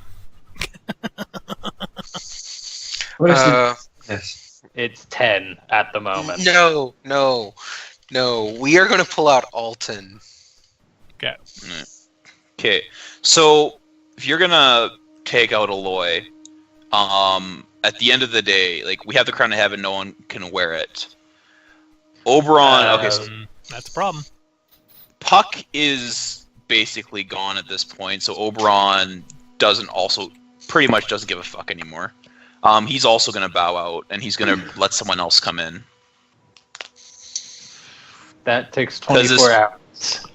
E: What is
C: Uh,
E: this?
A: It's 10 at the moment.
C: no. We are going to pull out Alton.
B: Okay.
D: Okay. So if you're gonna take out Aloy, at the end of the day, like we have the crown of heaven, no one can wear it. Oberon. Okay. So
B: That's a problem.
D: Puck is basically gone at this point, so Oberon pretty much doesn't give a fuck anymore. He's also going to bow out, and he's going to let someone else come in.
A: That takes
D: Does
A: 24
D: this-
A: hours.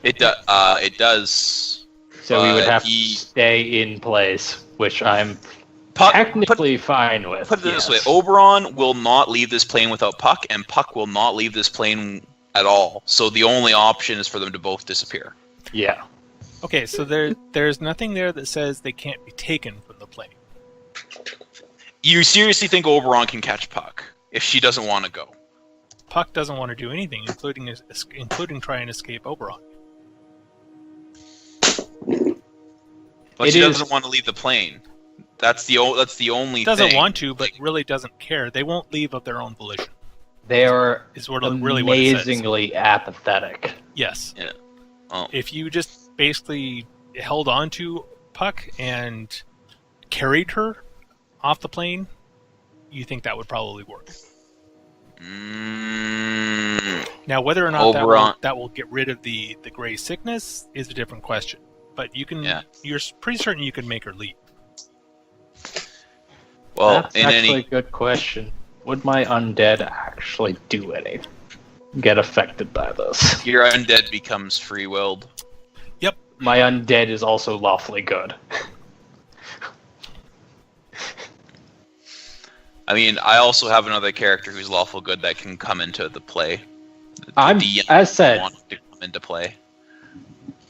D: It does.
A: So we would
D: but
A: have to
D: he-
A: stay in place, which I'm
D: Puck,
A: technically fine with.
D: put it this way:
A: yes.
D: Oberon will not leave this plane without Puck, and Puck will not leave this plane at all. So the only option is for them to both disappear.
A: Yeah.
B: Okay, so there's nothing there that says they can't be taken from the plane.
D: You seriously think Oberon can catch Puck if she doesn't want to go?
B: Puck doesn't want to do anything, including try and escape Oberon.
D: But
A: It
D: she
A: is-
D: doesn't want to leave the plane. That's the only
B: Doesn't
D: thing.
B: want to, but really doesn't care. They won't leave of their own volition.
A: They are
B: Is really what it says.
A: amazingly apathetic.
B: Yes.
D: Yeah. Oh.
B: If you just basically held on to Puck and carried her off the plane, you think that would probably work. Now, whether or not
D: Oberon.
B: that will get rid of the gray sickness is a different question. But you can,
D: Yeah.
B: you're pretty certain you can make her leave.
D: Well,
A: That's
D: in
A: actually
D: any
A: a good question. Would my undead actually do anything? Get affected by this?
D: your undead becomes free-willed.
A: My undead is also lawfully good.
D: I mean, I also have another character who's lawful good that can come into the play. The
A: I'm
D: DM
A: as said.
D: want to come into play.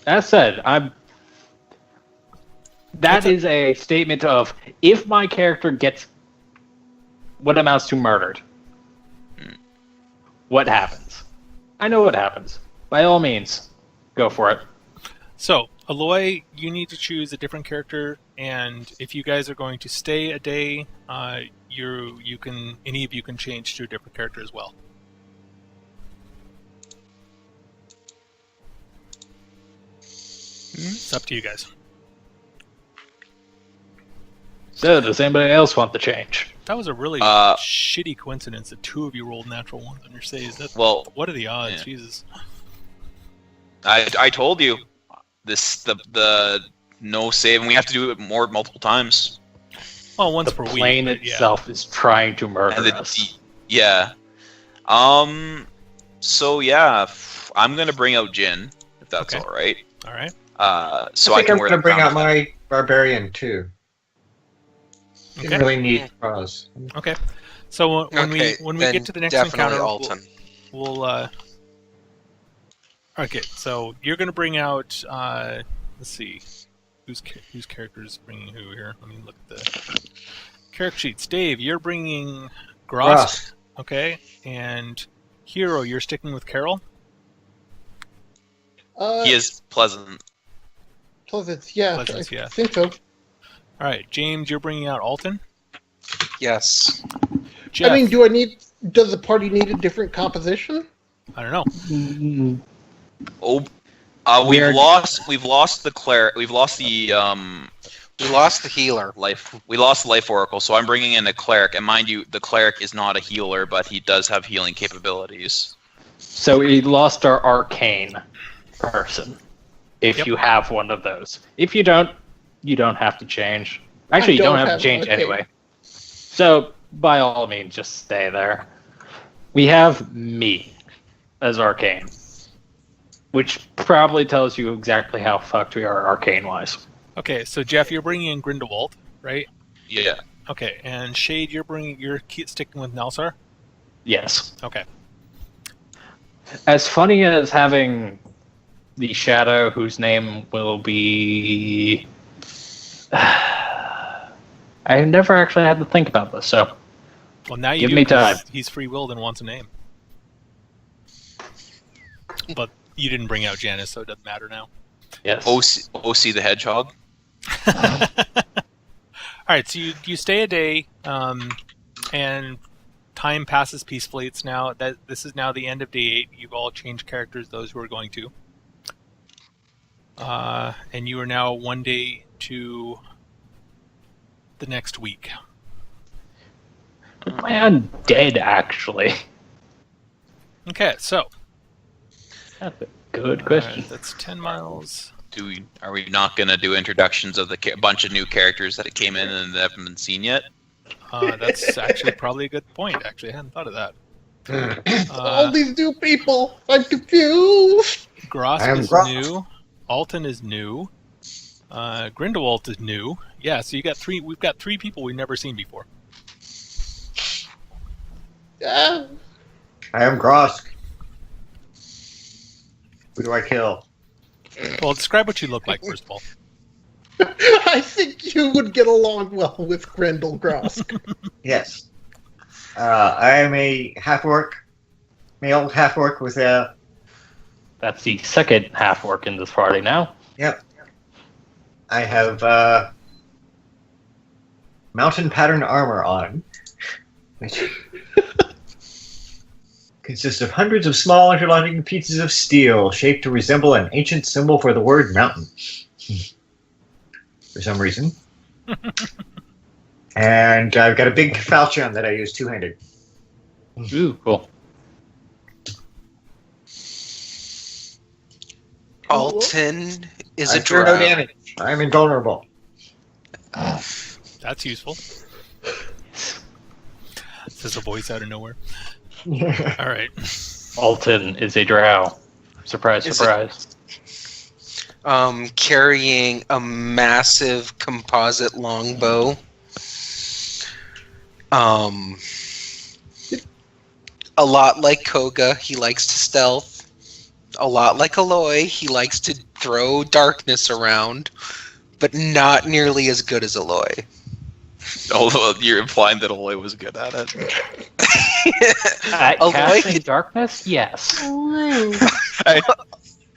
A: As said, I'm That is a statement of, if my character gets what amounts to murdered, what happens? I know what happens. By all means, go for it.
B: So, Aloy, you need to choose a different character, and if you guys are going to stay a day, any of you can change to a different character as well. It's up to you guys.
A: So, does anybody else want the change?
B: That was a really shitty coincidence that two of you rolled natural ones on your saves. What are the odds?
D: Yeah.
B: Jesus.
D: I told you the no save, and we have to do it multiple times.
B: Well, once
A: The
B: per week.
A: plane
B: but yeah.
A: itself is trying to murder
D: And
A: us.
D: yeah. So yeah, I'm gonna bring out Jin if that's
B: Okay.
D: all right.
B: All right.
D: So
E: I
D: I
E: think
D: can
E: I'm
D: wear
E: going
D: the
E: to bring
D: crown.
E: out my barbarian too.
B: Okay.
E: Didn't really need cross.
B: Okay. So when
C: Okay,
B: we
C: then
B: get to the next
C: definitely
B: encounter,
C: Alton.
B: we'll Okay, so you're gonna bring out. Let's see, whose character is bringing who here? Let me look at the character sheets. Dave, you're bringing Grosk.
E: Ross.
B: Okay, and Hero, you're sticking with Carol.
D: He is pleasant.
F: Pleasance, yeah.
B: Pleasance,
F: I
B: yeah.
F: think so.
B: All right, James, you're bringing out Alton.
C: Yes.
B: Jeff,
F: I mean, does the party need a different composition?
B: I don't know.
D: Oh,
A: We're-
D: we've lost the cleric. We've lost the
C: We lost the healer.
D: life. We lost the life oracle. So I'm bringing in a cleric, and mind you, the cleric is not a healer, but he does have healing capabilities.
A: So we lost our arcane person. If
B: Yep.
A: you have one of those. If you don't have to change. Actually, you don't have to change
F: arcane.
A: anyway. So, by all means, just stay there. We have me as arcane. Which probably tells you exactly how fucked we are arcane-wise.
B: Okay, so Jeff, you're bringing in Grindelwald, right?
D: Yeah.
B: Okay, and Shade, you're sticking with Nelsar.
A: Yes.
B: Okay.
A: As funny as having the shadow whose name will be... I've never actually had to think about this, so
B: Well, now you
A: Give
B: do
A: me
B: 'cause
A: time.
B: He's free-willed and wants a name. But you didn't bring out Janice, so it doesn't matter now.
A: yes.
D: OC the Hedgehog.
B: All right, so you stay a day, and time passes peacefully. It's now this is now the end of day 8. You've all changed characters, those who are going to, and you are now 1 day to the next week.
A: Am I undead, actually?
B: Okay, so
A: That's a good question.
B: that's 10 miles.
D: Are we not going to do introductions of the bunch of new characters that came in and that haven't been seen yet?
B: That's actually probably a good point. Actually, I hadn't thought of that.
F: All these new people! I'm confused!
B: Grosk
E: I am
B: is
E: Grosk.
B: new. Alton is new. Grindelwald is new. Yeah, so we've got 3 people we've never seen before.
F: Yeah.
E: I am Grosk. Who do I kill?
B: Well, describe what you look like, first of all.
F: I think you would get along well with Grendel Grosk.
E: Yes. I am a half-orc, male half-orc with a...
A: That's the second half-orc in this party now.
E: Yep. I have mountain pattern armor on, which consists of hundreds of small interlocking pieces of steel shaped to resemble an ancient symbol for the word mountain. For some reason. And I've got a big falchion that I use two-handed.
A: Ooh, cool.
C: Alton is
E: I
C: a
E: fear no
C: drow.
E: damage. I'm invulnerable.
B: That's useful. Says a voice out of nowhere. All right.
A: Alton is a drow. Surprise,
C: Is
A: surprise.
C: Carrying a massive composite longbow. A lot like Koga, he likes to stealth. A lot like Aloy, he likes to throw darkness around. but not nearly as good as Aloy.
D: Although you're implying that Aloy was good at it.
A: At
C: Aloy
A: casting
C: could-
A: darkness, yes.
C: Aloy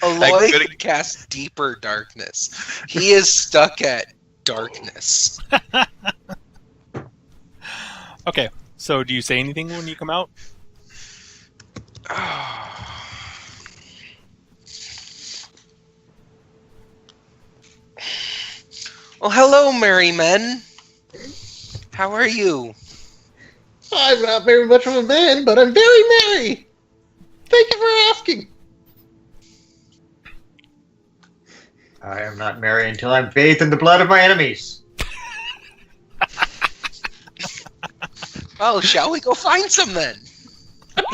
D: could've-
C: could cast deeper darkness. He is stuck at darkness.
B: Okay, so do you say anything when you come out?
C: Well, hello, merry men. How are you?
F: I'm not very much of a man, but I'm very merry. Thank you for asking.
E: I am not merry until I'm bathed in the blood of my enemies.
C: Oh, shall we go find some then?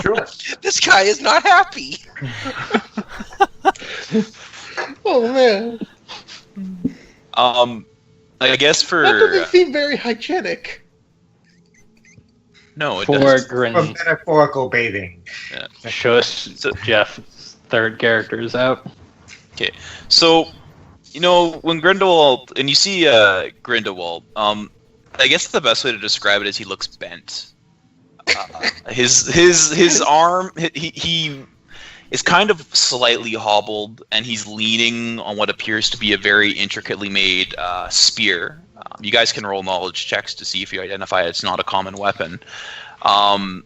E: Sure.
C: This guy is not happy.
F: Oh man,
D: I guess
F: that
D: for
F: doesn't seem very hygienic.
D: no, it
A: For
D: doesn't.
E: For
A: Grin,
E: metaphorical bathing.
A: shush,
D: So-
A: Jeff's third character's out.
D: So, when Grindelwald, and you see Grindelwald, I guess the best way to describe it is he looks bent. His arm, he is kind of slightly hobbled, and he's leaning on what appears to be a very intricately made spear. You guys can roll knowledge checks to see if you identify it's not a common weapon. And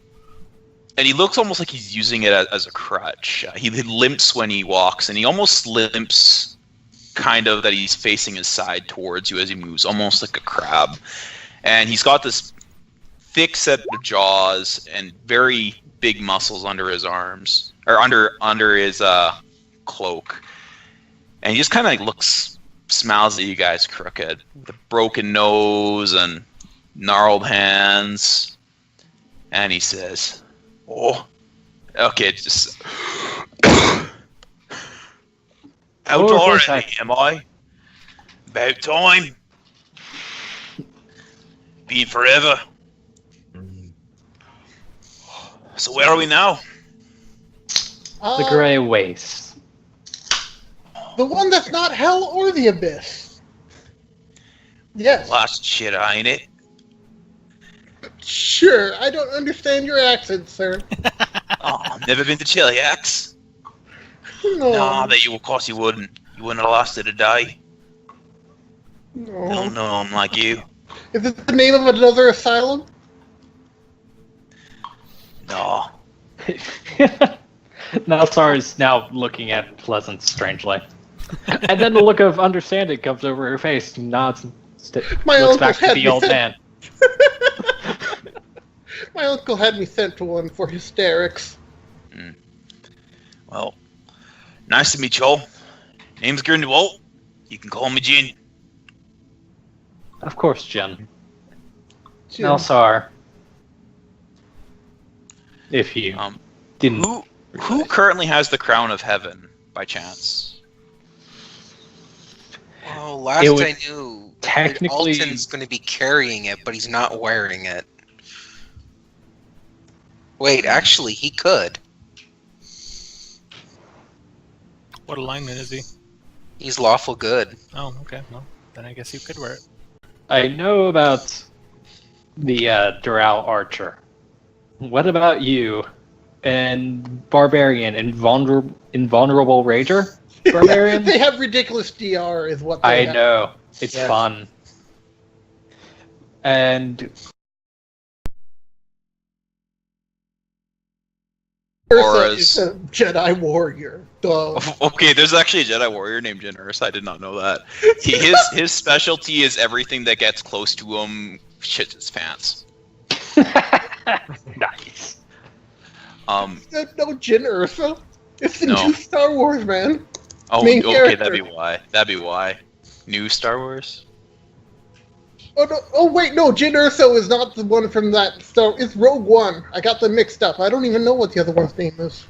D: he looks almost like he's using it as a crutch. He limps when he walks, and he almost limps kind of that he's facing his side towards you as he moves, almost like a crab. And he's got this thick set of jaws and very big muscles under his arms, or under his cloak. And he just kind of smiles at you guys crooked, with a broken nose and gnarled hands. And he says, "Oh, okay, just out
A: Oh,
D: already, am I? About time. Been forever. So where are we now?
A: The Grey Waste.
F: The one that's not hell or the abyss. Yes.
D: Lost shit, ain't it?
F: Sure. I don't understand your accent, sir.
D: Oh, never been to Cheliax?
F: No.
D: No, of course you wouldn't. You wouldn't have lost it a day.
F: No.
D: Don't know him like you.
F: Is it the name of another asylum?
D: No.
A: Nalsar is now looking at Pleasant strangely. And then the look of understanding comes over her face, nods, and
F: My
A: looks
F: uncle
A: back to
F: had
A: the
F: me
A: old
F: sent-
A: man.
F: My uncle had me sent to one for hysterics.
D: Well, nice to meet you all. Name's Grindelwald. You can call me Jin.
A: Of course, Jen.
F: Jim.
A: Nalsar. If you didn't.
D: Who currently has the crown of heaven, by chance?
C: Oh, last
A: It would
C: I knew,
A: technically-
C: Alton's going to be carrying it, but he's not wearing it. Wait, actually, he could.
B: What alignment is he?
C: He's lawful good.
B: Oh, okay. Well, then I guess you could wear it.
A: I know about the Doral Archer. What about you and Barbarian, Invulnerable Rager? Barbarian?
F: They have ridiculous DR, is what they
A: I
F: have.
A: know. It's
F: Yes.
A: fun. And
F: Ursa
D: Auras.
F: is a Jedi warrior. Duh.
D: Okay, there's actually a Jedi warrior named Jin Ursa. I did not know that. His specialty is everything that gets close to him shits his pants.
A: nice.
F: No, Jin Ursa. It's the
D: No.
F: new Star Wars, man.
D: Oh,
F: Main
D: okay,
F: character.
D: that'd be why. That'd be why. New Star Wars?
F: Oh, no, wait, no, Jin Urso is not the one from that Star. It's Rogue One. I got them mixed up. I don't even know what the other one's name is.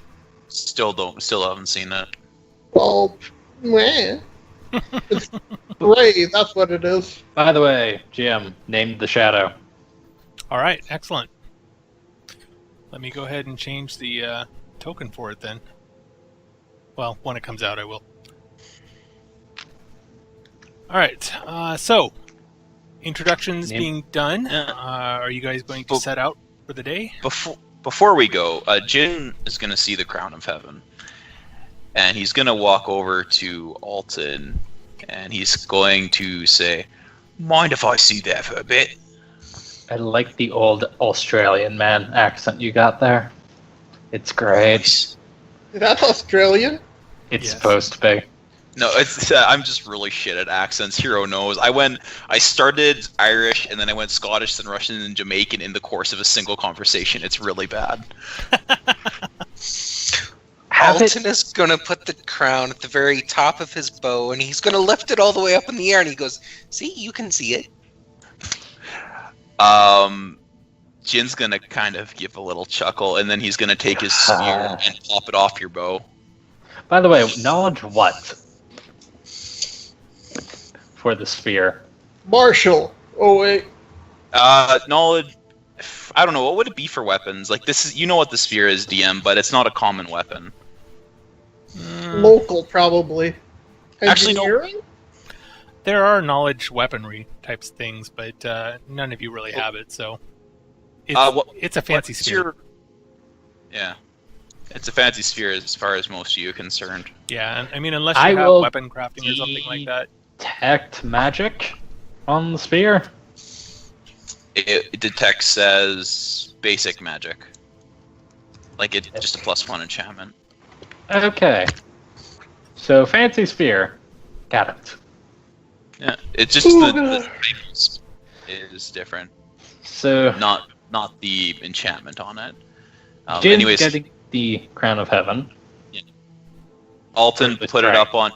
D: Still haven't seen that.
F: Well, meh. It's Ray, that's what it is.
A: By the way, Jim, named the Shadow.
B: All right, excellent. Let me go ahead and change the token for it then. Well, when it comes out, I will. All right. So, introductions
A: Name-
B: being done.
D: Yeah.
B: Are you guys going to set out for the day?
D: Before we go, Jin is going to see the crown of heaven, and he's going to walk over to Alton, and he's going to say, "Mind if I see that for a bit?"
A: I like the old Australian man accent you got there. It's great.
F: That's Australian.
A: It's
B: Yes.
A: supposed to be.
D: No, it's I'm just really shit at accents. Hero knows. I started Irish, and then I went Scottish, then Russian, and Jamaican in the course of a single conversation. It's really bad.
C: Alton is gonna put the crown at the very top of his bow, and he's gonna lift it all the way up in the air, and he goes, "See, you can see it."
D: Jin's gonna kind of give a little chuckle, and then he's gonna take his spear and pop it off your bow.
A: By the way, knowledge what? For the sphere.
F: Marshall. Oh wait.
D: Knowledge. I don't know. What would it be for weapons? Like this is, you know what the spear is, DM, but it's not a common weapon.
F: Local, probably.
D: Actually, no.
F: Engineering?
B: There are knowledge weaponry types things, but none of you really have it, so it's a fancy
D: What's
B: sphere.
D: your- Yeah, it's a fancy sphere as far as most of you are concerned.
B: Yeah, I mean, unless
A: I
B: you have
A: will
B: weapon crafting or something like that.
A: Detect magic on the sphere?
D: It detects as basic magic, like it's just a +1 enchantment.
A: Okay. So, fancy sphere. Got it.
D: Yeah, it's just the types is different,
A: So,
D: not the enchantment on it.
A: Jin's
D: Anyways,
A: getting the Crown of Heaven.
D: Alton
A: Or the
D: put it
A: drag.
D: up on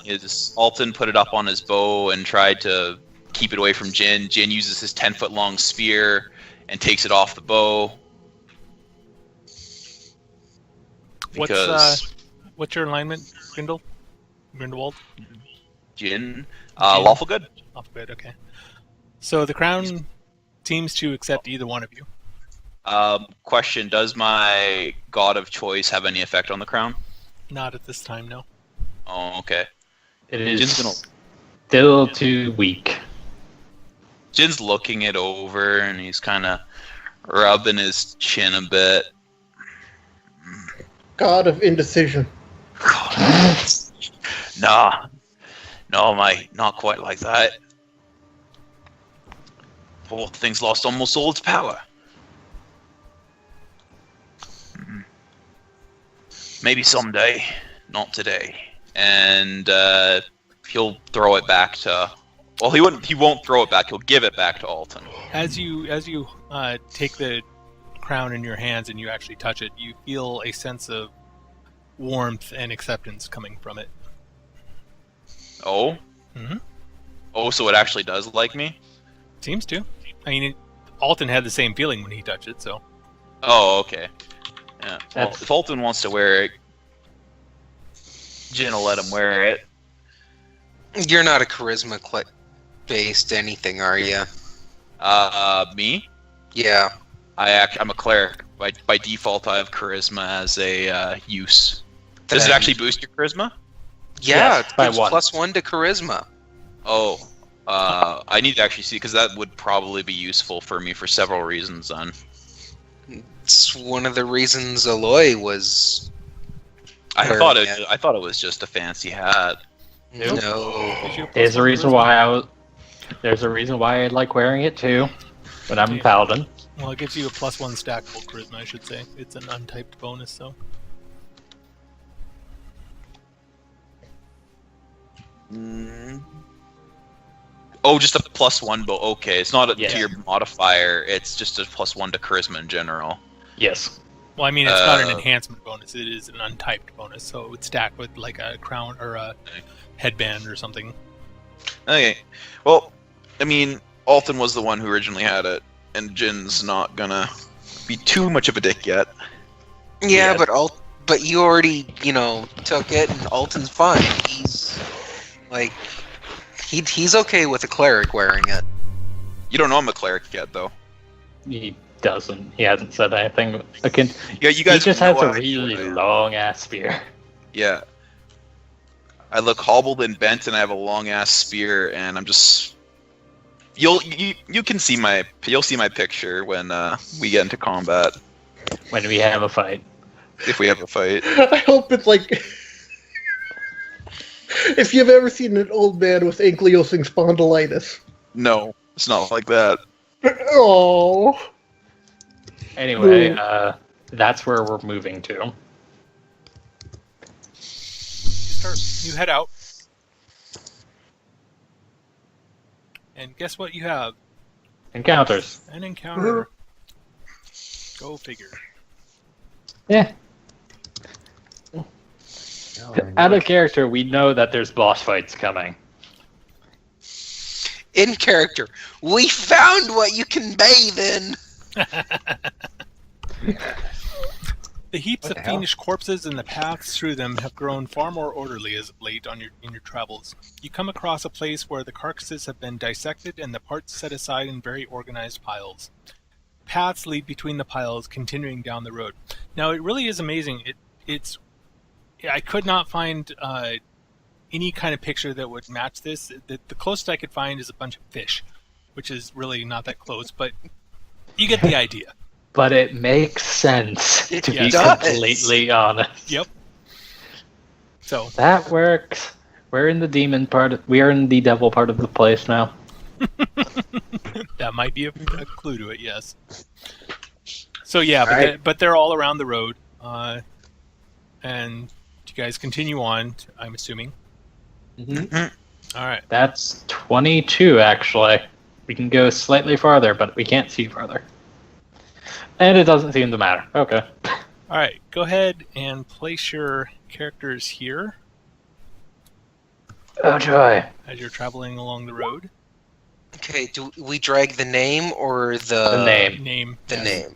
D: his bow and tried to keep it away from Jin. Jin uses his 10-foot long spear and takes it off the bow. Because
B: What's your alignment, Grindelwald?
D: Jin, lawful good.
B: Off good, okay. So the crown seems to accept either one of you.
D: Question: does my god of choice have any effect on the crown?
B: Not at this time, no.
D: Oh, okay.
A: It is
D: Jin's gonna-
A: still too weak.
D: Jin's looking it over and he's kind of rubbing his chin a bit.
F: God of indecision.
D: Nah, no, mate, not quite like that. Poor thing's lost almost all its power. Maybe someday, not today. And he'll throw it back to. Well, he wouldn't. He won't throw it back. He'll give it back to Alton.
B: As you take the crown in your hands and you actually touch it, you feel a sense of warmth and acceptance coming from it.
D: Oh.
B: Mhm.
D: Oh, so it actually does like me.
B: Seems to. I mean, Alton had the same feeling when he touched it, so.
D: Oh, okay. Yeah. Well,
A: That's-
D: if Alton wants to wear it, Jin will let him wear it.
C: You're not a charisma-based anything, are you?
D: Me?
C: Yeah.
D: I'm a cleric. By default, I have charisma as a use. Does it
C: Then-
D: actually boost your charisma?
C: Yeah,
A: Yes,
C: it
A: by
C: gives
A: one.
C: +1 to charisma.
D: Oh, I need to actually see because that would probably be useful for me for several reasons. Then
C: It's one of the reasons Aloy was.
D: I
C: Or-
D: thought
C: yeah.
D: I thought it was just a fancy hat.
B: Nope.
C: No.
B: Gives you a
A: There's a
B: +1
A: reason
B: charisma.
A: why There's a reason why I like wearing it too. But I'm a paladin.
B: Well, it gives you a +1 stackable charisma, I should say. It's an untyped bonus, so.
D: Oh, just a +1, but okay, it's not
A: Yeah.
D: to your modifier. It's just a +1 to charisma in general.
A: Yes.
B: Well, I mean, it's not an
D: Uh,
B: enhancement bonus. It is an untyped bonus, so it would stack with like a crown or a headband or something.
D: Okay, well, I mean, Alton was the one who originally had it, and Jin's not gonna be too much of a dick yet.
C: Yeah,
A: Yeah.
C: but you already, took it, and Alton's fine. He's like, he's okay with a cleric wearing it.
D: You don't know I'm a cleric yet, though.
A: He doesn't. He hasn't said anything. Again,
D: Yeah, you guys.
A: he just
D: have
A: has
D: no
A: a
D: idea
A: really
D: what I am.
A: long ass spear.
D: Yeah.
H: I look hobbled and bent, and I have a long ass spear, and I'm just. You'll see my picture when we get into combat.
A: When we have a fight.
H: If we have a fight.
F: I hope it's like if you've ever seen an old man with ankylosing spondylitis.
H: No, it's not like that.
F: Oh.
A: Anyway, that's where we're moving to.
B: You head out. And guess what you have?
A: Encounters.
B: An encounter. Go figure.
A: Yeah. Out of character, we know that there's boss fights coming.
C: In character, we found what you can bathe in.
B: The heaps of fiendish corpses and the paths through them have grown far more orderly as of late in your travels. You come across a place where the carcasses have been dissected and the parts set aside in very organized piles. Paths lead between the piles, continuing down the road. Now, it really is amazing. I could not find any kind of picture that would match this. The closest I could find is a bunch of fish, which is really not that close, but you get the idea.
A: But it makes sense, to be
C: does.
A: completely honest.
B: Yep. So
A: that works. We're in the demon part. We are in the devil part of the place now.
B: that might be a clue to it, yes. So yeah,
E: Right.
B: but they're all around the road, and you guys continue on. I'm assuming. All right.
A: That's 22, actually. We can go slightly farther, but we can't see farther. And it doesn't seem to matter. Okay.
B: All right. Go ahead and place your characters here
A: Oh, joy.
B: as you're traveling along the road.
C: Okay, do we drag the name or the
A: The name.
B: Name.
C: The
B: yes.
C: name.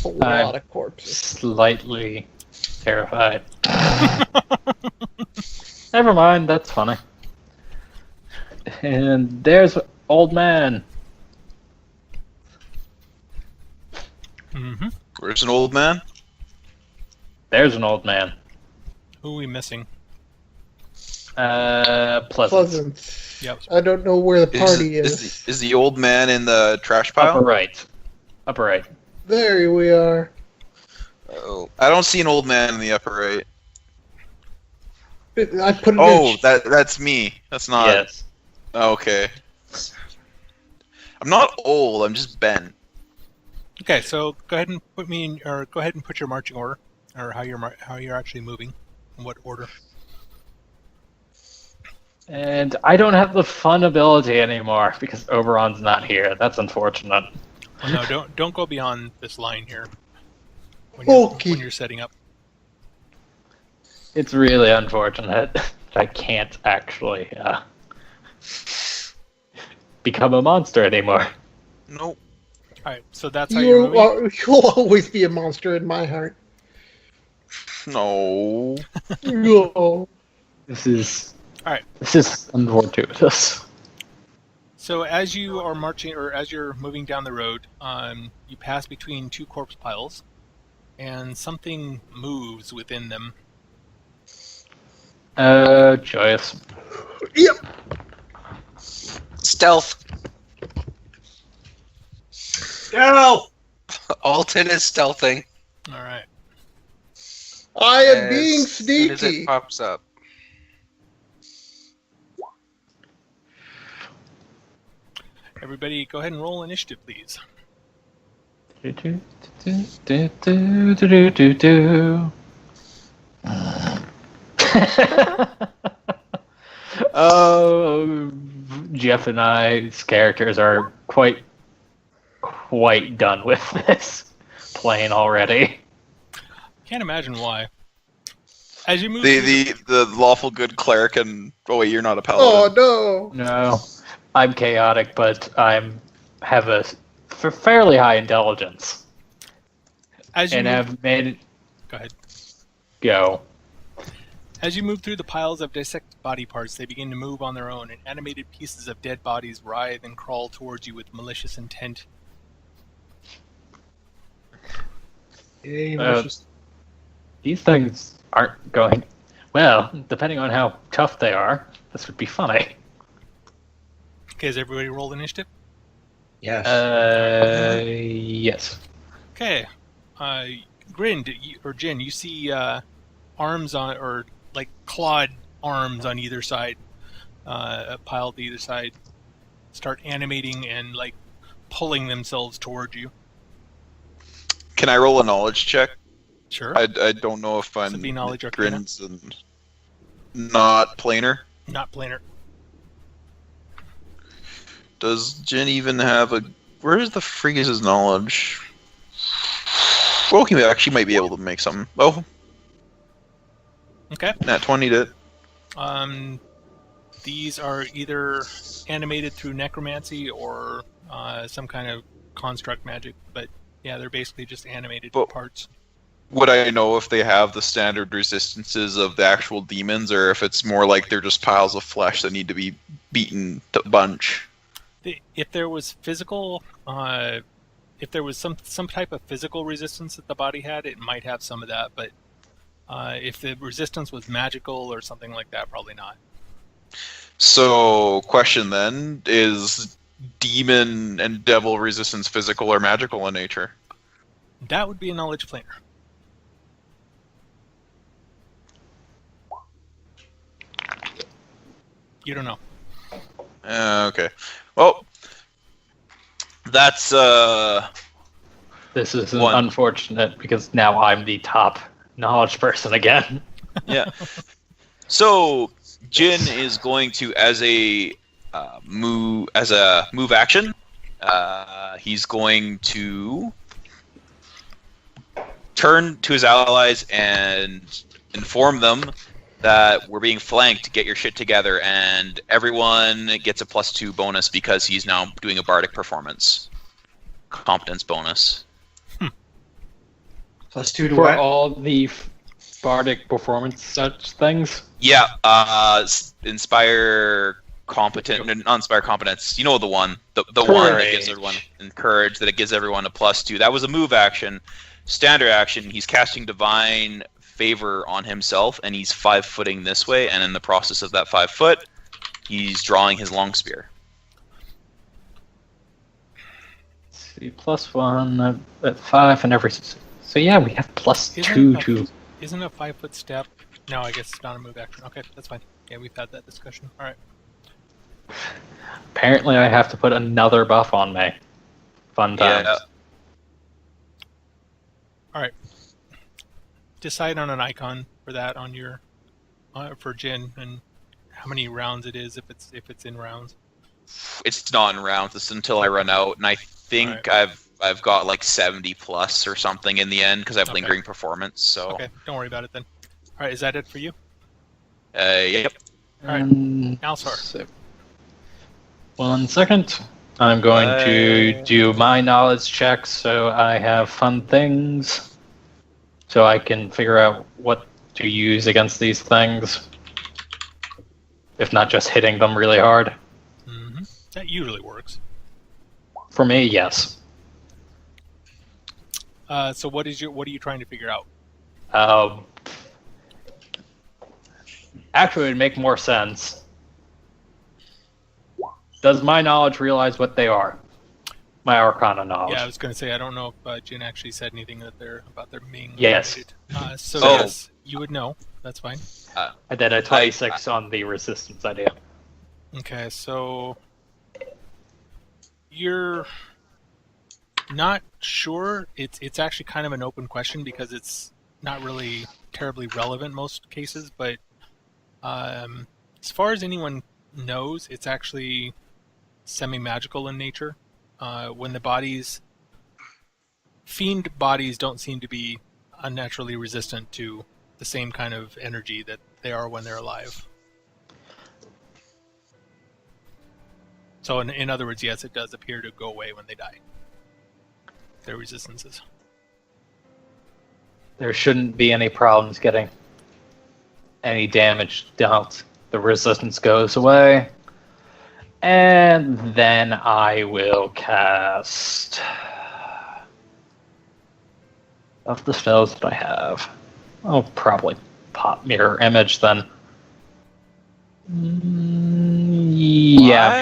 F: A lot
A: I'm
F: of corpses.
A: slightly terrified. Never mind, that's funny. And there's old man.
B: Mm-hmm.
H: Where's an old man?
A: There's an old man.
B: Who are we missing?
A: Pleasant.
F: Pleasant.
B: Yep.
F: I don't know where the party is.
H: Is the old man in the trash pile?
A: Upper right. Upper right.
F: There we are.
H: Oh, I don't see an old man in the upper right.
F: I put it
H: Oh,
F: in.
H: that's me. That's not.
A: Yes.
H: Oh, okay. I'm not old. I'm just Ben.
B: Okay, so go ahead and put me in, or go ahead and put your marching order, or how you're actually moving, in what order.
A: And I don't have the fun ability anymore because Oberon's not here. That's unfortunate.
B: Oh, no, don't go beyond this line here.
F: Okay.
B: When you're setting up.
A: It's really unfortunate that I can't actually become a monster anymore.
H: Nope.
B: All right, so that's how you're moving.
F: You'll always be a monster in my heart.
H: No.
F: No.
A: This is unfortuitous.
B: So as you are marching, or as you're moving down the road, you pass between two corpse piles, and something moves within them.
A: Joyous.
F: Yep.
C: Stealth.
E: Go!
C: Alton is stealthing.
B: All right.
F: I am being
C: As soon as
F: sneaky.
C: it pops up.
B: Everybody, go ahead and roll initiative, please.
A: Oh, Jeff and I's characters are quite done with this plane already.
B: Can't imagine why. As you move,
H: The lawful good cleric and wait, you're not a
F: Oh
H: paladin.
F: no.
A: No, I'm chaotic, but have a fairly high intelligence,
B: as you
A: and
B: move,
A: have made it
B: go ahead.
A: go.
B: As you move through the piles of dissected body parts, they begin to move on their own, and animated pieces of dead bodies writhe and crawl towards you with malicious intent.
E: Okay,
A: Uh,
E: malicious.
A: These things aren't going... Well, depending on how tough they are, this would be funny.
B: Okay, has everybody rolled initiative?
E: Yes.
A: Yes.
B: Okay. Grin, or Jin, you see arms on, or like clawed arms on either side, piled to either side, start animating and like pulling themselves towards you.
H: Can I roll a knowledge check?
B: Sure.
H: I don't know if I'm
B: So be knowledge arcana.
H: grins and not planar.
B: Not planar.
H: Does Jin even have a? Where's the frig is his knowledge? Well, he actually might be able to make something. Oh,
B: Okay.
H: nat 20 did.
B: These are either animated through necromancy or some kind of construct magic, but yeah, they're basically just animated
H: But-
B: parts.
H: Would I know if they have the standard resistances of the actual demons, or if it's more like they're just piles of flesh that need to be beaten to bunch?
B: If there was physical, if there was some type of physical resistance that the body had, it might have some of that. But if the resistance was magical or something like that, probably not.
H: So, question then is: demon and devil resistance physical or magical in nature?
B: That would be a knowledge planar. You don't know.
H: Okay. Well, that's
A: This is
H: One.
A: unfortunate because now I'm the top knowledge person again.
D: Yeah. So Jin is going to, as a move action, he's going to turn to his allies and inform them that we're being flanked. Get your shit together, and everyone gets a +2 bonus because he's now doing a bardic performance, competence bonus.
E: +2 to
A: For
E: what?
A: all the bardic performance such things.
D: Yeah, inspire competent, not inspire competence. You know the one, the one that gives everyone encourage, that it gives everyone a +2. That was a move action. Standard action, he's casting divine favor on himself, and he's 5-footing this way. And in the process of that 5 foot, he's drawing his long spear.
A: Let's see, +1 at 5 and every. So yeah, we have +2 to.
B: Isn't a 5-foot step? No, I guess it's not a move action. Okay, that's fine. Yeah, we've had that discussion. All right.
A: Apparently, I have to put another buff on me. Fun times.
D: Yeah.
B: All right. Decide on an icon for that on your for Jin, and how many rounds it is if it's in rounds.
D: It's not in rounds. It's until I run out, and I think I've got like 70 plus or something in the end because I have
B: Okay.
D: lingering performance. So
B: Okay, don't worry about it then. All right, is that it for you?
D: yep.
B: All right.
A: And
B: Alsar.
A: so- 1 second. I'm going to do my knowledge check so I have fun things. So I can figure out what to use against these things. If not just hitting them really hard.
B: Mm-hmm. That usually works.
A: For me, yes.
B: So what are you trying to figure out?
A: Actually, it would make more sense. Does my knowledge realize what they are? My Arcana knowledge.
B: Yeah, I was going to say I don't know if Jin actually said anything that they're about their being
A: Yes.
B: related. So
D: Oh.
B: yes, you would know. That's fine.
A: I did a 26 on the resistance idea.
B: Okay, so you're not sure. It's actually kind of an open question because it's not really terribly relevant most cases. But as far as anyone knows, it's actually semi-magical in nature. When the fiend bodies don't seem to be unnaturally resistant to the same kind of energy that they are when they're alive. So in other words, yes, it does appear to go away when they die. Their resistances.
A: There shouldn't be any problems getting any damage dealt. The resistance goes away. And then I will cast Of the spells that I have, I'll probably pop Mirror Image then. Yeah,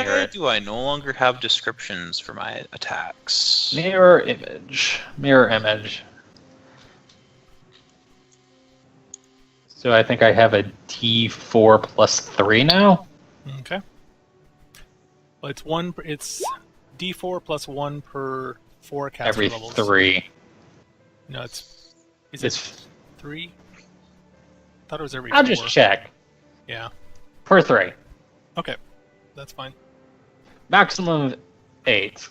A: mirror
D: Why
A: it.
D: do I no longer have descriptions for my attacks?
A: Mirror Image. Mirror Image. So I think I have a D4 plus 3 now?
B: Okay. Well, it's one. It's D4 plus 1 per 4 caster
A: Every
B: levels.
A: 3.
B: No, it's. Is
A: It's,
B: it 3? I thought it was every
A: I'll
B: 4.
A: just check.
B: Yeah.
A: Per 3.
B: Okay. That's fine.
A: Maximum of 8.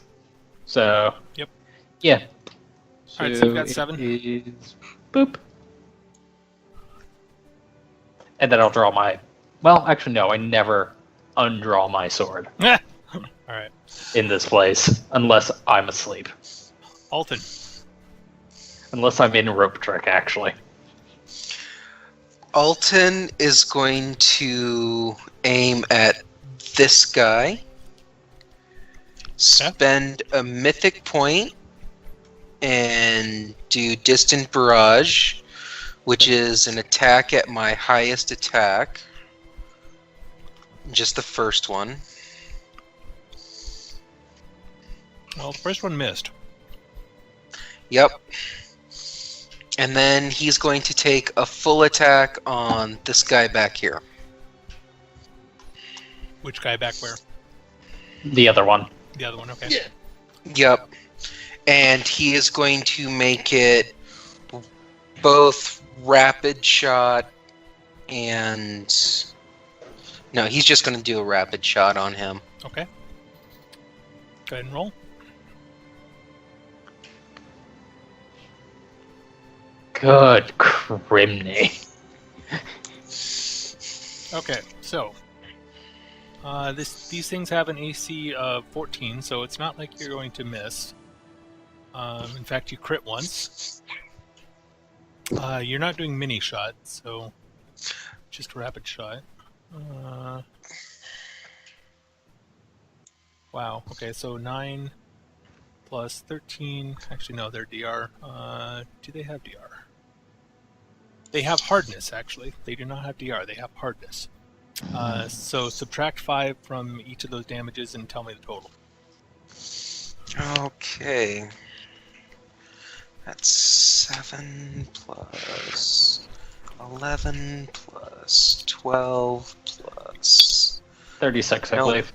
A: So.
B: Yep.
A: Yeah.
B: Alright, so you've got
A: it
B: 7.
A: is- Boop. And then I'll draw my. Well, actually, no, I never undraw my sword
B: Alright.
A: in this place unless I'm asleep.
B: Alton.
A: Unless I'm in rope trick, actually.
C: Alton is going to aim at this guy, spend a mythic point, and do Distant Barrage, which is an attack at my highest attack. Just the first one.
B: Well, the first one missed.
C: Yep. And then he's going to take a full attack on this guy back here.
B: Which guy back where?
A: The other one.
B: The other one, okay.
F: Yeah.
C: Yep. And he is going to make it both rapid shot and... No, he's just going to do a rapid shot on him.
B: Okay. Go ahead and roll.
A: Good criminy.
B: Okay, so these things have an AC of 14, so it's not like you're going to miss. In fact, you crit once. You're not doing mini shot, so just rapid shot. Wow. Okay, so 9 plus 13. Actually, no, they're DR. Do they have DR? They have hardness, actually. They do not have DR. They have hardness. So subtract 5 from each of those damages and tell me the total.
C: Okay. That's 7 plus 11 plus 12 plus...
A: 36, I
C: No.
A: believe.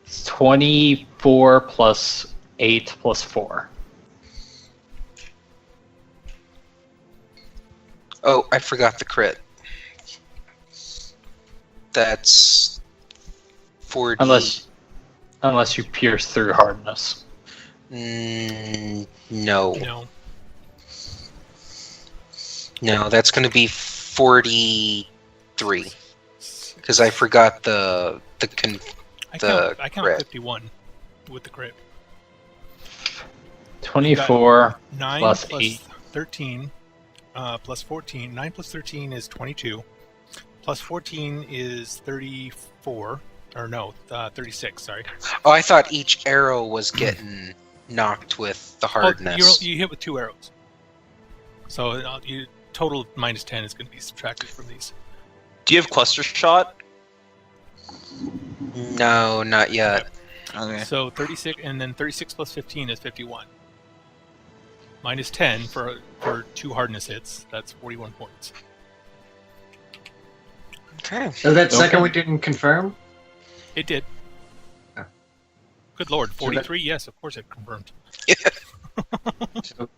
A: It's 24 plus 8 plus 4.
C: Oh, I forgot the crit. That's 40...
A: Unless you pierce through hardness.
C: No.
B: No.
C: No, that's going to be 43. Because I forgot the
B: I
C: the
B: count
C: crit.
B: 51 with the crit.
A: 24
B: 9
A: plus
B: plus
A: 8.
B: 13 plus 14. 9 plus 13 is 22. Plus 14 is 34. Or no, 36, sorry.
C: Oh, I thought each arrow was getting knocked with the hardness.
B: You hit with 2 arrows. So you total minus 10 is going to be subtracted from these.
D: Do you have cluster shot?
C: No, not yet.
D: Okay.
B: So 36, and then 36 plus 15 is 51. Minus 10 for 2 hardness hits. That's 41 points.
C: Okay.
E: So that second we didn't confirm?
B: It did.
E: Oh.
B: Good lord,
E: So
B: 43? Yes, of course it confirmed.
E: So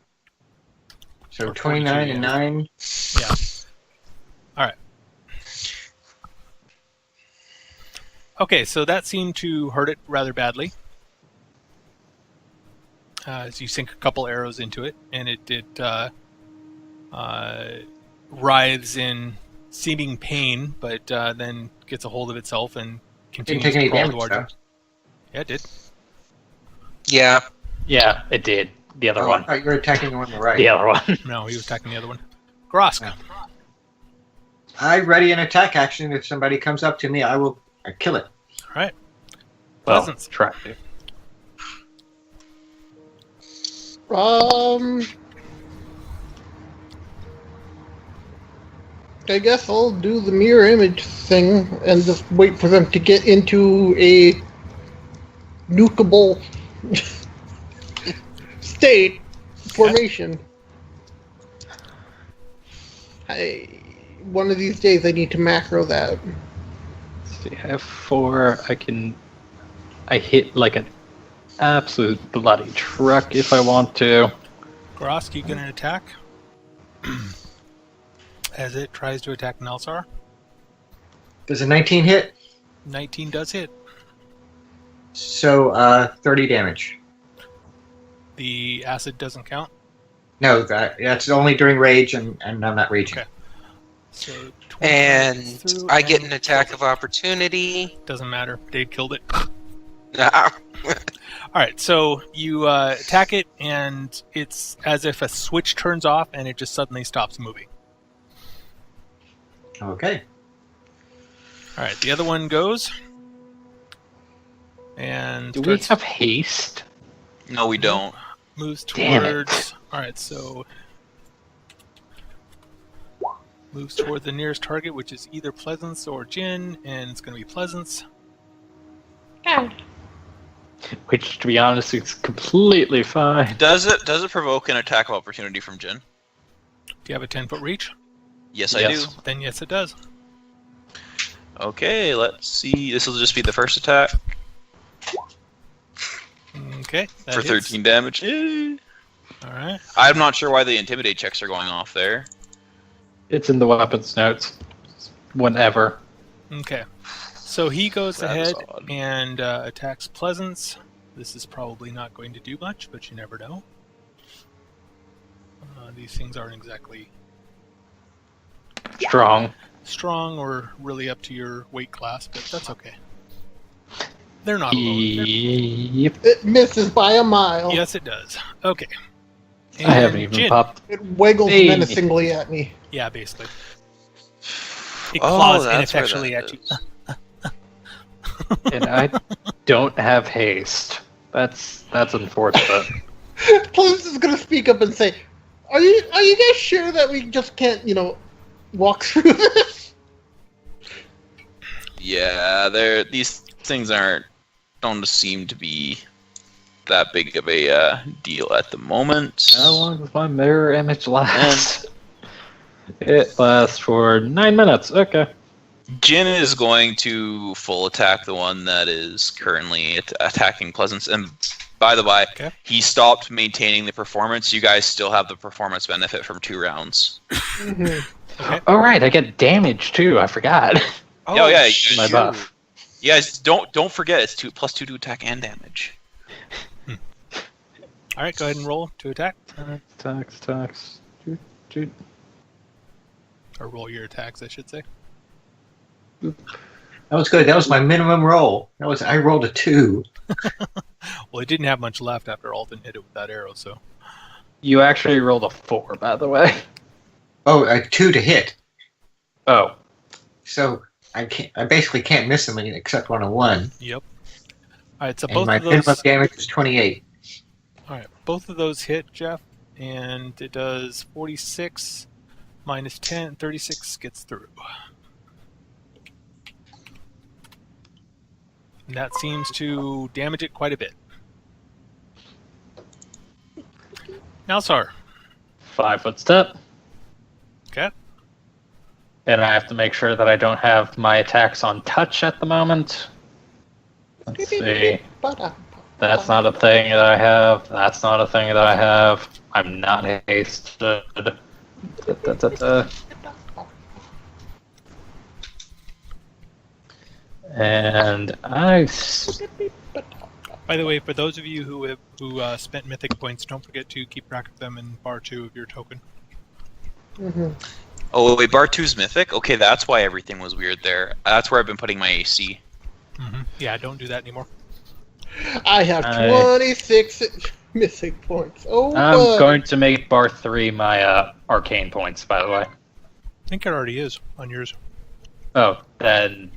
B: Or
E: 29 and 9.
B: Yeah. Alright. Okay, so that seemed to hurt it rather badly. As you sink a couple arrows into it, and it writhes in seeming pain, but then gets a hold of itself and
E: Didn't
B: continues
E: take
B: to
E: any
B: crawl
E: damage,
B: towards
E: though.
B: you. Yeah, it did.
C: Yeah.
A: Yeah, it did. The other
E: Oh, I
A: one.
E: thought you were attacking the one on the right.
A: The other one.
B: No, he was attacking the other one. Grosk.
E: Yeah. I ready an attack action. If somebody comes up to me, I will kill it.
B: Alright.
A: Well,
B: Pleasance.
A: try to.
F: I guess I'll do the mirror image thing and just wait for them to get into a nukeable state formation. One of these days I need to macro that.
A: Let's see, I have 4. I hit like an absolute bloody truck if I want to.
B: Grosk, you get an attack as it tries to attack Nelsar.
E: Does a 19 hit?
B: 19 does hit.
E: So 30 damage.
B: The acid doesn't count.
E: No, that's only during rage, and I'm not raging.
B: Okay. So 20
C: And
B: through,
C: I get
B: and
C: an attack of opportunity.
B: doesn't matter. Dave killed it.
C: Ah.
B: All right, so you attack it, and it's as if a switch turns off, and it just suddenly stops moving.
E: Okay.
B: All right, the other one goes, and
A: Do we
B: starts-
A: have haste?
D: No, we don't.
B: moves
A: Damn it.
B: towards. All right, so moves toward the nearest target, which is either Pleasance or Jin, and it's going to be Pleasance.
A: Which, to be honest, is completely fine.
D: Does it provoke an attack of opportunity from Jin?
B: Do you have a 10-foot reach?
D: Yes, I
A: Yes.
D: do.
B: Then yes, it does.
D: Okay, let's see. This will just be the first attack
B: Okay. that
D: for
B: hits.
D: 13 damage. Eh.
B: All right.
D: I'm not sure why the intimidate checks are going off there.
A: It's in the weapons notes. Whenever.
B: Okay. So he goes
D: That
B: ahead
D: is odd.
B: and attacks Pleasance. This is probably not going to do much, but you never know. These things aren't exactly
A: Strong.
B: strong or really up to your weight class, but that's okay. They're not alone.
A: Yep.
F: It misses by a mile.
B: Yes, it does. Okay.
A: I haven't
B: And
A: even
B: Jin.
A: popped.
F: It wiggles
A: Hey.
F: menacingly at me.
B: Yeah, basically. It
D: Oh,
B: claws
D: that's where
B: ineffectually
D: that
B: at you.
D: is.
A: And I don't have haste. That's unfortunate.
F: Plus is gonna speak up and say, Are you guys sure that we just can't, walk through this?
D: Yeah, these things don't seem to be that big of a deal at the moment.
A: How long does my mirror image last? It lasts for 9 minutes. Okay.
D: Jin is going to full attack the one that is currently attacking Pleasance. And by the way,
B: Okay.
D: he stopped maintaining the performance. You guys still have the performance benefit from 2 rounds.
B: Okay.
A: Oh right, I get damage too. I forgot.
D: Oh, yeah,
A: My
D: you-
A: buff.
D: You guys don't forget it's +2 to attack and damage.
B: All right, go ahead and roll to attack.
A: Attacks. Doot.
B: Or roll your attacks, I should say.
E: That was good. That was my minimum roll. I rolled a 2.
B: Well, it didn't have much left after Alden hit it with that arrow, so.
A: You actually rolled a 4, by the way.
E: Oh, a 2 to hit.
A: Oh.
E: So I basically can't miss them except on a 1.
B: Yep. All right, so
E: And
B: both
E: my
B: of those.
E: minimum damage is 28.
B: All right, both of those hit, Jeff, and it does 46 minus 10, 36 gets through. And that seems to damage it quite a bit. Now, sir.
A: 5-foot step.
B: Okay.
A: And I have to make sure that I don't have my attacks on touch at the moment. Let's see. That's not a thing that I have. That's not a thing that I have. I'm not hasted. And
B: By the way, for those of you who spent mythic points, don't forget to keep track of them in bar 2 of your token.
F: Mm-hmm.
D: Oh wait, bar 2's mythic? Okay, that's why everything was weird there. That's where I've been putting my AC.
B: Yeah, don't do that anymore.
F: I have 26 missing points. Oh,
A: I'm
F: boy.
A: going to make bar 3 my arcane points, by the way.
B: I think it already is on yours.
A: Oh, then...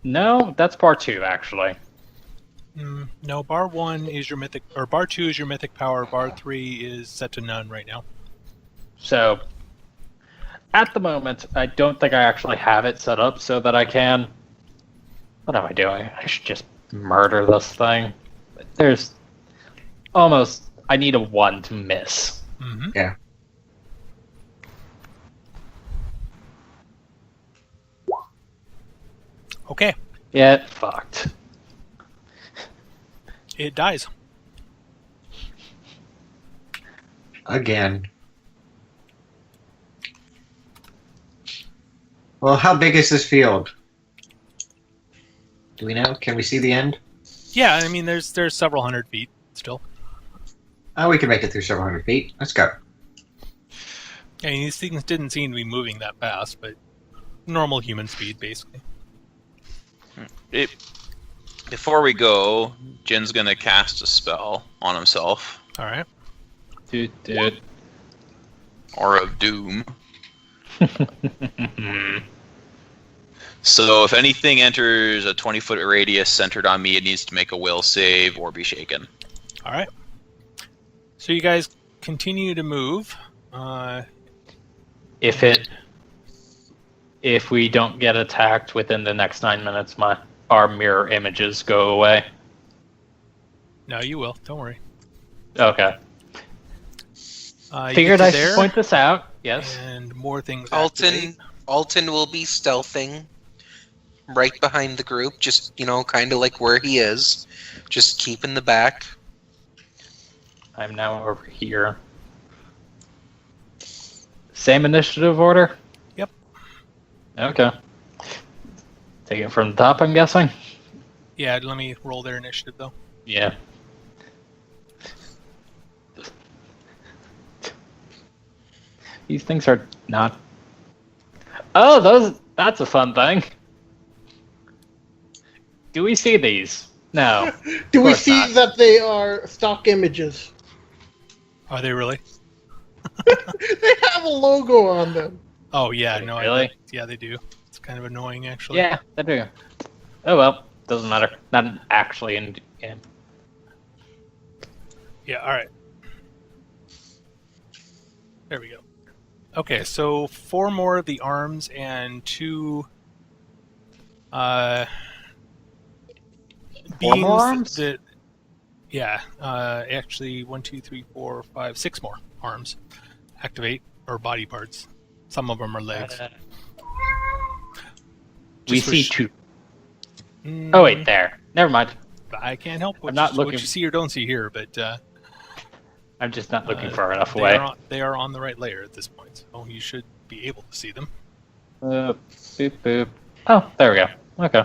A: No, that's bar 2, actually.
B: No, bar 1 is your mythic, or bar 2 is your mythic power. Bar 3 is set to none right now.
A: So, at the moment, I don't think I actually have it set up so that I can. What am I doing? I should just murder this thing. There's almost. I need a 1 to miss.
B: Mm-hmm.
E: Yeah.
B: Okay,
A: Yeah, it fucked.
B: it dies.
E: Again. Well, how big is this field? Do we know? Can we see the end?
B: Yeah, I mean, there's several hundred feet still.
E: Oh, we can make it through several hundred feet. Let's go.
B: I mean, these things didn't seem to be moving that fast, but normal human speed, basically.
D: Before we go, Jin's gonna cast a spell on himself.
B: All right.
A: Dude.
D: Or of Doom. So if anything enters a 20-foot radius centered on me, it needs to make a will save or be shaken.
B: All right. So you guys continue to move.
A: If we don't get attacked within the next 9 minutes, our mirror images go away.
B: No, you will. Don't worry.
A: Okay.
B: You
A: Figured
B: get
A: I
B: to
A: should
B: there,
A: point this out. Yes.
B: and more things. activate.
C: Alton will be stealthing right behind the group, just, kind of like where he is. Just keep in the back.
A: I'm now over here. Same initiative order?
B: Yep.
A: Okay. Take it from the top, I'm guessing?
B: Yeah, let me roll their initiative, though.
A: Yeah. These things are not... Oh, that's a fun thing. Do we see these? No.
F: Do we
A: course
F: see
A: not.
F: that they are stock images?
B: Are they really?
F: They have a logo on them.
B: Oh, yeah. No,
A: Really?
B: yeah, they do. It's kind of annoying, actually.
A: Yeah, they do. Oh well, doesn't matter. Not actually in game.
B: Yeah, all right. There we go. Okay, so 4 more of the arms and 2
A: Four
B: beings
A: more arms?
B: that actually 1, 2, 3, 4, 5, 6 more arms activate, or body parts. Some of them are legs.
A: We
B: Just for
A: see
B: sh-
A: 2.
B: Mm,
A: Oh wait, there. Never mind.
B: I can't help what,
A: I'm not
B: what
A: looking-
B: you see or don't see here, but
A: I'm just not looking far enough
B: they
A: away.
B: they are on the right layer at this point, so you should be able to see them.
A: Boop, boop. Oh, there we go. Okay.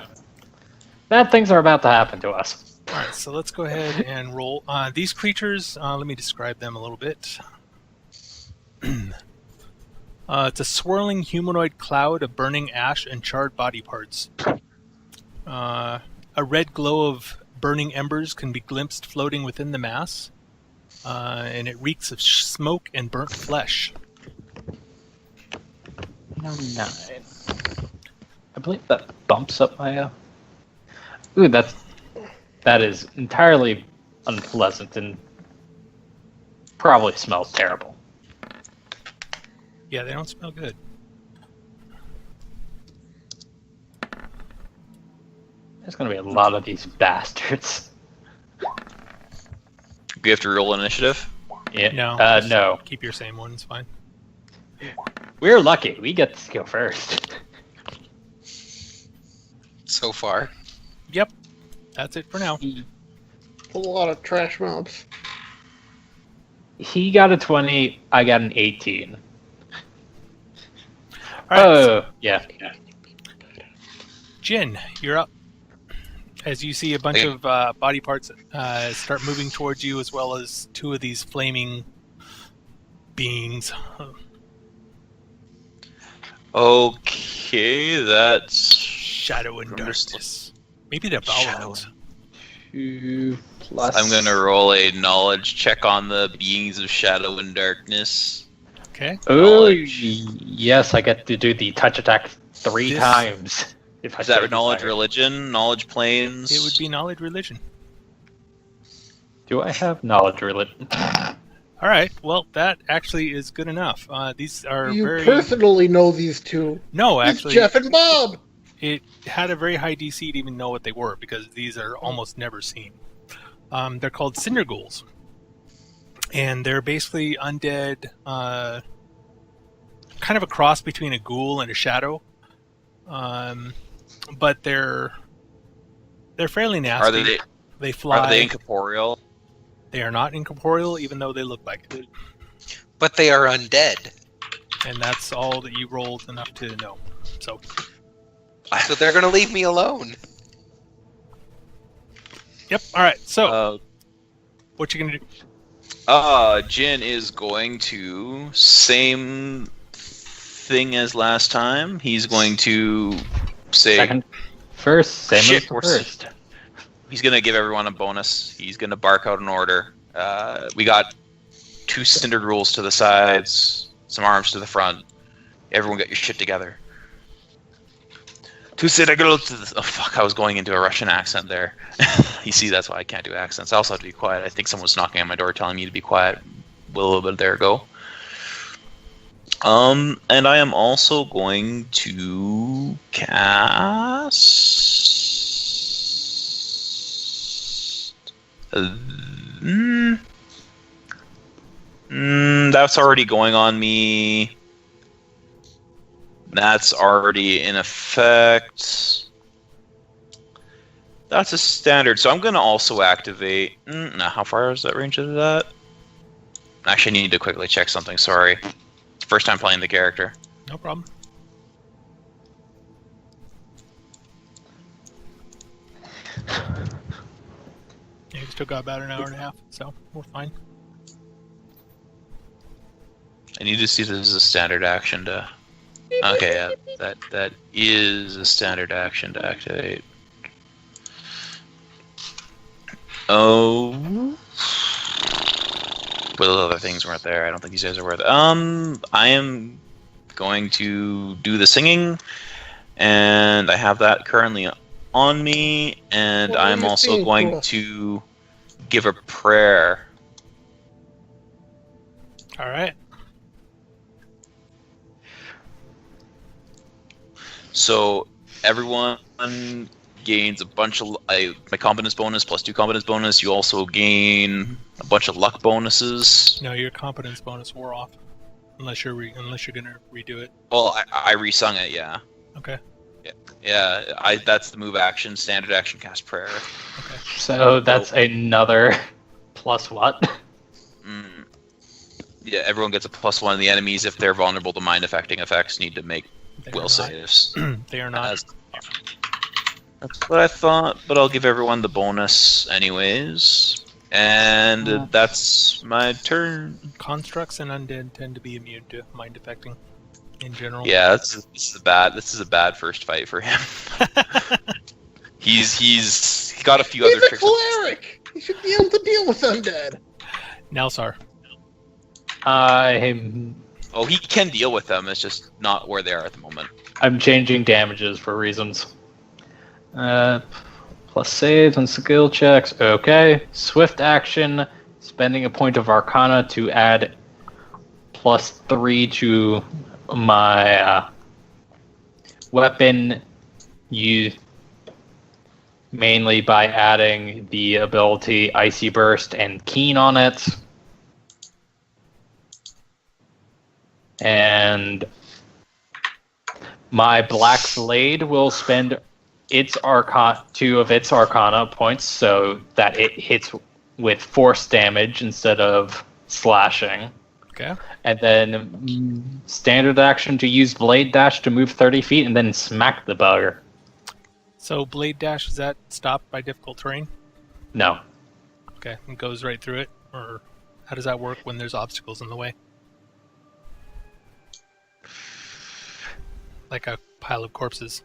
A: Bad things are about to happen to us.
B: All right, so let's go ahead and roll. These creatures, let me describe them a little bit. It's a swirling humanoid cloud of burning ash and charred body parts. A red glow of burning embers can be glimpsed floating within the mass, and it reeks of smoke and burnt flesh.
A: No, 9. I believe that bumps up my... Ooh, that is entirely unpleasant and probably smells terrible.
B: Yeah, they don't smell good.
A: There's going to be a lot of these bastards.
D: We have to roll initiative.
A: Yeah.
B: No.
A: No.
B: Keep your same one, it's fine.
A: We're lucky. We get to go first.
C: So far.
B: Yep, that's it for now.
F: A lot of trash mobs.
A: He got a 20. I got an 18.
B: All right, so
A: Yeah.
B: Jin, you're up. As you see a bunch of body parts start moving towards you, as well as 2 of these flaming beings.
D: Okay, that's
B: Shadow and darkness. Maybe they're
D: Shadow.
B: Balrons.
A: 2 plus...
D: I'm gonna roll a knowledge check on the beings of shadow and darkness.
B: Okay.
A: Oh,
D: knowledge.
A: yes, I get to do the touch attack 3 times. If I
D: Is that
A: so
D: knowledge
A: desire.
D: religion? Knowledge planes?
B: It would be knowledge religion.
A: Do I have knowledge religion?
B: All right. Well, that actually is good enough. These are
F: You
B: very
F: personally know these two.
B: no,
F: It's
B: actually,
F: Jeff and Bob.
B: it had a very high DC to even know what they were because these are almost never seen. They're called Cinder Ghouls, and they're basically undead, kind of a cross between a ghoul and a shadow. But they're fairly nasty. They fly.
D: Are they incorporeal?
B: They are not incorporeal, even though they look like it.
C: But they are undead.
B: And that's all that you rolled enough to know. So
C: they're going to leave me alone.
B: Yep. All right. So, what you gonna do?
D: Jin is going to same thing as last time. He's going to say
A: Second. First, same
D: Shit,
A: as the
D: we're
A: first.
D: he's going to give everyone a bonus. He's going to bark out an order. We got 2 Cinder Rules to the sides, some arms to the front. Everyone get your shit together. 2 Cinder Rules to the... Oh, fuck, I was going into a Russian accent there. You see, that's why I can't do accents. I also have to be quiet. I think someone was knocking on my door telling me to be quiet a little bit there ago. And I am also going to cast... that's already going on me. That's already in effect. That's a standard, so I'm going to also activate... Now, how far is that range of that? Actually, I need to quickly check something, sorry. First time playing the character.
B: No problem. Yeah, you still got about an hour and a half, so we're fine.
D: I need to see if this is a standard action to... Okay, yeah, that is a standard action to activate. Oh... But other things weren't there. I don't think these guys are worth it. I am going to do the singing, and I have that currently on me, and
F: What
D: I'm
F: are you
D: also
F: singing
D: going
F: for?
D: to give a prayer.
B: All right.
D: So everyone gains a bunch of my competence bonus plus 2 competence bonus. You also gain a bunch of luck bonuses.
B: No, your competence bonus wore off, unless you're gonna redo it.
D: Well, I resung it, yeah.
B: Okay.
D: Yeah, that's the move action, standard action, cast prayer.
B: Okay.
A: So that's another plus what?
D: Yeah, everyone gets a +1. The enemies, if they're vulnerable to mind affecting effects, need to make
B: They
D: will
B: are not.
D: saves.
B: They are not.
D: That's what I thought, but I'll give everyone the bonus anyways. And that's my turn.
B: Constructs and undead tend to be immune to mind affecting, in general.
D: Yeah, this is a bad first fight for him. He's got a few
F: He's
D: other
F: a
D: tricks.
F: cleric. He should be able to deal with undead.
B: Nelsar.
A: I'm
D: Oh, he can deal with them. It's just not where they are at the moment.
A: changing damages for reasons. Plus saves and skill checks. Okay. Swift action. Spending a point of Arcana to add +3 to my weapon. Mainly by adding the ability Icy Burst and Keen on it. And my Black Blade will spend its 2 of its Arcana points so that it hits with force damage instead of slashing.
B: Okay.
A: And then standard action to use Blade Dash to move 30 feet and then smack the bugger.
B: So Blade Dash, is that stopped by difficult terrain?
A: No.
B: Okay. It goes right through it? Or how does that work when there's obstacles in the way? Like a pile of corpses.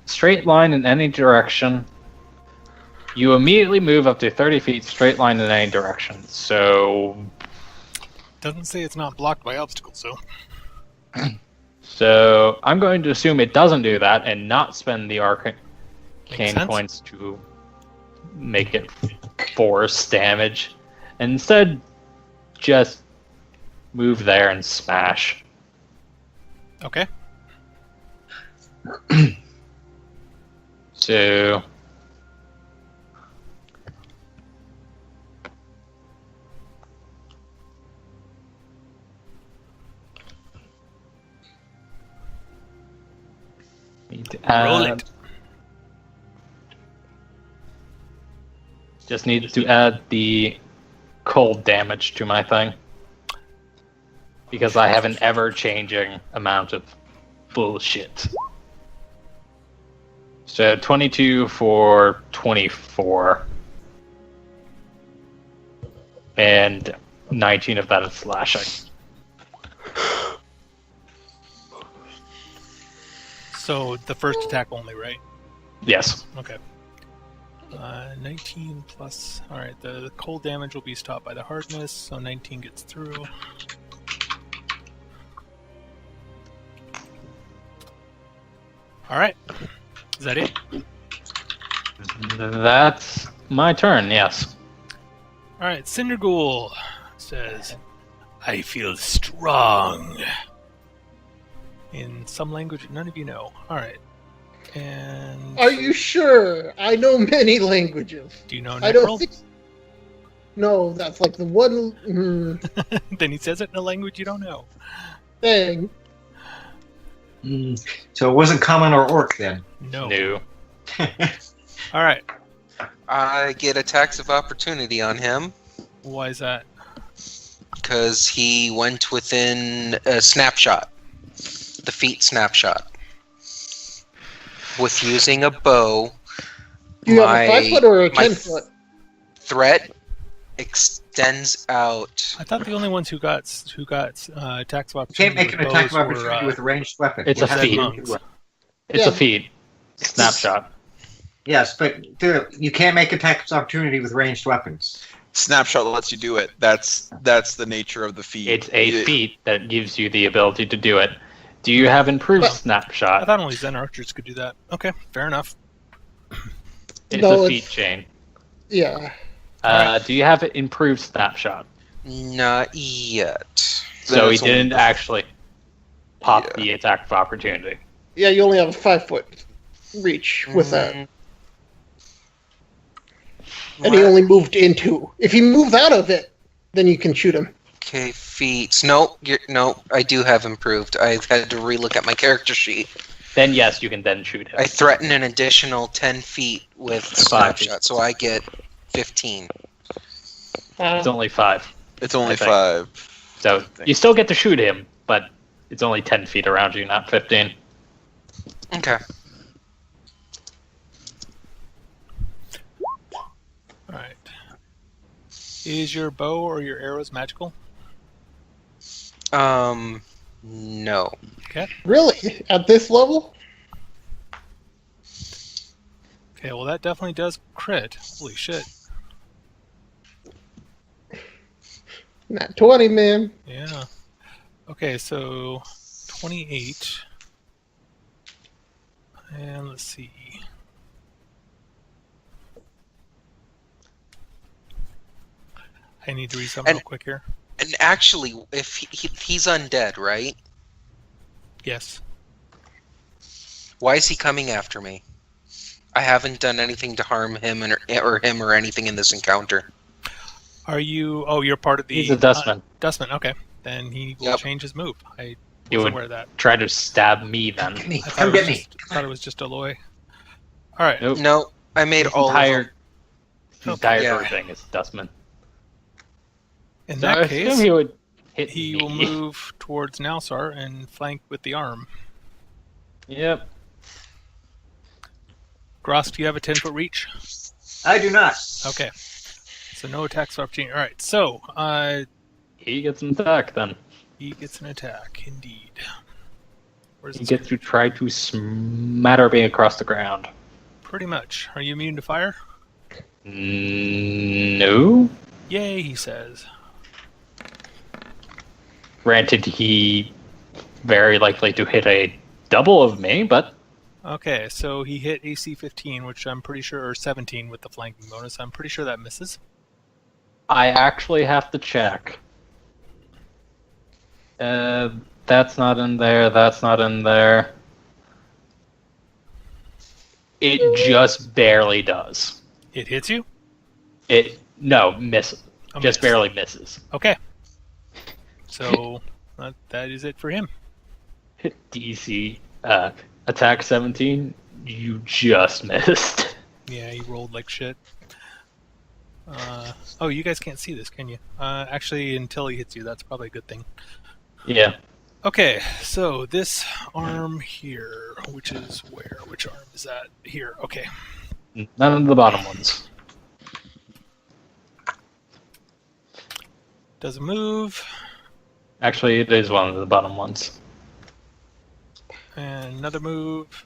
A: Straight line in any direction. You immediately move up to 30 feet straight line in any direction. So
B: Doesn't say it's not blocked by obstacles, so.
A: So I'm going to assume it doesn't do that and not spend the arcane
B: sense.
A: points to make it force damage. And instead, just move there and smash.
B: Okay.
A: So need to
B: Roll
A: add.
B: it.
A: Just need to add the cold damage to my thing. Because I have an ever-changing amount of bullshit. So 22 for 24. And 19 of that is slashing.
B: So the first attack only, right?
A: Yes.
B: Okay. 19 plus. Alright, the cold damage will be stopped by the hardness, so 19 gets through. Alright. Is that it?
A: That's my turn, yes.
B: Alright, Cinderghoul says, I feel strong. In some language none of you know. Alright. And
F: Are you sure? I know many languages.
B: do you know
F: I don't
B: Necrol?
F: think. No, that's like the one
B: Then he says it in a language you don't know.
F: thing.
E: So it wasn't common or orc then.
B: No.
A: No.
B: Alright.
C: I get attacks of opportunity on him
B: Why is that?
C: because he went within a snapshot. The feat snapshot. With using a bow,
F: Do you have a 5 foot or a
C: my
F: 10 foot?
C: threat extends out.
B: I thought the only ones who got attacks of
E: You can't
B: opportunity
E: make an
B: with
E: attack of
B: bows
E: opportunity
B: were,
E: with a ranged weapon.
A: It's
E: You
A: a
E: have to
A: feat.
E: use it.
A: It's
F: Yeah.
A: a feat. Snapshot.
E: Yes, but you can't make attacks of opportunity with ranged weapons.
H: Snapshot lets you do it. That's the nature of the feat.
A: It's a feat that gives you the ability to do it. Do you have improved
F: But-
B: I
A: snapshot?
B: thought only Zen archers could do that. Okay, fair enough.
A: It's
F: No,
A: a
F: it's-
A: feat chain.
F: Yeah.
A: Do you have improved snapshot?
C: Not yet.
A: So he
H: it's only-
A: didn't actually pop
H: Yeah.
A: the attack of opportunity.
F: Yeah, you only have a 5 foot reach with that. And he
C: What?
F: only moved into. If he moves out of it, then you can shoot him.
C: Okay, feats. Nope, nope. I do have improved. I've had to relook at my character sheet.
A: Then yes, you can then shoot him.
C: I threaten an additional 10 feet with
A: 5 feet.
C: snapshot, so I get 15.
A: It's only 5.
H: It's only
A: I think.
H: 5.
A: So you still get to shoot him, but it's only 10 feet around you, not 15.
C: Okay.
B: Alright. Is your bow or your arrows magical?
C: No.
F: Really? At this level?
B: Okay, well that definitely does crit. Holy shit.
F: Not 20, man.
B: Yeah. Okay, so 28. And let's see. I need to read something
C: And-
B: real quick here.
C: And actually, if he's undead, right?
B: Yes.
C: Why is he coming after me? I haven't done anything to harm him or him or anything in this encounter.
B: Are you... Oh, you're part of the...
A: He's a dustman.
B: Dustman, okay. Then he will
C: Yep.
B: change his move. I
A: You
B: wasn't
A: would
B: aware of that.
A: try to stab me then.
E: Get me.
B: I thought
E: Come
B: it was
E: get me.
B: just- I thought it was just Aloy. Alright.
A: Nope.
C: No, I made
A: His
C: all
A: entire,
C: of them.
A: his
B: Okay,
A: entire
C: yeah.
A: thing is dustman.
B: In
A: So I
B: that
A: assume
B: case,
A: he would hit
B: he
A: me.
B: will move towards Nalsar and flank with the arm.
A: Yep.
B: Gross, do you have a 10-foot reach?
E: I do not.
B: Okay. So no attacks of opportunity. Alright, so
A: He gets an attack then.
B: he gets an attack, indeed. Where's
A: He
B: his
A: gets to try to smatter me across the ground.
B: Pretty much. Are you immune to fire?
A: No.
B: Yay, he says.
A: Granted, he very likely to hit a double of me, but
B: Okay, so he hit AC 15, which I'm pretty sure, or 17 with the flanking bonus. I'm pretty sure that misses.
A: I actually have to check. That's not in there. That's not in there. It just barely does.
B: It hits you?
A: Misses.
B: A
A: Just
B: miss.
A: barely misses.
B: Okay. So that is it for him.
A: DC attack 17. You just missed.
B: Yeah, he rolled like shit. Oh, you guys can't see this, can you? Actually, until he hits you, that's probably a good thing.
A: Yeah.
B: Okay, so this arm here, which is where? Which arm is that? Here, okay.
A: None of the bottom ones.
B: Does a move,
A: Actually, it is one of the bottom ones.
B: and another move.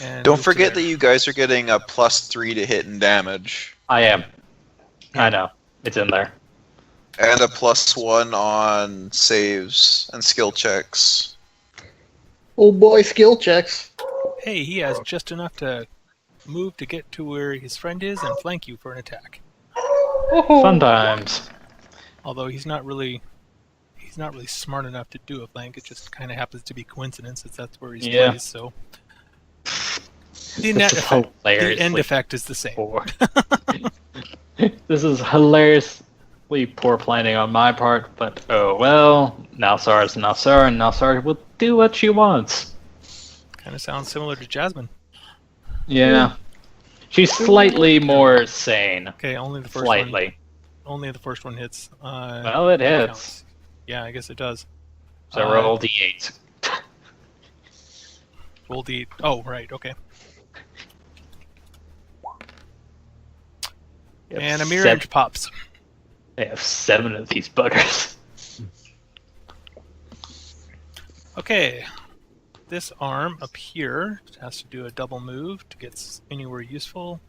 B: And
H: Don't
B: move to
H: forget that
B: there.
H: you guys are getting a +3 to hit and damage,
A: I am. I know. It's in there.
H: and a +1 on saves and skill checks.
F: Oh boy, skill checks.
B: Hey, he has just enough to move to get to where his friend is and flank you for an attack.
A: Fun times.
B: Although he's not really smart enough to do a flank. It just kind of happens to be coincidence that that's where he's
A: Yeah.
B: placed. So the net
A: This is
B: effect, the
A: hilariously
B: end effect is the same.
A: poor. This is hilariously poor planning on my part, but oh well. Nalsar is Nalsar, and Nalsar will do what she wants.
B: Kind of sounds similar to Jasmine.
A: Yeah. She's slightly more sane.
B: Okay, only the first one.
A: Slightly.
B: Only the first one hits.
A: Well, it hits.
B: Counts. Yeah, I guess it does.
A: So roll d8.
B: Roll the. Oh, right. Okay. And a mirror image pops.
A: They have 7 of these buggers.
B: Okay. This arm up here has to do a double move to get anywhere useful.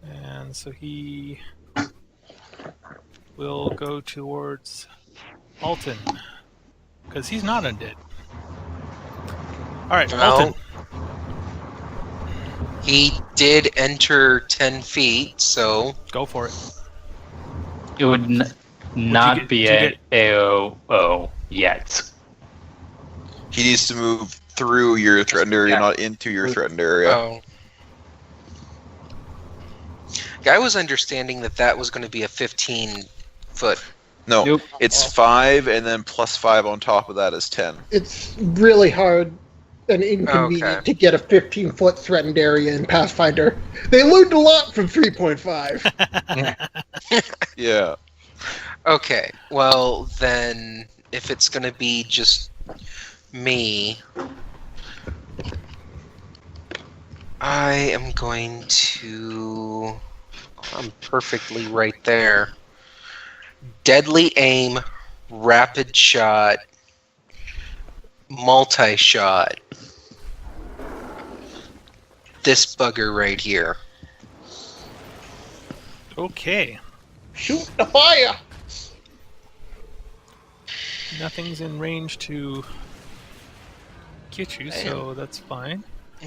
B: And so he will go towards Alton. Because he's not undead. Alright,
C: Well,
B: Alton.
C: he did enter 10 feet, so
B: Go for it.
A: It would not
B: get-
A: be
B: did
A: an AOO yet.
H: He needs to move through your threatened area, not into your threatened area.
C: oh. I was understanding that was going to be a 15-foot.
H: No,
A: Nope.
H: it's 5, and then +5 on top of that is 10.
F: It's really hard and inconvenient
C: Okay.
F: to get a 15-foot threatened area in Pathfinder. They learned a lot from 3.5.
H: Yeah.
C: Okay, well then, if it's going to be just me, I am going to. I'm perfectly right there. Deadly aim, rapid shot, multi-shot. This bugger right here.
B: Okay.
F: Shoot the fire!
B: Nothing's in range to get you, so that's fine.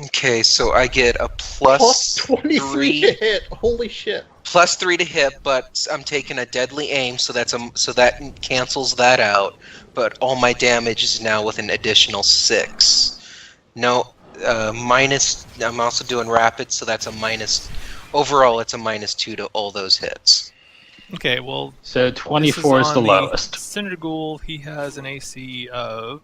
C: Okay, so I get a
F: Plus 23 to
C: three.
F: hit. Holy shit.
C: +3 to hit, but I'm taking a deadly aim, so that cancels that out. But all my damage is now with an additional 6. No, minus. I'm also doing rapid, so that's a minus. Overall, it's a -2 to all those hits.
B: Okay, well,
A: So 24 is the
B: on
A: lowest.
B: Cinder Ghoul, he has an AC of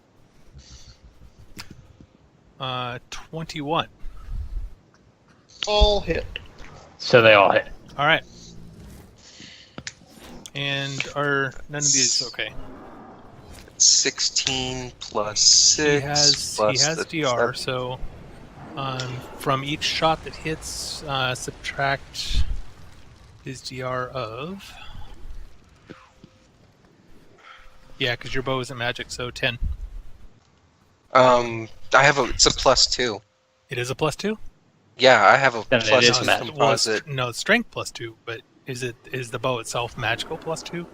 B: 21.
F: All hit.
A: So they all hit.
B: All right. And are none of these okay?
C: 16 plus 6
B: He has
C: the
B: DR, so from each shot that hits, subtract his DR of. Yeah, because your bow isn't magic, so 10.
C: it's a +2.
B: It is a +2.
C: Yeah, I have a
A: Then it
C: plus
A: is
C: two
A: magic.
C: composite.
B: No, strength +2, but is the bow itself magical +2?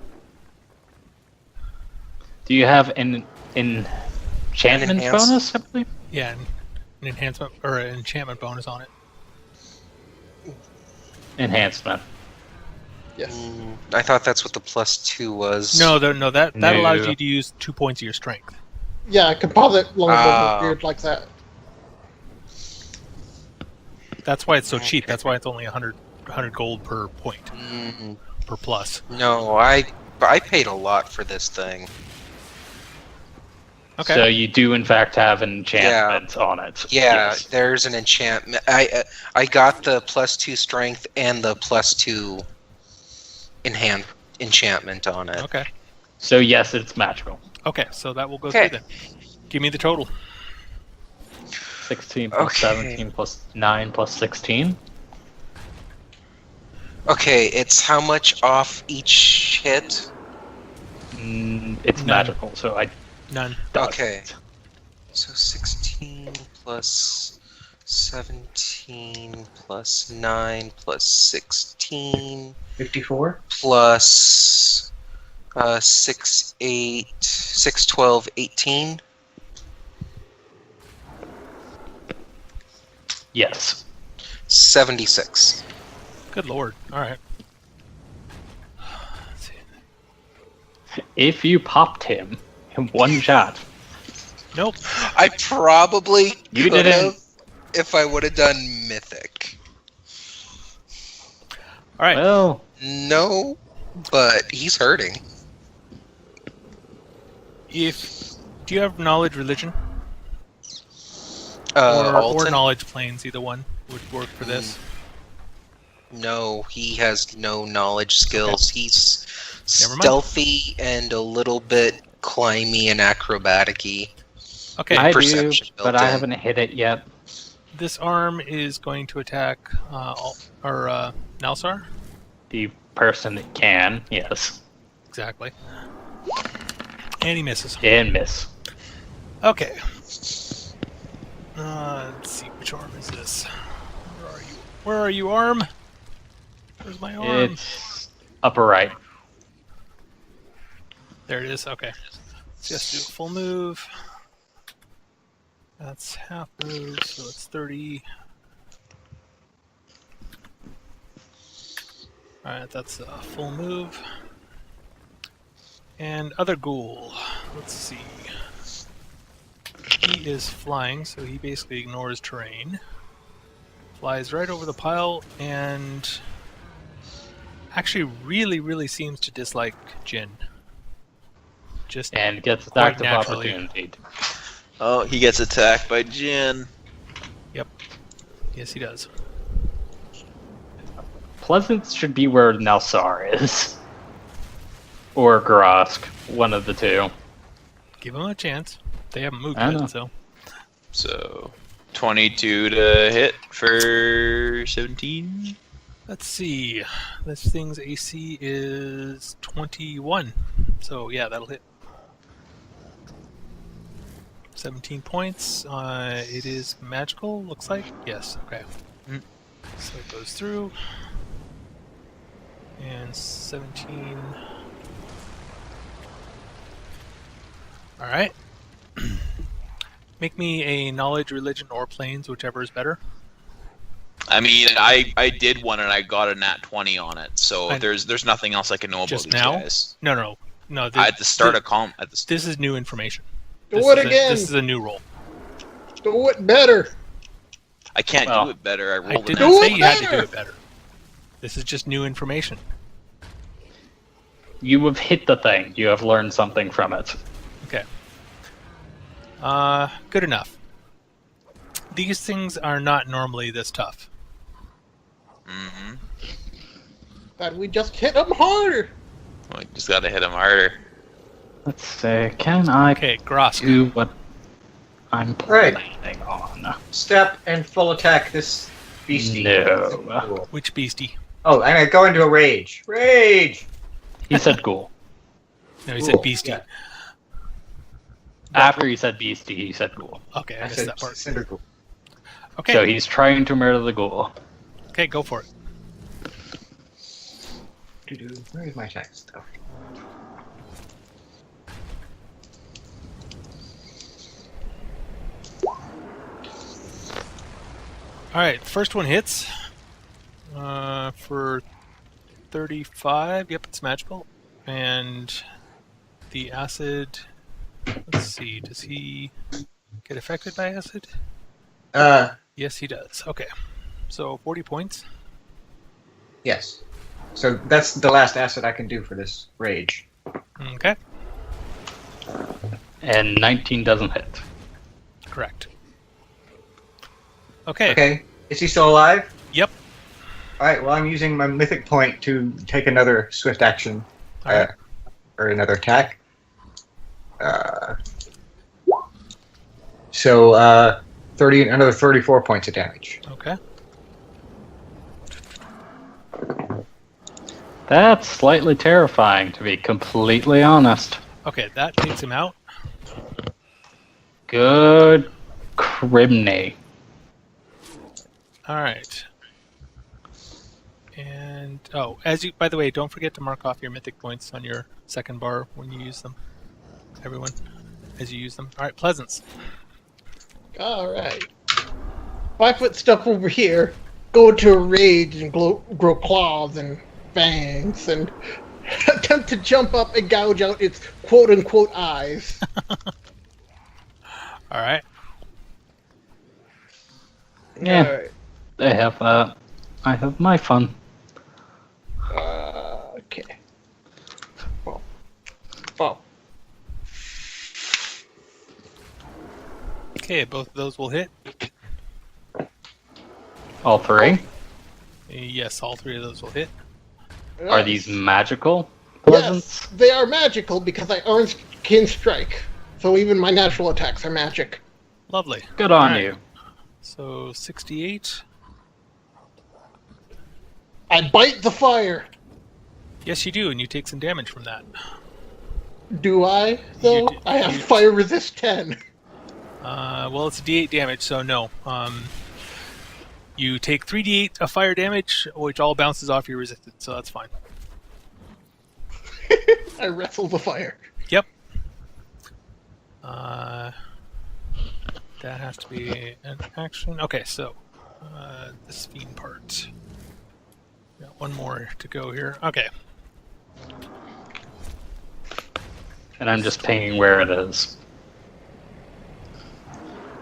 A: Do you have an enchantment
C: Enhance?
A: bonus, I believe?
B: Yeah, an enhancement or an enchantment bonus on it.
A: Enhancement.
F: Yes.
C: I thought that's what the +2 was.
B: No, that
A: No.
B: allows you to use 2 points of your strength.
F: Yeah, composite longbow
C: Ah.
F: weird like that.
B: That's why it's so cheap.
C: Okay.
B: That's why it's only 100 gold per point per plus.
C: No, I paid a lot for this thing.
B: Okay.
A: So you do in fact have an enchantment on it.
C: Yeah,
A: Yes.
C: there's an enchantment. I got the +2 strength and the +2 enchantment on it.
B: Okay.
A: So yes, it's magical.
B: Okay, so that will go
C: Okay.
B: through then. Give me the total.
A: 16 plus
C: Okay.
A: 17 plus 9 plus 16.
C: Okay, it's how much off each hit?
A: It's
B: None.
A: magical, so I
B: None.
A: does
C: Okay.
A: it.
C: So 16 plus 17 plus 9 plus 16
E: 54.
C: plus 6, 8, 6, 12, 18.
A: Yes.
C: 76.
B: Good lord. All right. Let's see.
A: If you popped him in one shot,
B: Nope.
C: I probably
A: You
C: could
A: didn't-
C: have if I would have done Mythic.
B: All right.
A: well,
C: No, but he's hurting.
B: Do you have knowledge religion or
C: Alton?
B: knowledge planes? Either one would work for this.
C: No, he has no knowledge skills. He's
B: Never mind.
C: stealthy and a little bit climby and acrobatic-y.
B: Okay.
A: I do,
C: perception built
A: but I
C: in.
A: haven't hit it yet.
B: This arm is going to attack Nalsar.
A: The person that can, yes,
B: Exactly. And he misses.
A: and miss.
B: Okay. Let's see, which arm is this? Where are you? Where are you, arm? Where's my arm?
A: It's upper right.
B: There it is. Okay. Let's just do a full move. That's half move, so it's 30. Alright, that's a full move. And other ghoul. Let's see. He is flying, so he basically ignores terrain. Flies right over the pile and actually really seems to dislike Jin. Just
A: And gets
B: Quite
A: attacked of
B: naturally.
A: opportunity.
H: Oh, he gets attacked by Jin.
B: yes, he does.
A: Pleasance should be where Nelsar is. Or Garask, one of the two.
B: Give him a chance. They haven't moved
A: I know.
B: yet, so
H: So 22 to hit for 17.
B: let's see. This thing's AC is 21. So yeah, that'll hit. 17 points. It is magical, looks like. Yes, okay. So it goes through. And 17. Alright. Make me a knowledge, religion, or planes, whichever is better.
H: I mean, I did one and I got a nat 20 on it, so
B: I-
H: there's nothing else I can know about
B: Just
H: these
B: now?
H: guys.
B: No.
H: I had to start a comp at the
B: This is new information.
F: Do
B: This
F: it
B: is
F: again.
B: This is a new roll.
F: Do it better.
H: I can't
A: Well,
H: do it better. I
B: I
H: rolled
B: did
H: it.
B: not
F: Do
B: say
F: it
B: you had to do
F: better.
B: it better. This is just new information.
A: You have hit the thing. You have learned something from it.
B: Okay. Good enough. These things are not normally this tough.
H: Mm-hmm.
F: But we just hit them harder.
H: Well, you just gotta hit him harder.
A: Let's see. Can I
B: Okay, Grosk.
A: do what I'm
E: Right.
A: planning on?
E: Step and full attack this beastie.
A: No.
E: Cool.
B: Which beastie?
E: Oh, and I go into a rage. Rage!
A: He said ghoul.
B: No, he said
E: Cool,
B: beastie.
E: yeah.
A: After he said beastie, he said ghoul.
B: Okay, I
E: I
B: missed
E: said
B: that part.
E: cinder ghoul.
B: Okay,
A: So he's trying to murder the ghoul.
B: okay, go for it.
E: Where is my attack stuff?
B: Alright, the first one hits. For 35. Yep, it's magical. And the acid... Let's see, does he get affected by acid? Yes, he does. Okay. So 40 points.
E: Yes. So that's the last acid I can do for this rage.
B: Okay.
A: And 19 doesn't hit.
B: Correct. Okay.
E: Okay. Is he still alive?
B: Yep.
E: Alright, well, I'm using my mythic point to take another swift action.
B: Alright.
E: Or another attack. So, another 34 points of damage.
B: Okay.
A: That's slightly terrifying, to be completely honest.
B: Okay, that takes him out.
A: Good criminy.
B: Alright. And, by the way, don't forget to mark off your mythic points on your second bar when you use them. Everyone, as you use them. Alright, Pleasance.
F: Alright. 5 foot step over here, go into a rage and grow claws and fangs and attempt to jump up and gouge out its quote-unquote eyes.
B: Alright.
A: Yeah,
F: Alright.
A: they have that. I have my fun.
F: Okay. Oh.
B: Okay, both of those will hit.
A: All three?
B: Yes, all three of those will hit.
A: Are these magical pleasants?
F: Yes, they are magical because I earned Kin Strike. So even my natural attacks are magic.
B: Lovely.
A: Good on
B: Alright.
A: you.
B: So, 68.
F: I bite the fire.
B: Yes, you do, and you take some damage from that.
F: Do I, though?
B: You do-
F: I have
B: you-
F: fire resist 10.
B: Well, it's D8 damage, so no. You take 3d8 of fire damage, which all bounces off your resistance, so that's fine.
F: I wrestle the fire.
B: Yep. That has to be an action. Okay, so this fiend part. Got one more to go here. Okay.
A: And I'm just pinging where it is.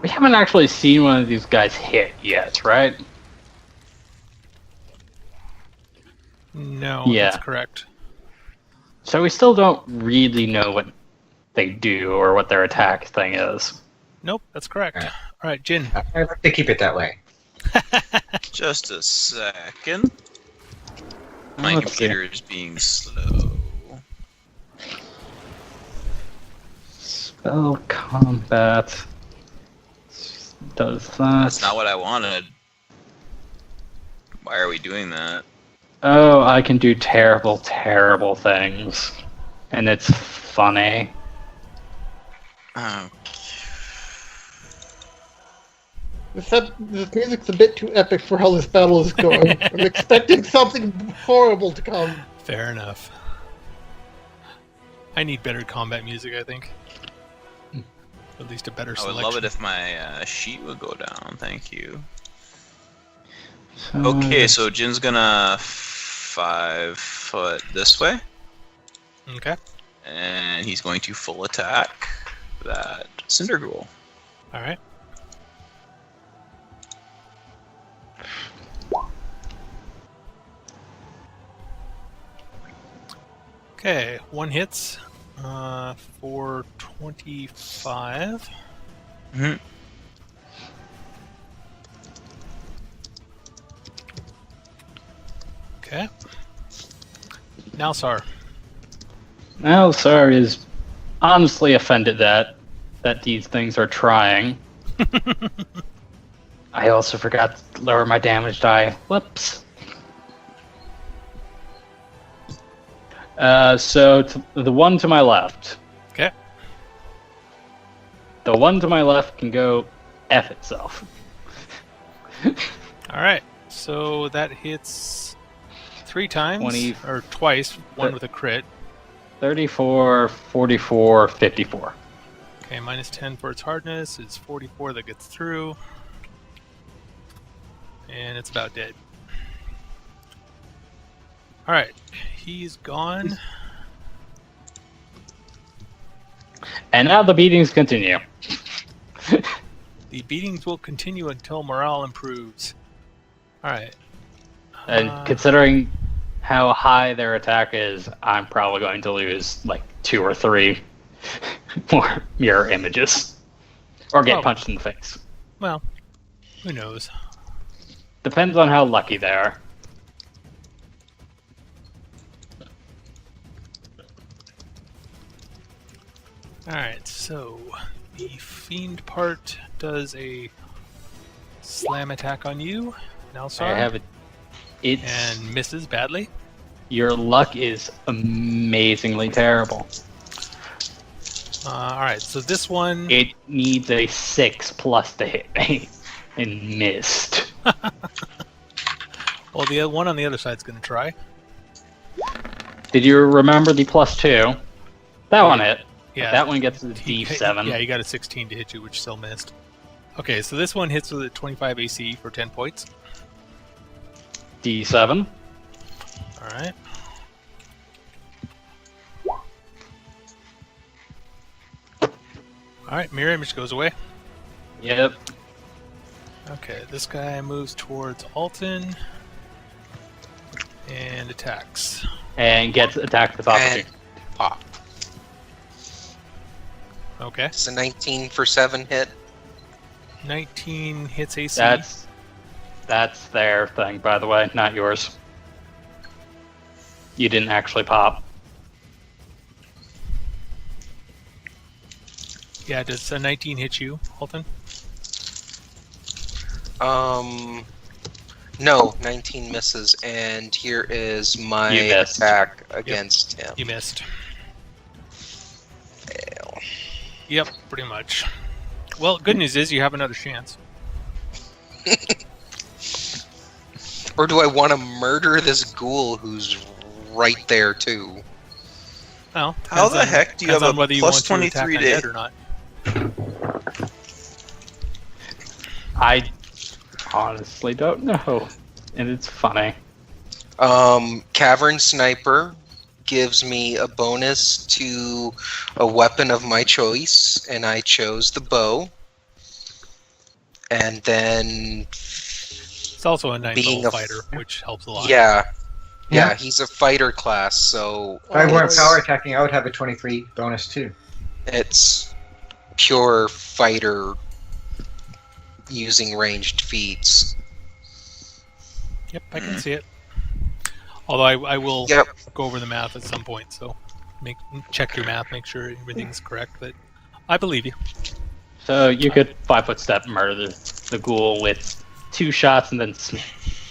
A: We haven't actually seen one of these guys hit yet, right?
B: No,
A: Yeah.
B: that's correct.
A: So we still don't really know what they do or what their attack thing is.
B: Nope, that's correct.
E: Alright.
B: All right, Jin.
E: I like to keep it that way.
D: Just a second. My
A: Let's see.
D: computer is being slow.
A: Spell combat does that.
D: That's not what I wanted. Why are we doing that?
A: Oh, I can do terrible, terrible things. And it's funny.
D: Oh,
F: This music's a bit too epic for how this battle is going. I'm expecting something horrible to come.
B: Fair enough. I need better combat music, I think. At least a better
D: I
B: selection.
D: would love it if my sheet would go down. Thank you.
A: So,
D: Okay, so Jin's gonna 5 foot this way,
B: Okay.
D: and he's going to full attack that Cinder Ghoul.
B: All right. Okay, one hits for 25.
D: Mm-hmm.
B: Okay. Now, Sar.
A: now Sar is honestly offended that these things are trying. I also forgot to lower my damage die. Whoops. So the one to my left.
B: Okay.
A: The one to my left can go F itself.
B: All right. So that hits 3 times,
A: 20.
B: or twice, one with a crit.
A: 34, 44, 54.
B: Okay, minus 10 for its hardness. It's 44 that gets through. and it's about dead. Alright, he's gone.
A: And now the beatings continue.
B: The beatings will continue until morale improves. Alright.
A: And considering how high their attack is, I'm probably going to lose like 2 or 3 more mirror images. Or get punched in the face.
B: Well, who knows?
A: Depends on how lucky they are.
B: Alright, so the fiend part does a slam attack on you, Nelsar,
A: I have it.
B: and misses badly.
A: Your luck is amazingly terrible.
B: Alright, so this one...
A: It needs a 6 plus to hit me. And missed.
B: Well, the one on the other side's going to try.
A: Did you remember the +2? That one hit.
B: Yeah.
A: That one gets a D7.
B: Yeah, you got a 16 to hit you, which still missed. Okay, so this one hits with a 25 AC for 10 points.
A: D7.
B: Alright. Alright, mirror image goes away.
A: Yep.
B: Okay, this guy moves towards Alton and attacks.
A: And gets attacked with opportunity.
C: And pop.
B: Okay.
C: It's a 19 for 7 hit.
B: 19 hits AC.
A: That's their thing, by the way, not yours. You didn't actually pop.
B: Yeah, does a 19 hit you, Alton?
C: No, 19 misses, and here is my
A: You missed.
C: attack against him.
B: You missed.
C: Fail.
B: Yep, pretty much. Well, good news is you have another chance.
C: Or do I want to murder this ghoul who's right there too?
B: Well,
H: How
B: depends
H: the
B: on-
H: heck do you
B: depends
H: have
B: on
H: a
B: whether you
H: plus
B: want to attack
H: 23
B: on
H: to-
B: dead or not?
A: I honestly don't know. And it's funny.
C: Cavern Sniper gives me a bonus to a weapon of my choice, and I chose the bow. And then,
B: It's also a 9th
C: Being
B: level
C: a
B: fighter, which helps a lot.
C: yeah,
E: Yeah.
C: he's a fighter class, so
E: If I weren't
C: it's-
E: power attacking, I would have a 23 bonus too.
C: it's pure fighter using ranged feats.
B: Yep, I can see it. Although I will
C: Yep.
B: go over the math at some point, so check your math, make sure everything's correct. But I believe you.
A: So you could 5-foot step murder the ghoul with 2 shots and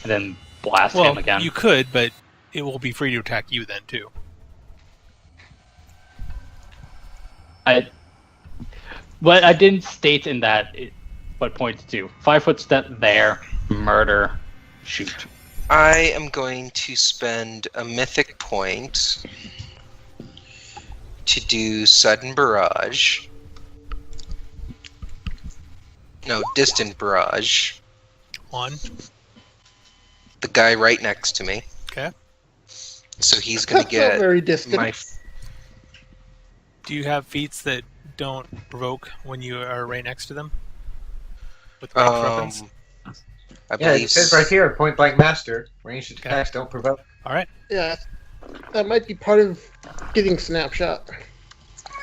A: then blast
B: Well,
A: him again.
B: you could, but it will be free to attack you then too.
A: What I didn't state in that, but points to 5-foot step there, murder, shoot.
C: I am going to spend a mythic point to do sudden barrage. No, distant barrage.
B: On.
C: The guy right next to me.
B: Okay.
C: So he's going to
F: That's not
C: get
F: very distant.
C: my.
B: Do you have feats that don't provoke when you are right next to them? With
C: Um,
B: ranged weapons?
C: I
E: Yeah,
C: believe
E: it says right here, point blank master. Ranged attacks don't provoke.
B: All right,
F: Yeah, that might be part of getting snapshot.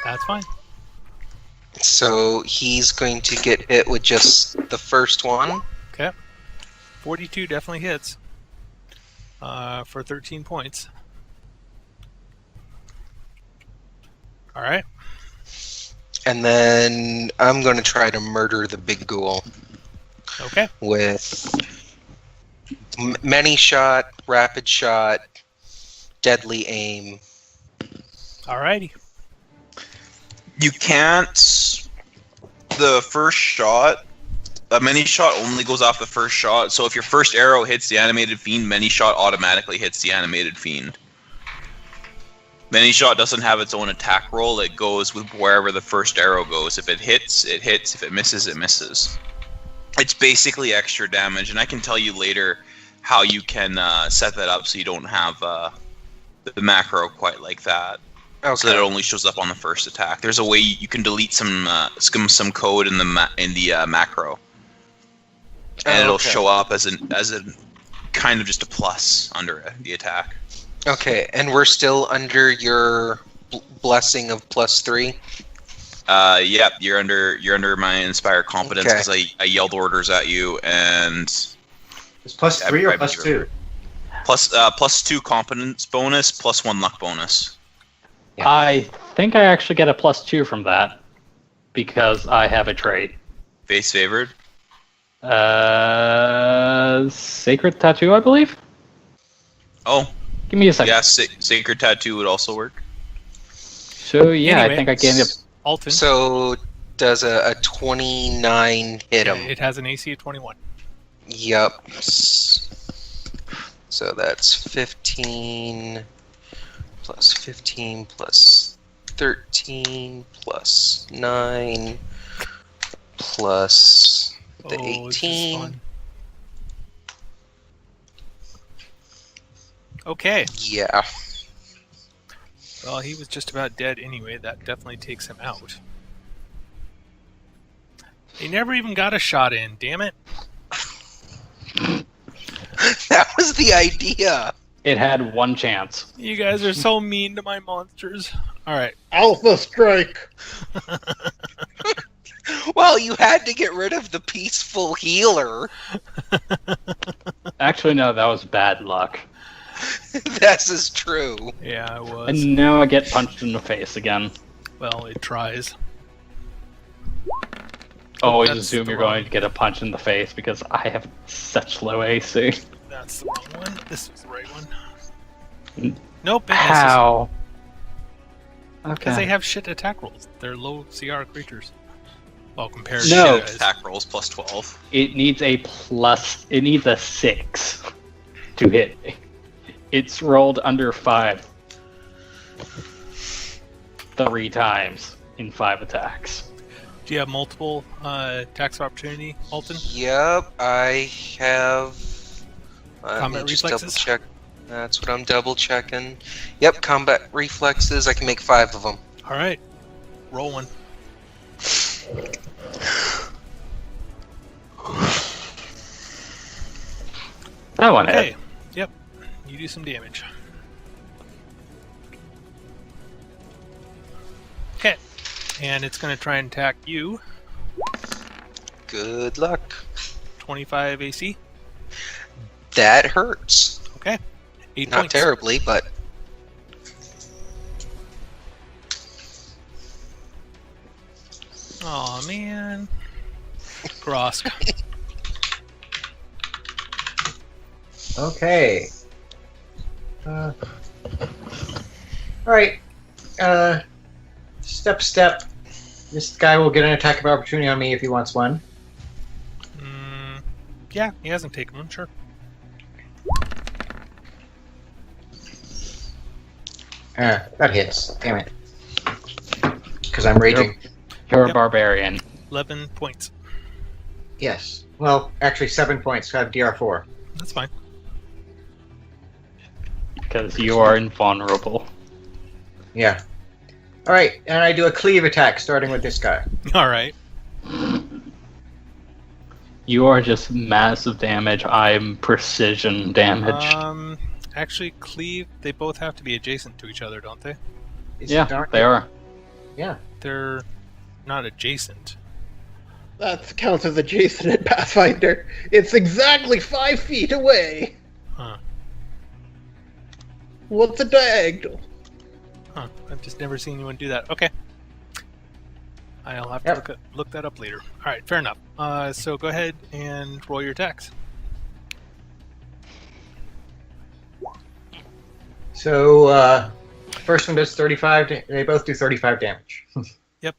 B: that's fine.
C: So he's going to get hit with just the first one.
B: Okay. 42 definitely hits. For 13 points. All right.
C: And then I'm going to try to murder the big ghoul
B: Okay.
C: with many shot, rapid shot, deadly aim.
B: Alrighty.
H: You can't. The first shot, a many shot only goes off the first shot. So if your first arrow hits the animated fiend, many shot automatically hits the animated fiend. Many shot doesn't have its own attack roll. It goes with wherever the first arrow goes. If it hits, it hits. If it misses, it misses.
D: It's basically extra damage, and I can tell you later how you can set that up so you don't have the macro quite like that.
C: Okay.
D: So that it only shows up on the first attack. There's a way you can delete some code in the macro, and it'll show up as a kind of just a plus under the attack.
C: Okay, and we're still under your blessing of +3.
D: Yep, you're under my inspire competence because I yelled orders at you, and
E: It's +3 or +2?
D: +2 competence bonus, +1 luck bonus.
E: Yeah.
A: I think I actually get a +2 from that because I have a trait.
D: Face favored.
A: Sacred Tattoo, I believe.
D: Oh,
A: Give me a second.
D: yeah, sacred tattoo would also work.
A: So yeah,
B: Anyway,
A: I think I gained it.
B: Alton.
C: So does a 29 hit him?
B: It has an AC of 21.
C: Yup. So that's 15 plus 15 plus 13 plus 9 plus the
B: Oh, this is
C: 18.
B: fun. Okay.
C: Yeah.
B: Well, he was just about dead anyway. That definitely takes him out. He never even got a shot in. Damn it.
C: That was the idea.
A: It had one chance.
B: You guys are so mean to my monsters. All right.
F: Alpha strike.
C: Well, you had to get rid of the peaceful healer.
A: Actually, no, that was bad luck.
C: This is true.
B: Yeah, I was.
A: And now I get punched in the face again.
B: Well, it tries.
A: Always
B: That's
A: assume
B: the
A: you're
B: wrong-
A: going to get a punch in the face because I have such low AC.
B: That's the wrong one. This is the right one.
A: N-
B: Nope, it misses.
A: How?
B: Because they
A: Okay.
B: have shit attack rolls. They're low CR creatures. Well, compared
A: No.
B: to you guys.
D: Attack rolls +12.
A: It needs a plus. It needs a 6 to hit. It's rolled under 5 3 times in 5 attacks.
B: Do you have multiple attacks of opportunity, Alton?
C: Yep, I have. Let
B: Combat
C: me just
B: reflexes?
C: double check. That's what I'm double checking. Yep, combat reflexes. I can make 5 of them.
B: All right. Roll one.
A: That one
B: Okay.
A: hit.
B: Yep. You do some damage. Okay. And it's going to try and attack you.
C: Good luck.
B: 25 AC.
C: That hurts.
B: Okay. 8
C: Not
B: points.
C: terribly, but
B: Aw, man. Grosk.
E: Okay. Alright. Step. This guy will get an attack of opportunity on me if he wants one.
B: Yeah, he hasn't taken one, sure.
E: That hits. Damn it. Because I'm raging.
A: You're
B: Yep.
A: a barbarian
B: 11 points.
E: Yes. Well, actually 7 points. I have DR4.
B: That's fine.
A: because you are invulnerable.
E: Yeah. Alright, and I do a cleave attack starting with this guy.
B: All right.
A: You are just massive damage. I'm precision damage.
B: Actually, cleave. They both have to be adjacent to each other, don't they?
E: It's
A: Yeah,
E: dark-
A: they are.
E: Yeah.
B: They're not adjacent.
F: That counts as adjacent at Pathfinder. It's exactly 5 feet away.
B: Huh.
F: What's a diagonal?
B: Huh. I've just never seen anyone do that. Okay. I'll have to
E: Yep.
B: look that up later. All right, fair enough. So go ahead and roll your attacks.
E: So, first one does 35. They both do 35 damage.
B: Yep,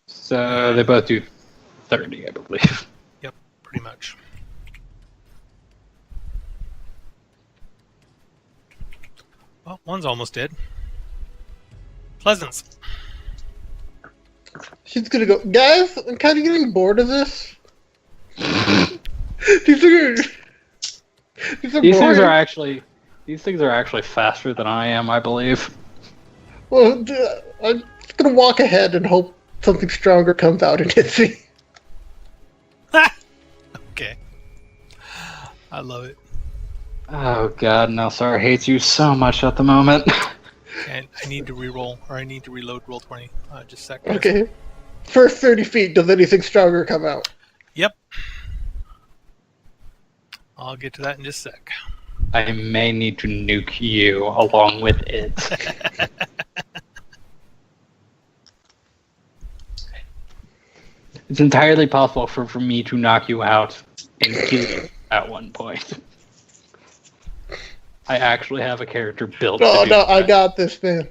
A: So they both do 30, I believe.
B: pretty much. Well, one's almost dead. Pleasance.
F: She's gonna go, guys, I'm kind of getting bored of this. These
A: These things
F: boring.
A: are actually faster than I am, I believe.
F: Well, I'm just gonna walk ahead and hope something stronger comes out and hits me.
B: Okay. I love it.
A: Oh god, Nelsar hates you so much at the moment.
B: And I need to reroll, or I need to reload roll 20. Just a sec. guys.
F: Okay. First 30 feet, does anything stronger come out?
B: Yep. I'll get to that in just a sec.
A: I may need to nuke you along with it. It's entirely possible for me to knock you out and kill you at one point. I actually have a character built
F: No,
A: to do
F: no, I
A: that.
F: got this, man.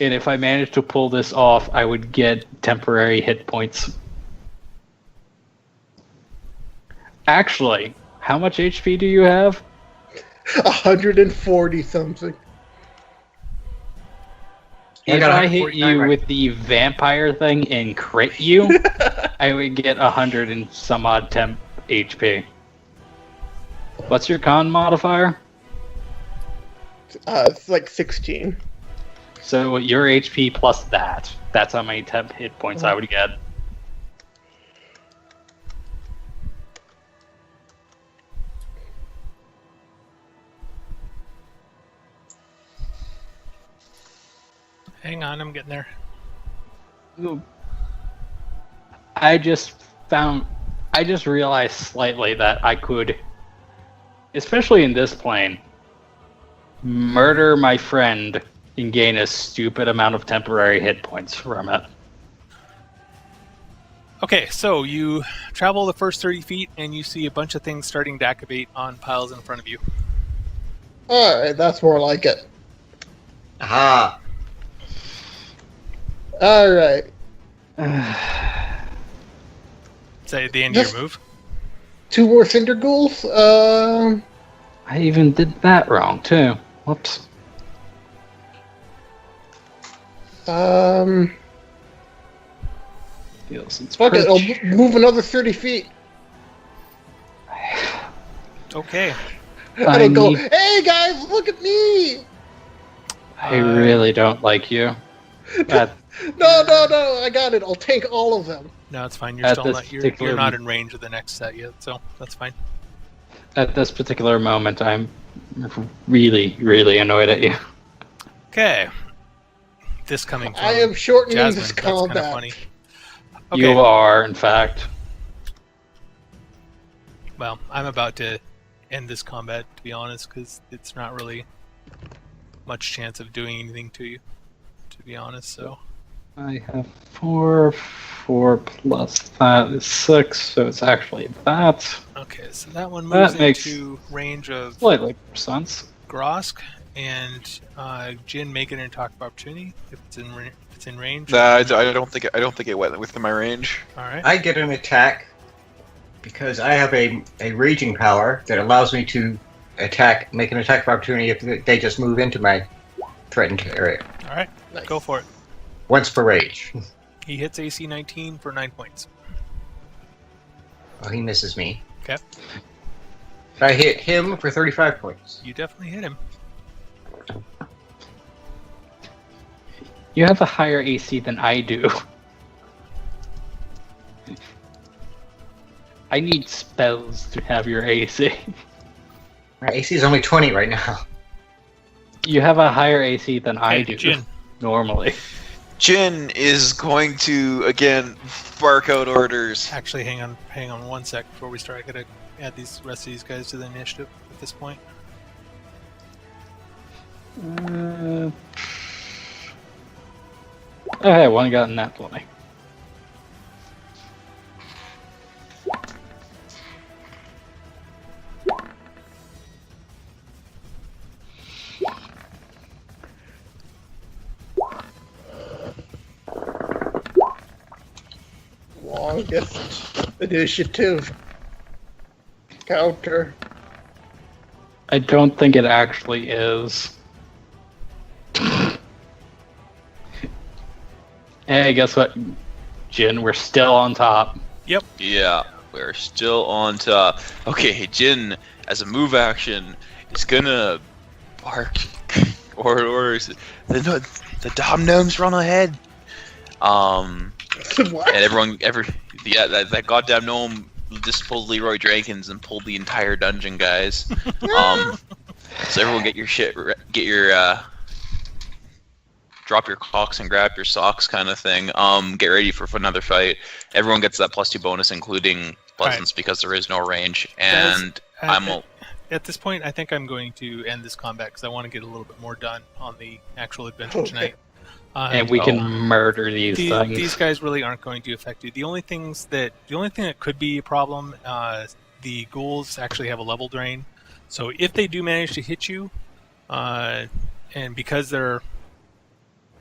A: And if I managed to pull this off, I would get temporary hit points. Actually, how much HP do you have?
F: 140 something.
A: If
E: got
A: I hit
E: 149
A: you
E: right.
A: with the vampire thing and crit you, I would get 100 and some odd temp HP. What's your con modifier?
F: It's like 16.
A: So your HP plus that's how many temp hit points I would get.
B: Hang on, I'm getting there.
A: I just realized slightly that I could, especially in this plane, murder my friend and gain a stupid amount of temporary hit points from it.
B: Okay, so you travel the first 30 feet and you see a bunch of things starting to activate on piles in front of you.
F: Alright, that's more like it.
E: Aha.
F: Alright.
B: Is that the end
F: Just-
B: of your move?
F: 2 more Cinder Ghouls?
A: I even did that wrong too. Whoops. Feels it's
F: Fuck it,
A: pretty-
F: I'll move another 30 feet.
B: Okay.
A: I
F: I'll go,
A: need-
F: hey guys, look at me!
A: I really don't like you. At,
F: No, I got it. I'll tank all of them.
B: No, it's fine. You're
A: At
B: still
A: this
B: not. You're
A: particular-
B: not in range of the next set yet, so that's fine.
A: at this particular moment, I'm really, really annoyed at you.
B: Okay. This coming from
F: I am shortening
B: Jasmine.
F: this
B: That's kind of
F: combat.
B: funny. Okay.
A: You are, in fact.
B: Well, I'm about to end this combat, to be honest, because it's not really much chance of doing anything to you, to be honest. So
A: I have 4 plus that is 6, so it's actually that.
B: okay, so that one
A: That
B: moves
A: makes-
B: into range of
A: Slightly more sense.
B: Grosk and Jin. Make it an attack of opportunity if it's in range.
H: Nah, I don't think it went within my range.
B: All right.
E: I get an attack because I have a raging power that allows me to make an attack of opportunity if they just move into my threatened area.
B: All right.
F: Nice.
B: Go for it.
E: Once per rage.
B: He hits AC 19 for 9 points.
E: Oh, he misses me.
B: Okay.
E: I hit him for 35 points.
B: You definitely hit him.
A: You have a higher AC than I do. I need spells to have your AC.
E: My AC is only 20 right now.
A: You have a higher AC than I
B: Hey,
A: do
B: Jin.
A: normally.
H: Jin is going to again bark out orders.
B: Actually, hang on 1 sec before we start. I gotta add these rest of these guys to the initiative at this point.
A: Okay, one got in that 20.
F: Longest initiative counter.
A: I don't think it actually is. Hey, guess what, Jin? We're still on top.
B: Yep.
H: Yeah.
D: We're still on to... Okay, Jin, as a move action, is gonna bark or the Dom Gnomes run ahead.
F: What?
D: And that goddamn gnome just pulled Leroy Jenkins and pulled the entire dungeon, guys. So everyone get your shit, drop your cocks and grab your socks kind of thing. Get ready for another fight. Everyone gets that +2 bonus, including Pleasance, because there is no range. And
B: at this point, I think I'm going to end this combat because I want to get a little bit more done on the actual adventure tonight.
A: And we can murder these things.
B: These guys really aren't going to affect you. The only thing that could be a problem, the ghouls actually have a level drain. So if they do manage to hit you, and because they're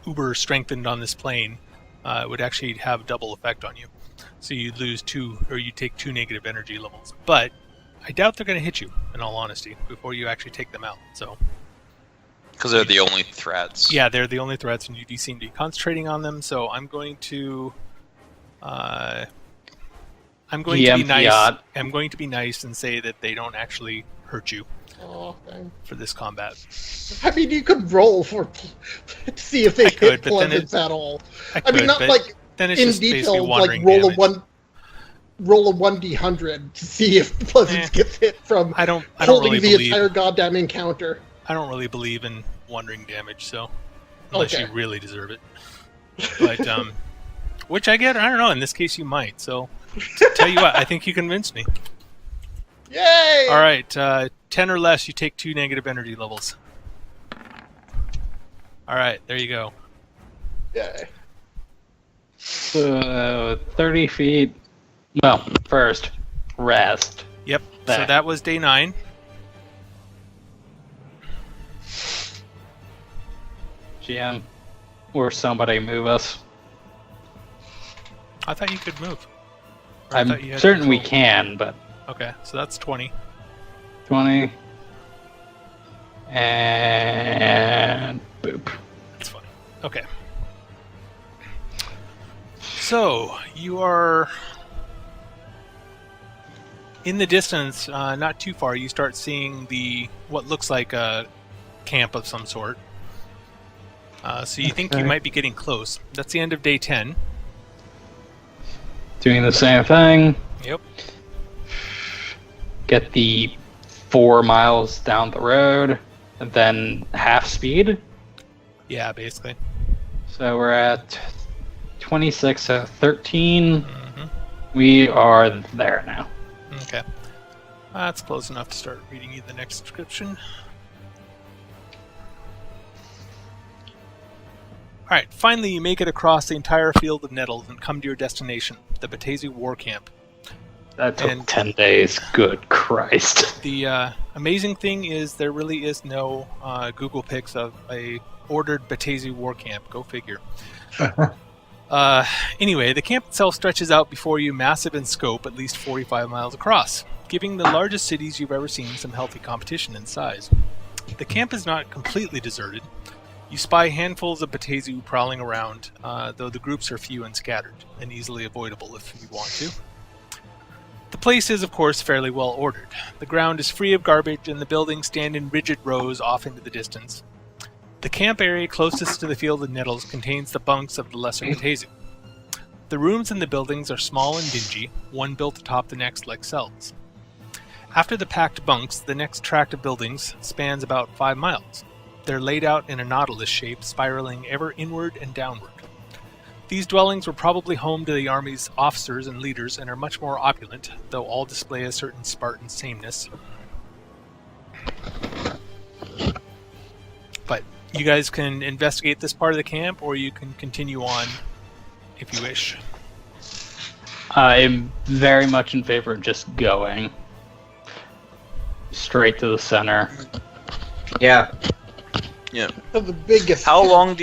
B: uber strengthened on this plane, it would actually have double effect on you. So you lose 2, or you take 2 negative energy levels. But I doubt they're going to hit you, in all honesty, before you actually take them out. So.
D: Because they're the only threats.
B: Yeah, they're the only threats, and you do seem to be concentrating on them. So I'm going to, be nice. I'm going to be nice and say that they don't actually hurt you for this combat.
F: I mean, you could roll to see if they hit Pleasance at all. I mean, not like
B: then it's
F: in
B: just
F: detail, like
B: roll
F: a 1d100 to see if Pleasance gets hit from holding
B: really
F: the entire goddamn encounter.
B: I don't really believe in wandering damage, so unless you really deserve it. But which I get, I don't know. In this case, you might. So tell you what, I think you convinced me.
F: Yay!
B: All right, 10 or less, you take 2 negative energy levels. All right, there you go.
F: Yay!
A: So 30 feet. Well, first rest.
B: Yep. So that was day 9.
A: GM, or somebody move us.
B: I thought you could move.
A: I'm certain we can, but...
B: Okay, so that's 20.
A: 20. And... boop.
B: That's funny. Okay. So, you are... in the distance, not too far, you start seeing what looks like a camp of some sort. So you think you might be getting close. That's the end of day 10.
A: Doing the same thing.
B: Yep.
A: Get the 4 miles down the road, and then half speed.
B: Yeah, basically.
A: So we're at 26, 13. Mm-hmm. We are there now.
B: Okay. That's close enough to start reading you the next description. Alright, finally you make it across the entire Field of Nettles and come to your destination, the Baatezu War Camp.
A: That took 10 days. Good Christ.
B: The amazing thing is there really is no Google pics of a ordered Baatezu War Camp. Go figure. Anyway, the camp itself stretches out before you, massive in scope, at least 45 miles across, giving the largest cities you've ever seen some healthy competition in size. The camp is not completely deserted. You spy handfuls of baatezu prowling around, though the groups are few and scattered, and easily avoidable if you want to. The place is, of course, fairly well ordered. The ground is free of garbage, and the buildings stand in rigid rows off into the distance. The camp area closest to the Field of Nettles contains the bunks of the lesser baatezu. The rooms in the buildings are small and dingy, one built atop the next like cells. After the packed bunks, the next tract of buildings spans about 5 miles. They're laid out in a nautilus shape, spiraling ever inward and downward. These dwellings were probably home to the army's officers and leaders and are much more opulent, though all display a certain Spartan sameness. But you guys can investigate this part of the camp, or you can continue on if you wish.
A: I'm very much in favor of just going straight to the center.
E: Yeah.
D: Yeah.
F: The biggest.
D: How long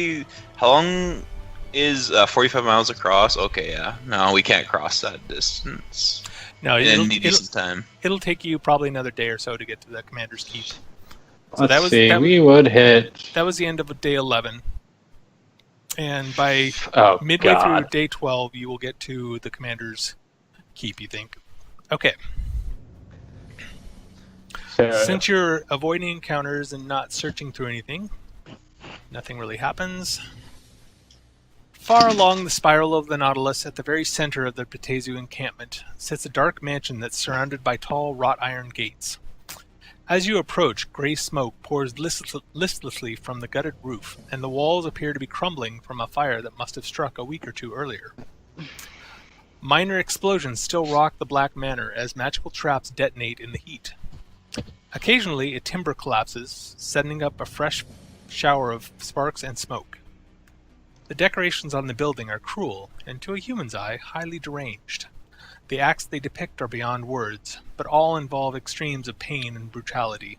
D: is 45 miles across? Okay, yeah. No, we can't cross that distance.
B: No,
D: in any decent time.
B: It'll take you probably another day or so to get to the commander's keep.
A: So we would hit...
B: That was the end of day 11. And by midway through day 12, you will get to the commander's keep, you think. Okay.
A: So,
B: Since you're avoiding encounters and not searching through anything, nothing really happens. Far along the spiral of the Nautilus, at the very center of the baatezu encampment, sits a dark mansion that's surrounded by tall wrought iron gates. As you approach, gray smoke pours listlessly from the gutted roof, and the walls appear to be crumbling from a fire that must have struck a week or two earlier. Minor explosions still rock the Black Manor as magical traps detonate in the heat. Occasionally, a timber collapses, sending up a fresh shower of sparks and smoke. The decorations on the building are cruel, and to a human's eye, highly deranged. The acts they depict are beyond words, but all involve extremes of pain and brutality.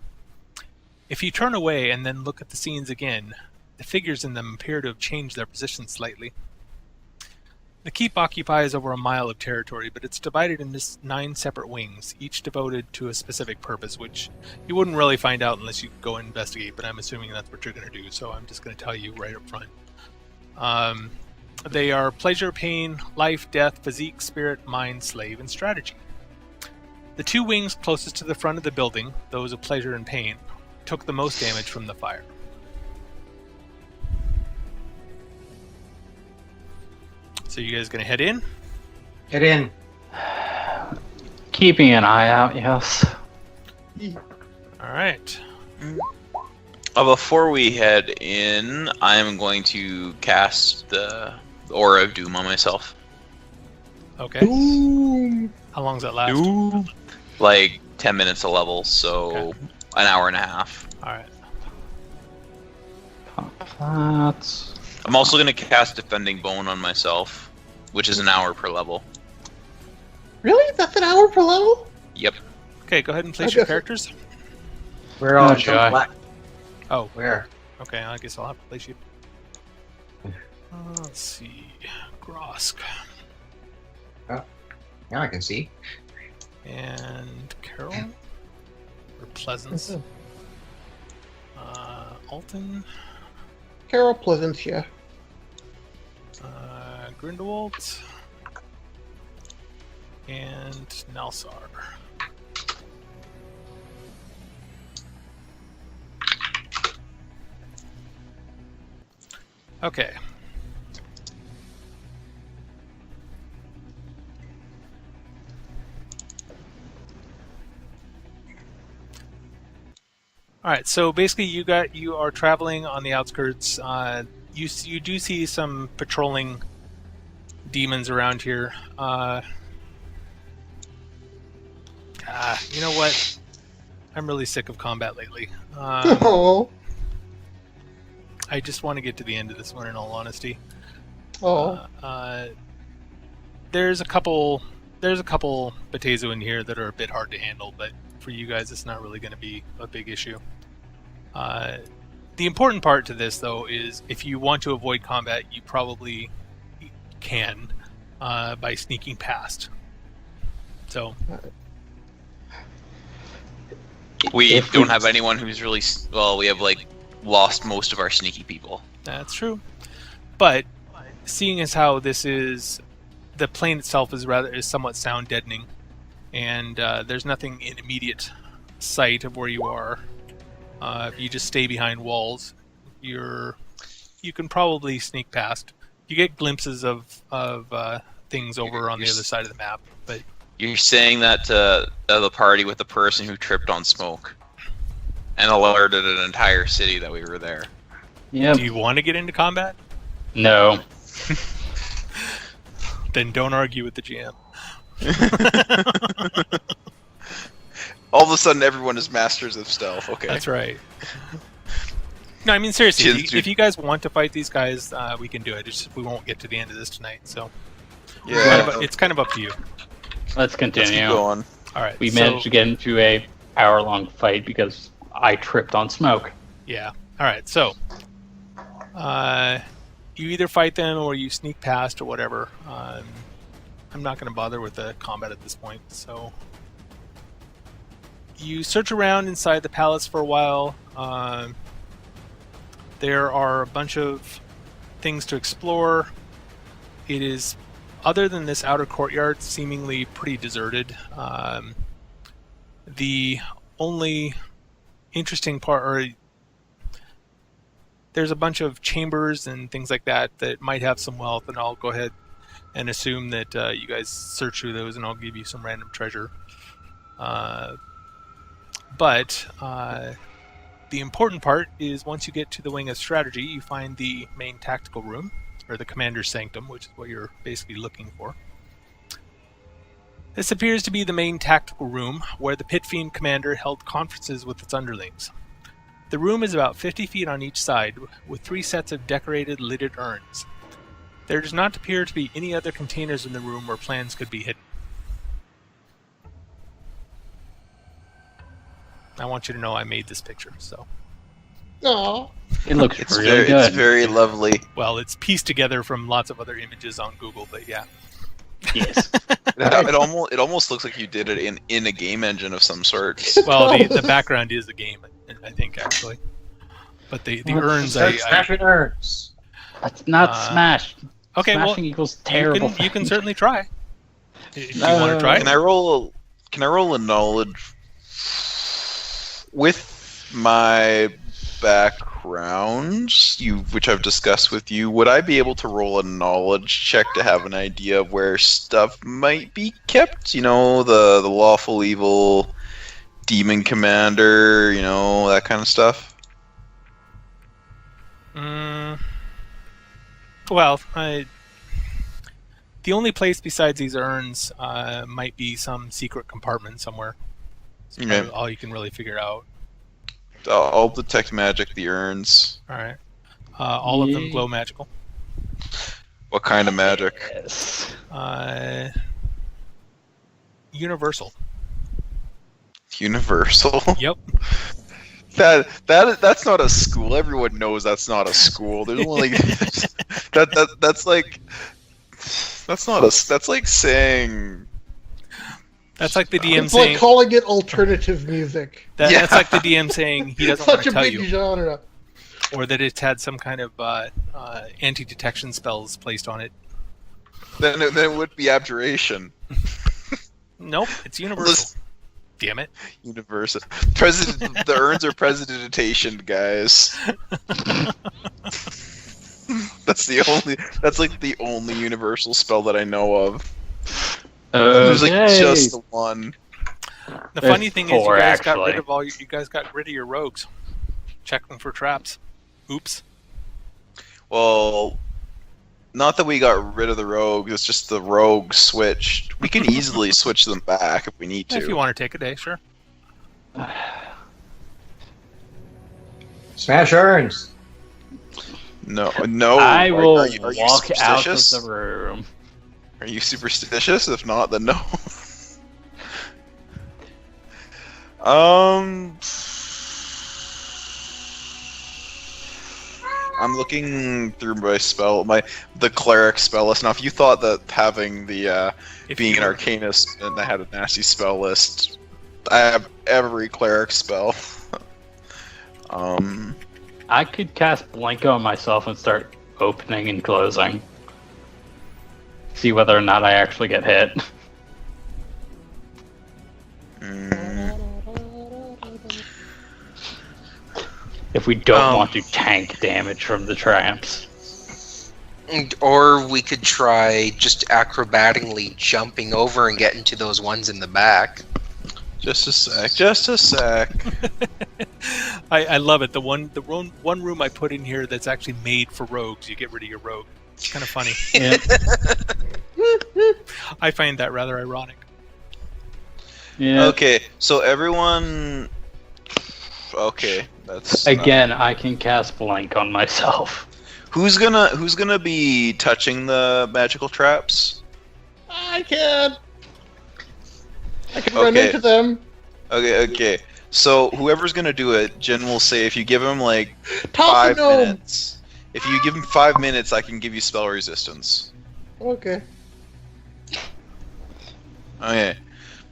B: If you turn away and then look at the scenes again, the figures in them appear to have changed their positions slightly. The keep occupies over a mile of territory, but it's divided into 9 separate wings, each devoted to a specific purpose, which you wouldn't really find out unless you go and investigate, but I'm assuming that's what you're going to do, so I'm just going to tell you right up front. They are pleasure, pain, life, death, physique, spirit, mind, slave, and strategy. The 2 wings closest to the front of the building, those of pleasure and pain, took the most damage from the fire. So you guys gonna head in?
E: Get in.
A: keeping an eye out, yes.
B: Alright.
D: Before we head in, I'm going to cast the Aura of Doom on myself.
B: Okay.
F: Ooh.
B: How long does that last?
D: Like 10 minutes a level, so
B: Okay.
D: an hour and a half.
B: Alright.
A: Pop that.
D: I'm also going to cast Defending Bone on myself, which is an hour per level.
F: Really? That's an hour per level?
D: Yep.
B: Okay, go ahead and place
F: I
B: your
F: guess-
B: characters.
E: We're all
A: Oh,
E: jump
A: joy.
E: black.
B: Oh,
E: Where?
B: okay, I guess I'll have to place you. Let's see. Grosk.
E: Now I can see.
B: And Carol. Or Pleasance. Alton.
F: Carol Pleasance, yeah.
B: Grindelwald. And Nelsar. Okay. All right. So basically, you are traveling on the outskirts. You do see some patrolling demons around here. You know what? I'm really sick of combat lately.
F: Oh.
B: I just want to get to the end of this one, in all honesty.
F: Oh.
B: There's a couple baatezu in here that are a bit hard to handle, but for you guys, it's not really going to be a big issue. The important part to this, though, is if you want to avoid combat, you probably can by sneaking past. So,
D: We
A: If
D: don't
A: we-
D: have anyone who's really... Well, we have, like, lost most of our sneaky people.
B: that's true. But seeing as how this is, the plane itself is somewhat sound deadening, and there's nothing in immediate sight of where you are. If you just stay behind walls, you can probably sneak past. You get glimpses of things over on the other side of the map, but
D: You're saying that to the party with the person who tripped on smoke and alerted an entire city that we were there.
A: Yep.
B: do you want to get into combat?
A: No.
B: Then don't argue with the GM.
H: All of a sudden, everyone is masters of stealth. Okay.
B: That's right. No, I mean seriously.
D: Cheers,
B: If you guys want to fight these guys, we can do it. It's just we won't get to the end of this tonight, so
H: Yeah.
B: it's kind of up to you.
A: Let's
H: Let's keep
A: continue.
H: going.
B: All right.
A: We
B: so,
A: managed to get into a hour-long fight because I tripped on smoke.
B: Yeah. All right. So, you either fight them or you sneak past or whatever. I'm not going to bother with the combat at this point. So, you search around inside the palace for a while. There are a bunch of things to explore. It is Other than this outer courtyard, seemingly pretty deserted. The only interesting part, or there's a bunch of chambers and things like that might have some wealth, and I'll go ahead and assume that you guys search through those, and I'll give you some random treasure. But the important part is once you get to the Wing of Strategy, you find the main tactical room, or the Commander's Sanctum, which is what you're basically looking for. This appears to be the main tactical room, where the Pit Fiend Commander held conferences with its underlings. The room is about 50 feet on each side, with 3 sets of decorated lidded urns. There does not appear to be any other containers in the room where plans could be hidden. I want you to know I made this picture, so...
F: Aw.
A: It looks
H: It's
A: really good.
H: It's very lovely.
B: Well, it's pieced together from lots of other images on Google, but yeah.
A: Yes.
H: It almost looks like you did it in a game engine of some sort.
B: Well, the background is a game, I think, actually. But the urns,
E: Start smashing urns.
A: That's not smashed.
B: Okay, well,
A: Smashing equals terrible.
B: you can certainly try. If you
A: No.
B: want to try.
H: Can I roll a knowledge with my background, which I've discussed with you? Would I be able to roll a knowledge check to have an idea of where stuff might be kept? You know, the lawful evil demon commander, you know, that kind of stuff.
B: Well, the only place besides these urns might be some secret compartment somewhere. It's probably all you can really figure out.
H: I'll detect magic the urns.
B: All right. All of them glow magical.
H: What kind of magic?
A: Yes.
B: Universal.
H: Universal?
B: Yep.
H: That's not a school. Everyone knows that's not a school. There's only that's like saying.
B: That's like the DM
F: It's
B: saying.
F: like calling it alternative music.
B: That's like the DM saying he doesn't want
F: Such
B: to
F: a
B: tell
F: big
B: you,
F: genre.
B: or that it's had some kind of anti-detection spells placed on it.
H: Then it would be abjuration.
B: Nope, it's universal. Damn it.
H: Universal. The urns are presidentation, guys. That's like the only universal spell that I know of. There's like just the one.
B: The funny thing is,
A: four,
B: you guys got
A: actually.
B: rid of you guys got rid of your rogues. Check them for traps. Oops.
H: Well, not that we got rid of the rogues. It's just the rogues switched. We can easily switch them back if we need to.
B: If you want to take a day, sure.
E: Smash urns.
H: No.
A: I will
H: Are you
A: walk out of
H: superstitious?
A: the room.
H: Are you superstitious? If not, then no. I'm looking through my the cleric spell list. Now, if you thought that having the being an arcanist and I had a nasty spell list, I have every cleric spell.
A: I could cast Blink on myself and start opening and closing. See whether or not I actually get hit. If we don't want to tank damage from the tramps.
C: Or we could try just acrobatically jumping over and getting to those ones in the back.
H: Just a sec.
B: I love it. The one room I put in here that's actually made for rogues. You get rid of your rogue. It's kind of funny.
A: Yeah.
B: I find that rather ironic.
A: Yeah.
H: Okay, so everyone. Okay, that's
A: Again, I can cast Blink on myself.
H: Who's gonna be touching the magical traps?
F: I can run into them.
H: Okay. So whoever's gonna do it, Jen will say if you give him like
F: Top
H: 5
F: gnome.
H: minutes. If you give him 5 minutes, I can give you spell resistance.
F: Okay.
H: Okay.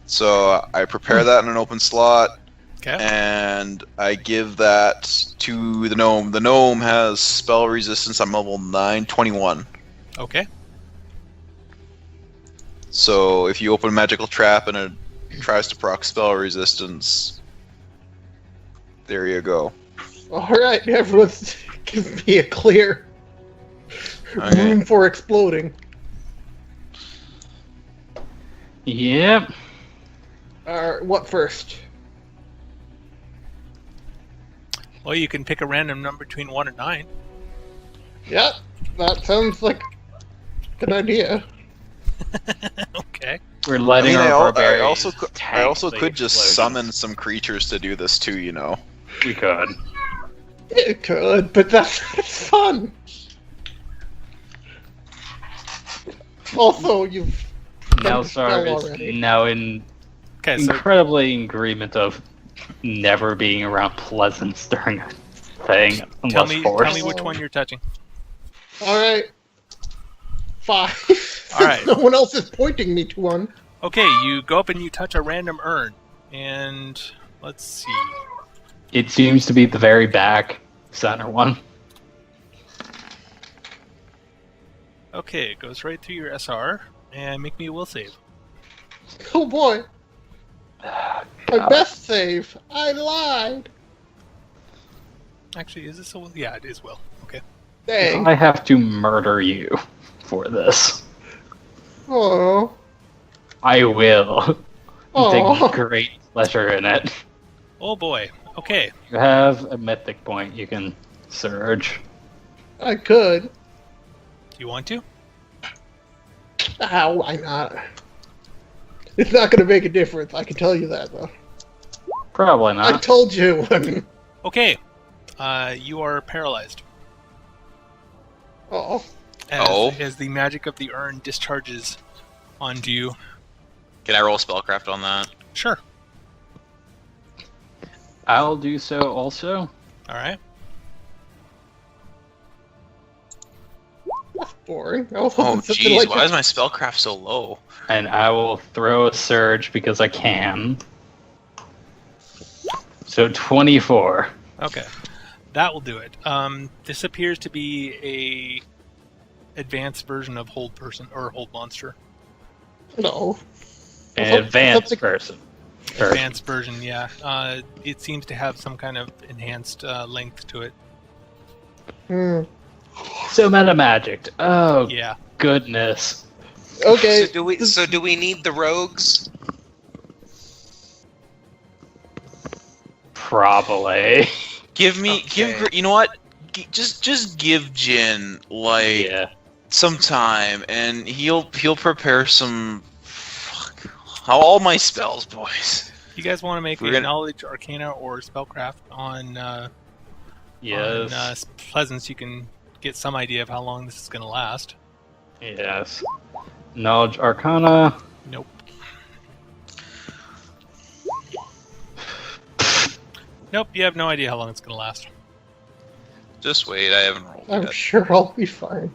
H: So I prepare that in an open slot,
B: Okay.
H: and I give that to the gnome. The gnome has spell resistance on level 9, 21.
B: Okay.
H: So if you open a magical trap and it tries to proc spell resistance, there you go.
F: Alright, everyone's give me a clear room for exploding.
A: Yep.
F: What first?
B: Well, you can pick a random number between 1 and 9.
F: Yep, that sounds like a good idea.
B: Okay.
A: We're letting our barbarians
H: I also
A: tank
H: could
A: the
H: just
A: explosions.
H: summon some creatures to do this too, you know.
A: We could.
F: It could, but that's fun. Also, you've
A: Now
F: spell
A: Sarv is
F: already.
A: now in
B: Okay, so
A: incredibly in agreement of never being around Pleasance during a thing
B: tell
A: unless
B: me
A: forced.
B: which one you're touching.
F: Alright. 5.
B: Alright.
F: No one else is pointing me to one.
B: Okay, you go up and you touch a random urn, and let's see.
A: It seems to be the very back center one.
B: Okay, it goes right through your SR, and make me a will save.
F: Oh boy. My best save. I lied.
B: Actually, is this a will? Yeah, it is will. Okay.
F: Dang.
A: I have to murder you for this.
F: Oh.
A: I will.
F: Oh.
A: Take great pleasure in it.
B: Oh boy. Okay.
A: You have a mythic point you can surge.
F: I could.
B: Do you want to?
F: Why not? It's not gonna make a difference, I can tell you that though.
A: Probably
F: I
A: not.
F: told you.
B: Okay. You are paralyzed.
F: Oh.
B: As the magic of the urn discharges onto you.
D: Can I roll spellcraft on that?
B: Sure.
A: I'll do so also.
B: Alright.
F: That's boring. I was
D: Oh
F: hoping something
D: jeez,
F: like
D: why is my spellcraft so low?
A: And I will throw a surge because I can. So 24.
B: Okay. That will do it. This appears to be a advanced version of Hold Person or Hold Monster.
F: No.
A: An advanced
F: Something-
A: person.
B: Advanced version, yeah. It seems to have some kind of enhanced length to it.
F: Hmm.
A: So meta magic. Oh
B: Yeah.
A: goodness.
F: Okay.
C: So do we need the rogues?
A: Probably.
D: Give
C: Okay.
D: you know what? Just give Jin like
A: Yeah.
D: some time, and he'll prepare some. All my spells, boys.
B: You guys want to make
D: We're
B: a
D: gonna-
B: knowledge, arcana, or spellcraft on
A: Yes.
B: on Pleasance? You can get some idea of how long this is going to last.
A: Yes. Knowledge Arcana.
B: Nope. Nope, you have no idea how long it's going to last.
D: Just wait, I haven't rolled
F: I'm
D: yet.
F: sure I'll be fine.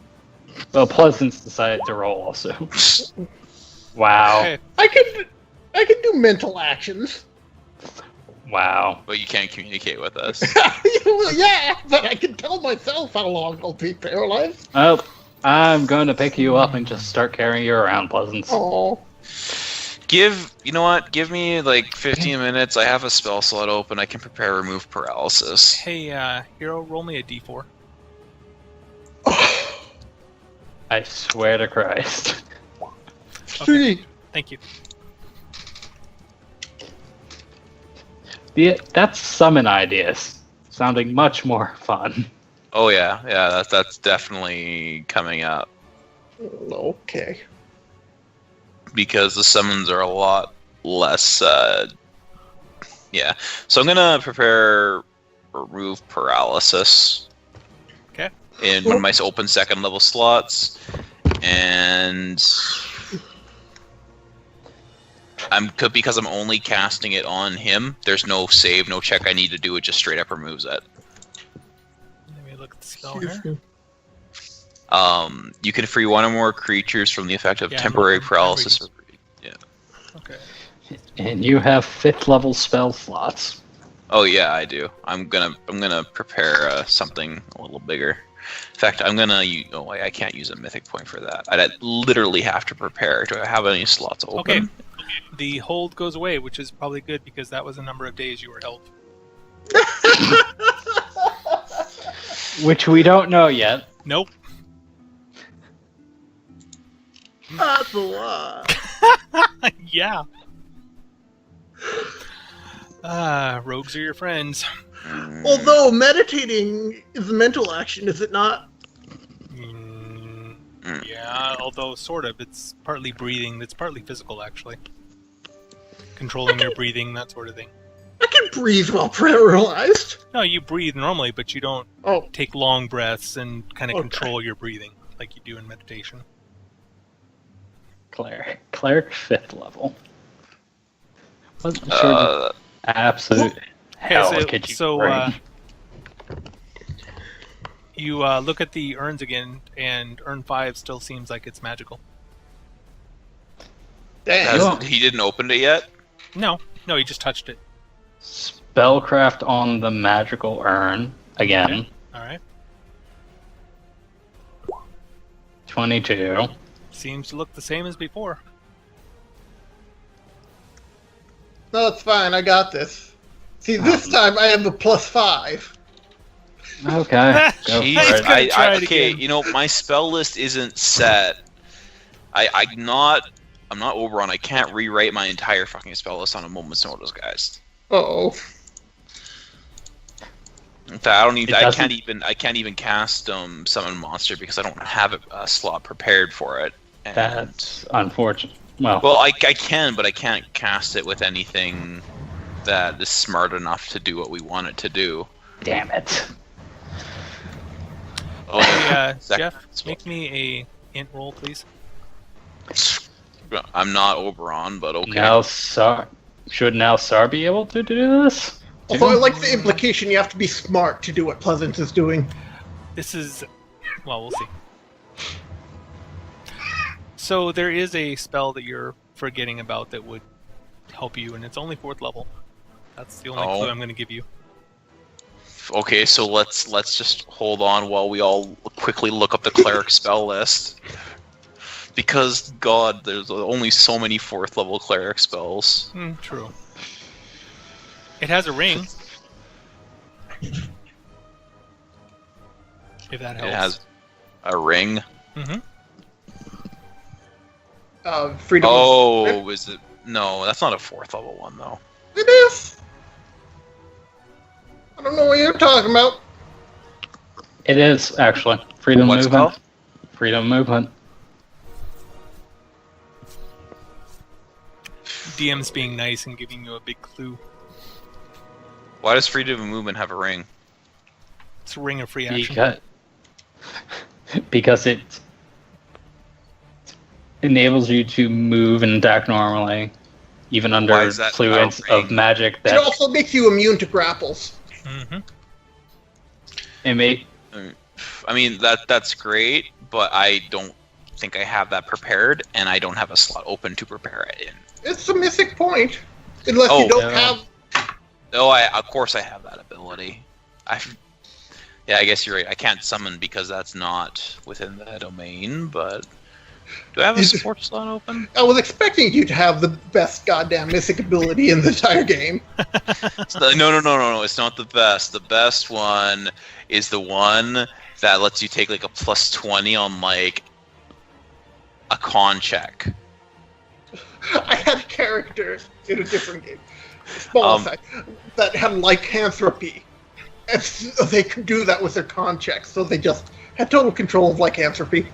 A: Well, Pleasance decided to roll also. Wow.
B: Okay.
F: I can do mental actions.
A: Wow.
D: But you can't communicate with us.
F: Yeah, but I can tell myself how long I'll be paralyzed.
A: Well, I'm going to pick you up and just start carrying you around, Pleasance.
F: Oh.
D: You know what? Give me like 15 minutes. I have a spell slot open. I can prepare remove paralysis.
B: Hey, Hero, roll me a d4.
A: I swear to Christ.
F: Three.
B: Thank you.
A: That's summon ideas. Sounding much more fun.
D: Oh yeah, that's definitely coming up
F: Okay.
D: because the summons are a lot less. Yeah, so I'm gonna prepare remove paralysis.
B: Okay.
D: In one of my open second level slots, and because I'm only casting it on him. There's no save, no check I need to do. It just straight up removes it.
B: Let me look at the spell here.
D: You can free one or more creatures from the effect of
B: Yeah,
D: temporary
B: I'm
D: paralysis.
B: reading. Okay.
A: And you have 5th level spell slots.
D: Oh yeah, I do. I'm gonna prepare something a little bigger. In fact, I'm gonna. I can't use a mythic point for that. I'd literally have to prepare. Do I have any slots open?
B: Okay. The hold goes away, which is probably good because that was a number of days you were held.
A: Which we don't know yet.
B: Nope.
F: That's a lot.
B: Yeah. Rogues are your friends.
F: Although meditating is a mental action, is it not?
B: Yeah, although sort of. It's partly breathing. It's partly physical, actually. Controlling your breathing, that sort of thing.
F: I can breathe while paralyzed.
B: No, you breathe normally, but you don't take long breaths and kind of control your breathing like you do in meditation.
A: Cleric 5th level. Wasn't sure absolute hell could you bring.
B: You look at the urns again, and urn 5 still seems like it's magical.
F: Damn.
D: He didn't open it yet?
B: No, he just touched it.
A: Spellcraft on the magical urn again.
B: Alright.
A: 22.
B: Seems to look the same as before.
F: No, it's fine. I got this. See, this time I have the +5.
A: Okay. Go
B: Jeez.
A: for it.
D: Okay, my spell list isn't set. I'm not Oberon. I can't rewrite my entire fucking spell list on a moment's notice, guys.
F: Uh-oh.
D: In fact, I can't even cast summon monster because I don't have a slot prepared for it. And,
A: That's unfortunate. Well,
D: I can, but I can't cast it with anything that is smart enough to do what we want it to do.
A: damn it.
D: Oh,
B: Jeff, make me a int roll, please.
D: I'm not Oberon, but okay.
A: Now, should Sar be able to do this?
F: Although I like the implication you have to be smart to do what Pleasance is doing.
B: This is... well, we'll see. So there is a spell that you're forgetting about that would help you, and it's only 4th level. That's the only clue I'm going to give you.
D: Okay, so let's just hold on while we all quickly look up the cleric spell list. Because, God, there's only so many 4th level cleric spells.
B: True. It has a ring. If that helps.
D: It has a ring?
B: Mm-hmm.
F: Freedom.
D: Oh, is it? No, that's not a 4th level one, though.
F: It is. I don't know what you're talking about.
A: It is, actually. Freedom
D: What's it
A: movement.
D: called?
A: Freedom movement.
B: DM's being nice and giving you a big clue.
D: Why does freedom of movement have a ring?
B: It's a ring of free action.
A: Because it enables you to move and attack normally, even
D: Why
A: under
D: is that
A: fluence
D: a ring?
A: of magic.
F: It
A: That
F: also makes you immune to grapples.
B: Mm-hmm.
D: I mean, that's great, but I don't think I have that prepared, and I don't have a slot open to prepare it in.
F: It's a mythic point. Unless you don't have...
D: Oh, of course I have that ability. Yeah, I guess you're right. I can't summon because that's not within the domain, but... Do I have a support slot open?
F: I was expecting you to have the best goddamn mythic ability in the entire game.
D: No. It's not the best. The best one is the one that lets you take like a +20 on like a con check.
F: I had a character in a different game, small side, that had lycanthropy. And so they could do that with their con checks, so they just had total control of lycanthropy.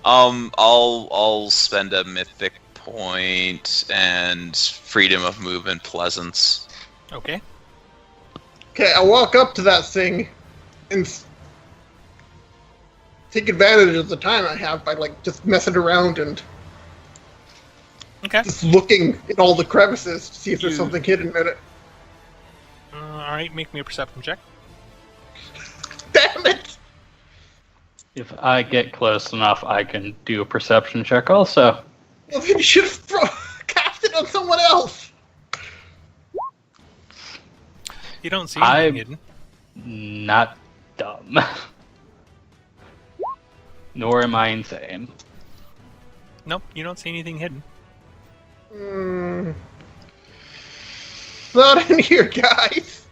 D: I'll spend a mythic point and freedom of movement pleasance.
B: Okay.
F: Okay, I walk up to that thing and take advantage of the time I have by like just messing around and just looking in all the crevices to see if there's something hidden in it.
B: Alright, make me a perception check.
F: Damn it!
A: if I get close enough, I can do a perception check also.
F: Well, then you should have cast it on someone else.
B: You don't see anything hidden.
A: Not dumb. Nor am I insane.
B: Nope, you don't see anything hidden.
F: Not in here, guys.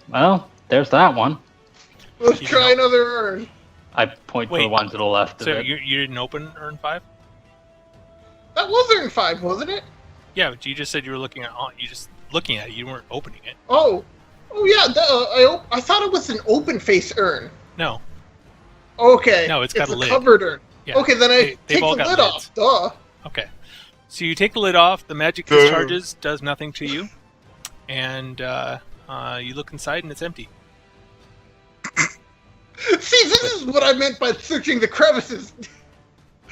A: Well, there's that one.
F: Let's
B: You
F: try
B: know-
F: another urn.
A: I point to the
B: Wait,
A: one to the left of
B: So
A: it.
B: you didn't open Urn 5?
F: That was urn 5, wasn't it?
B: Yeah, but you just said you were looking at it. You weren't opening it.
F: Oh yeah. I thought it was an open face urn.
B: No.
F: Okay.
B: No, it's got a lid.
F: covered urn.
B: Yeah.
F: Okay, then I
B: They've
F: take the
B: all got
F: lid
B: lids.
F: off. Duh.
B: Okay. So you take the lid off. The magic discharges, does nothing to you, and you look inside and it's empty.
F: See, this is what I meant by searching the crevices.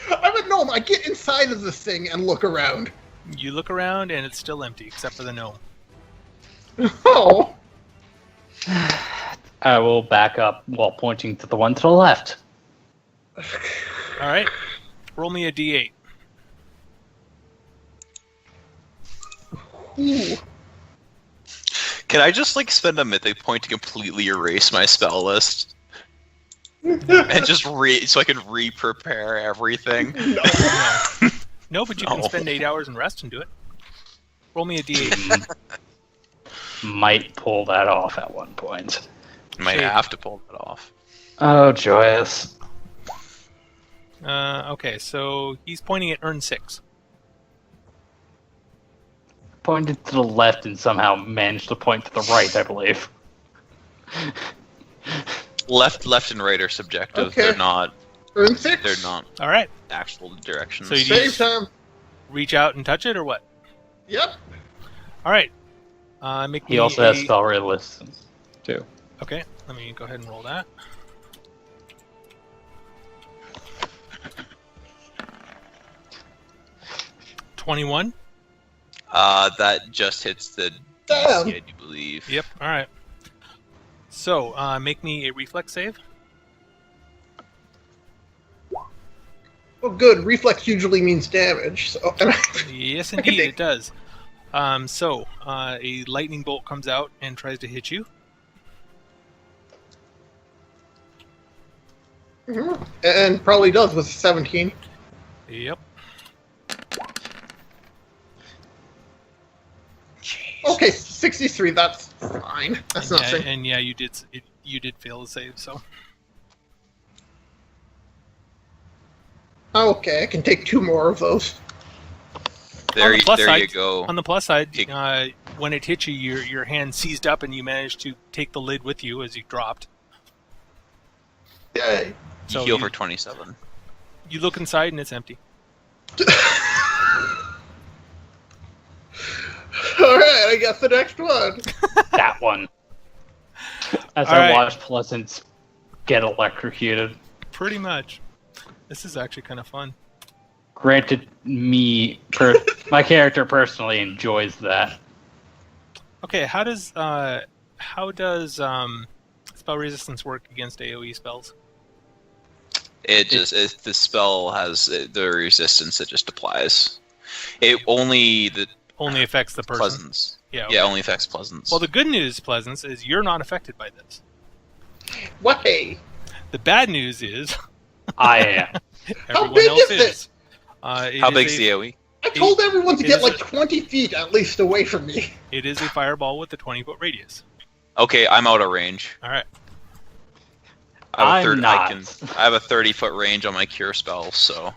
F: I'm a gnome. I get inside of this thing and look around.
B: You look around and it's still empty except for the gnome.
F: Oh.
A: I will back up while pointing to the one to the left.
B: All right. Roll me a d8.
F: Ooh.
H: Can I just like spend a mythic point to completely erase my spell list? And just so I can re-prepare everything?
B: No, but you can
H: No.
B: spend 8 hours and rest and do it. Roll me a d8.
A: Might pull that off at one point.
H: Might
B: Okay.
H: have to pull that off.
A: Oh, joyous.
B: Okay, so he's pointing at Urn 6.
A: Pointed to the left and somehow managed to point to the right, I believe.
H: Left and right are subjective.
F: Okay.
H: They're not.
F: Urn 6?
H: They're not
B: All right.
H: actual directions.
B: So you
F: Same
B: just
F: time.
B: reach out and touch it, or what?
F: Yep.
B: All right. Make
A: He
B: me
A: also has spell resistance, too.
B: Okay, let me go ahead and roll that. $21.
H: That just hits the
F: Damn.
H: DC, I do believe.
B: Yep. All right. So, make me a reflex save.
F: Oh, good. Reflex usually means damage. So,
B: Yes,
F: I can
B: indeed,
F: take-
B: it does. A lightning bolt comes out and tries to hit you.
F: and probably does with 17.
B: Yep.
F: Okay, 63. That's fine. That's
B: and,
F: nothing.
B: and yeah, you did fail the save. So
F: Okay, I can take 2 more of those.
H: There,
B: On the plus
H: there
B: side-
H: you go.
B: on the plus side,
H: Take-
B: when it hit you, your hand seized up and you managed to take the lid with you as you dropped.
F: Yay.
H: You
B: So
H: heal
B: you-
H: for 27.
B: You look inside and it's empty.
F: Alright, I guess the next one.
A: That one. As
B: All
A: I
B: right.
A: watch Pleasance get electrocuted.
B: Pretty much. This is actually kind of fun.
A: Granted, my character personally enjoys that.
B: Okay, how does spell resistance work against AoE spells?
H: The spell has the resistance. It just applies. It only the
B: Only affects the person.
H: Pleasance.
B: Yeah.
H: Yeah, only affects Pleasance.
B: Well, the good news, Pleasance, is you're not affected by this.
F: Way.
B: The bad news is
A: I am.
B: everyone
F: big
B: else
F: is this?
H: How big's the AoE?
F: I told everyone to
B: it
F: get
B: is
F: like
B: a-
F: 20 feet at least away from me.
B: It is a fireball with a 20-foot radius.
H: Okay, I'm out of range.
B: All right.
H: I have a
A: I'm not.
H: I have a 30-foot range on my cure spell, so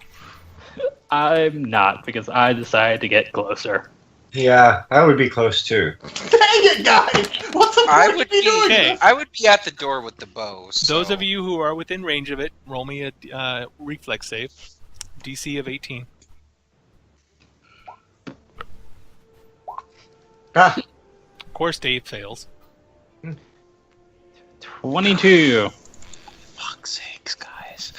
A: I'm not, because I decided to get closer.
E: Yeah, I would be close too.
F: Dang it, guys! What's the
C: I
F: point
C: would
F: of me
C: be-
F: doing
B: Okay.
F: this?
C: I would be at the door with the bow. So.
B: Those of you who are within range of it, roll me a reflex save. DC of 18.
E: Ah,
B: Of course, Dave fails.
A: 22.
H: fuck's sakes, guys.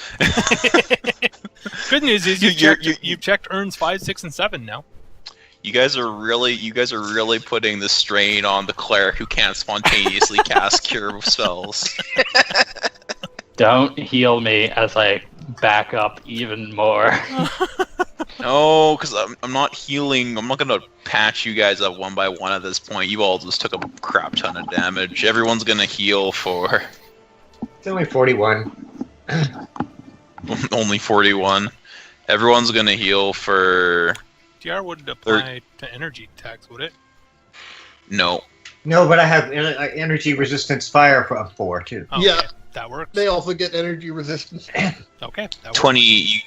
B: Good news is
H: You-
B: you've checked urns 5, 6, and 7 now.
H: You guys are really putting the strain on the cleric who can't spontaneously cast cure spells.
A: Don't heal me as I back up even more.
H: No, because I'm not healing. I'm not gonna patch you guys up one by one at this point. You all just took a crap ton of damage. Everyone's gonna heal for.
E: it's only 41.
D: Only 41. Everyone's gonna heal for...
B: DR wouldn't apply to energy attacks, would it?
D: No.
E: No, but I have energy resistance fire for 4 too.
B: Oh,
F: Yeah.
B: okay. That works.
F: They also get energy resistance.
B: Okay, that works.
D: 20.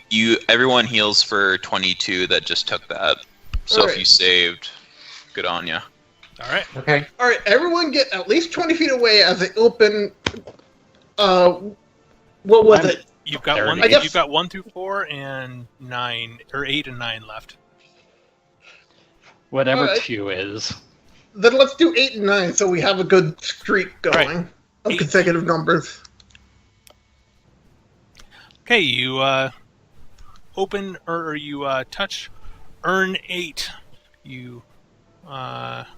D: Everyone heals for 22 that just took that. So
F: Alright.
D: if you saved, good on ya.
B: All right.
E: Okay.
F: All right, everyone get at least 20 feet away as they open. What was it?
B: You've got 1.
F: I guess-
B: You've got 1 through 4 and 9 or 8 and 9 left.
A: Whatever
F: Alright.
A: 2 is.
F: Then let's do 8 and 9 so we have a good streak going
B: Right.
F: of
B: 8.
F: consecutive numbers.
B: Okay, you open or you touch Urn 8. You let's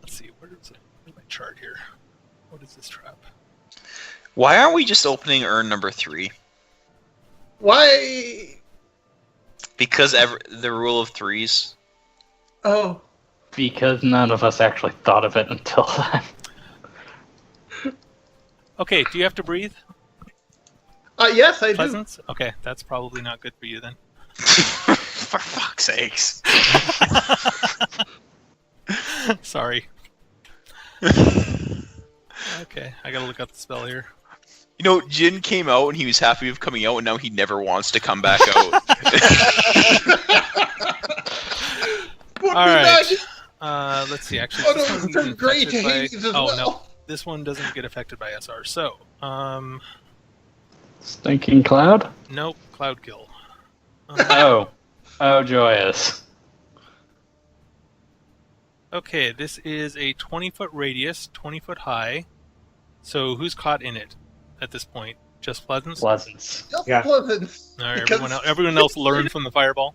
B: see, where's my chart here? What is this trap?
D: Why aren't we just opening urn number 3?
F: Why?
D: Because the rule of 3s.
F: Oh,
A: Because none of us actually thought of it until then.
B: Okay, do you have to breathe?
F: yes, I do.
B: Pleasance? Okay, that's probably not good for you then.
D: For fuck's sakes.
B: Sorry. Okay, I gotta look up the spell here.
D: You know, Jin came out and he was happy with coming out, and now he never wants to come back out.
F: Put
B: All
F: me
B: right.
F: back.
B: Let's see. Actually,
F: Oh
B: this
F: no,
B: one
F: it turned
B: isn't
F: gray to
B: affected by-
F: Hades as
B: oh
F: well.
B: no, this one doesn't get affected by SR. So,
A: Stinking cloud?
B: nope, cloud kill.
A: Oh, joyous.
B: Okay, this is a 20-foot radius, 20-foot high. So who's caught in it at this point? Just Pleasance?
A: Pleasance.
F: Just
E: Yeah.
F: Pleasance.
B: All right,
F: Because-
B: everyone else learned from the fireball?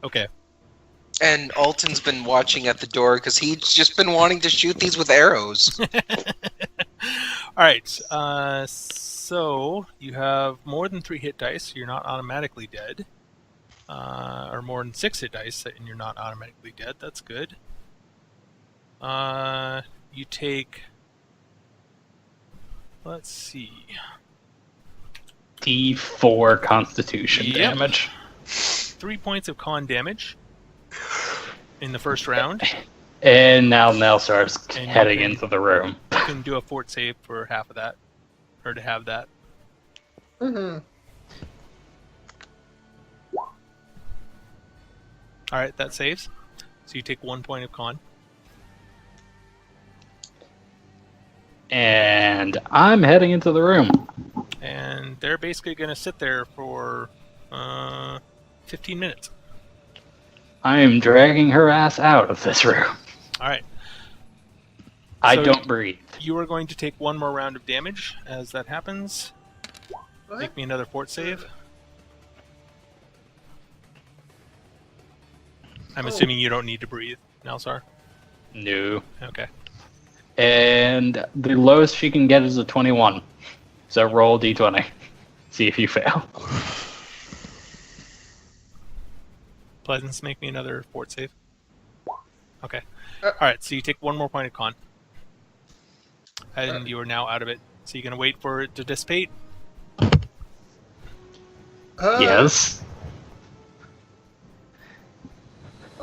B: Okay.
C: And Alton's been watching at the door because he's just been wanting to shoot these with arrows.
B: All right, so you have more than 3 hit dice, so you're not automatically dead. Or more than 6 hit dice, and you're not automatically dead. That's good. You take... Let's see.
A: D4 constitution
B: Yep.
A: damage.
B: 3 points of con damage in the first round.
A: And now Nelsar's
B: And you
A: heading
B: can-
A: into the room.
B: You can do a fort save for half of that, or to have that.
F: Mm-hmm.
B: All right, that saves. So you take 1 point of con.
A: And I'm heading into the room.
B: And they're basically going to sit there for 15 minutes.
A: I am dragging her ass out of this room.
B: All right.
A: I
B: So-
A: don't breathe.
B: You are going to take 1 more round of damage as that happens. Make me another fort save. I'm assuming you don't need to breathe, Nelsar.
A: No.
B: Okay.
A: And the lowest she can get is a 21. So roll d20. See if you fail.
B: Pleasance, make me another fort save. Okay. Alright, so you take 1 more point of con. And you are now out of it. So you're going to wait for it to dissipate?
A: Yes.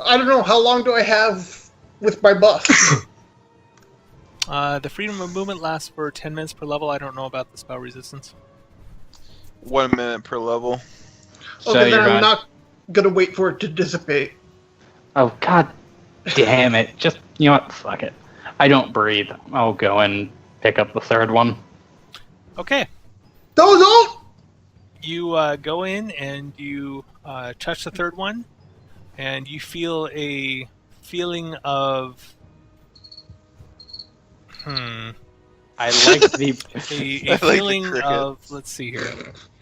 F: I don't know. How long do I have with my buff?
B: The freedom of movement lasts for 10 minutes per level. I don't know about the spell resistance.
H: 1 minute per level.
A: So
F: Okay, then
A: you're
F: I'm
A: going...
F: not gonna wait for it to dissipate.
A: Oh, god damn it. Just, you know what? Fuck it. I don't breathe. I'll go and pick up the third one.
B: Okay.
F: Those out!
B: You go in and you touch the third one, and you feel a feeling of...
A: I like the
B: A
H: I like the
B: feeling
H: cricket.
B: of... Let's see here.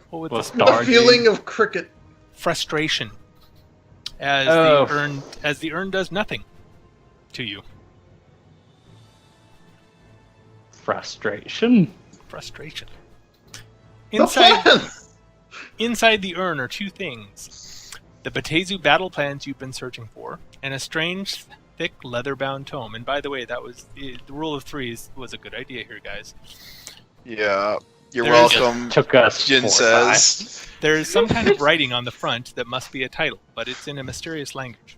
B: What would
A: Well,
B: this
F: The
A: Stargate.
F: feeling of cricket.
B: frustration as
A: Oh.
B: the urn does nothing to you.
A: frustration.
B: Frustration.
F: The plan!
B: Inside the urn are 2 things: the baatezu battle plans you've been searching for, and a strange, thick, leather-bound tome. And by the way, that was the rule of 3s was a good idea here, guys.
H: Yeah. You're
B: There is-
H: welcome,
A: Took us
H: Jin
A: 4
H: says.
B: There is some kind of writing on the front that must be a title, but it's in a mysterious language.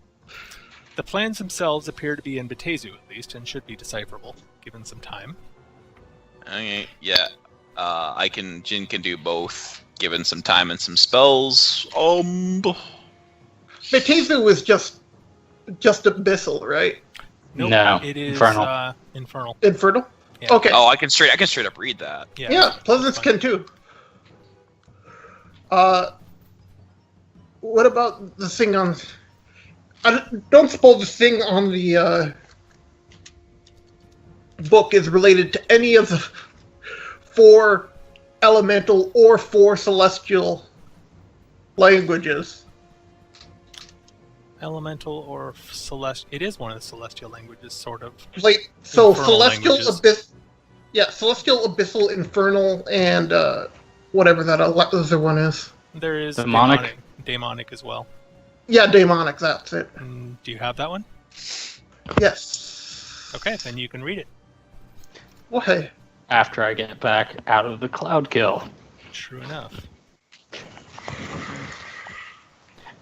B: The plans themselves appear to be in baatezu, at least, and should be decipherable, given some time.
D: Okay, yeah. Jin can do both, given some time and some spells.
F: Baatezu was just abyssal, right?
B: Nope,
A: No,
B: it is
A: infernal.
B: infernal.
F: Infernal?
B: Yeah.
F: Okay.
D: Oh, I can straight up read that.
F: Yeah, Pleasance can too. What about the thing on... don't suppose the thing on the book is related to any of the 4 elemental or 4 celestial languages.
B: Elemental or celestial. It is one of the celestial languages, sort of.
F: Like, so
B: Infernal
F: celestial
B: languages.
F: celestial, abyssal, infernal, and whatever that other one is.
B: There is
A: Demonic.
B: Daemonic as well.
F: Yeah, daemonic, that's it.
B: Do you have that one?
F: Yes.
B: Okay, then you can read it.
F: Well, hey.
A: After I get back out of the cloud kill.
B: True enough.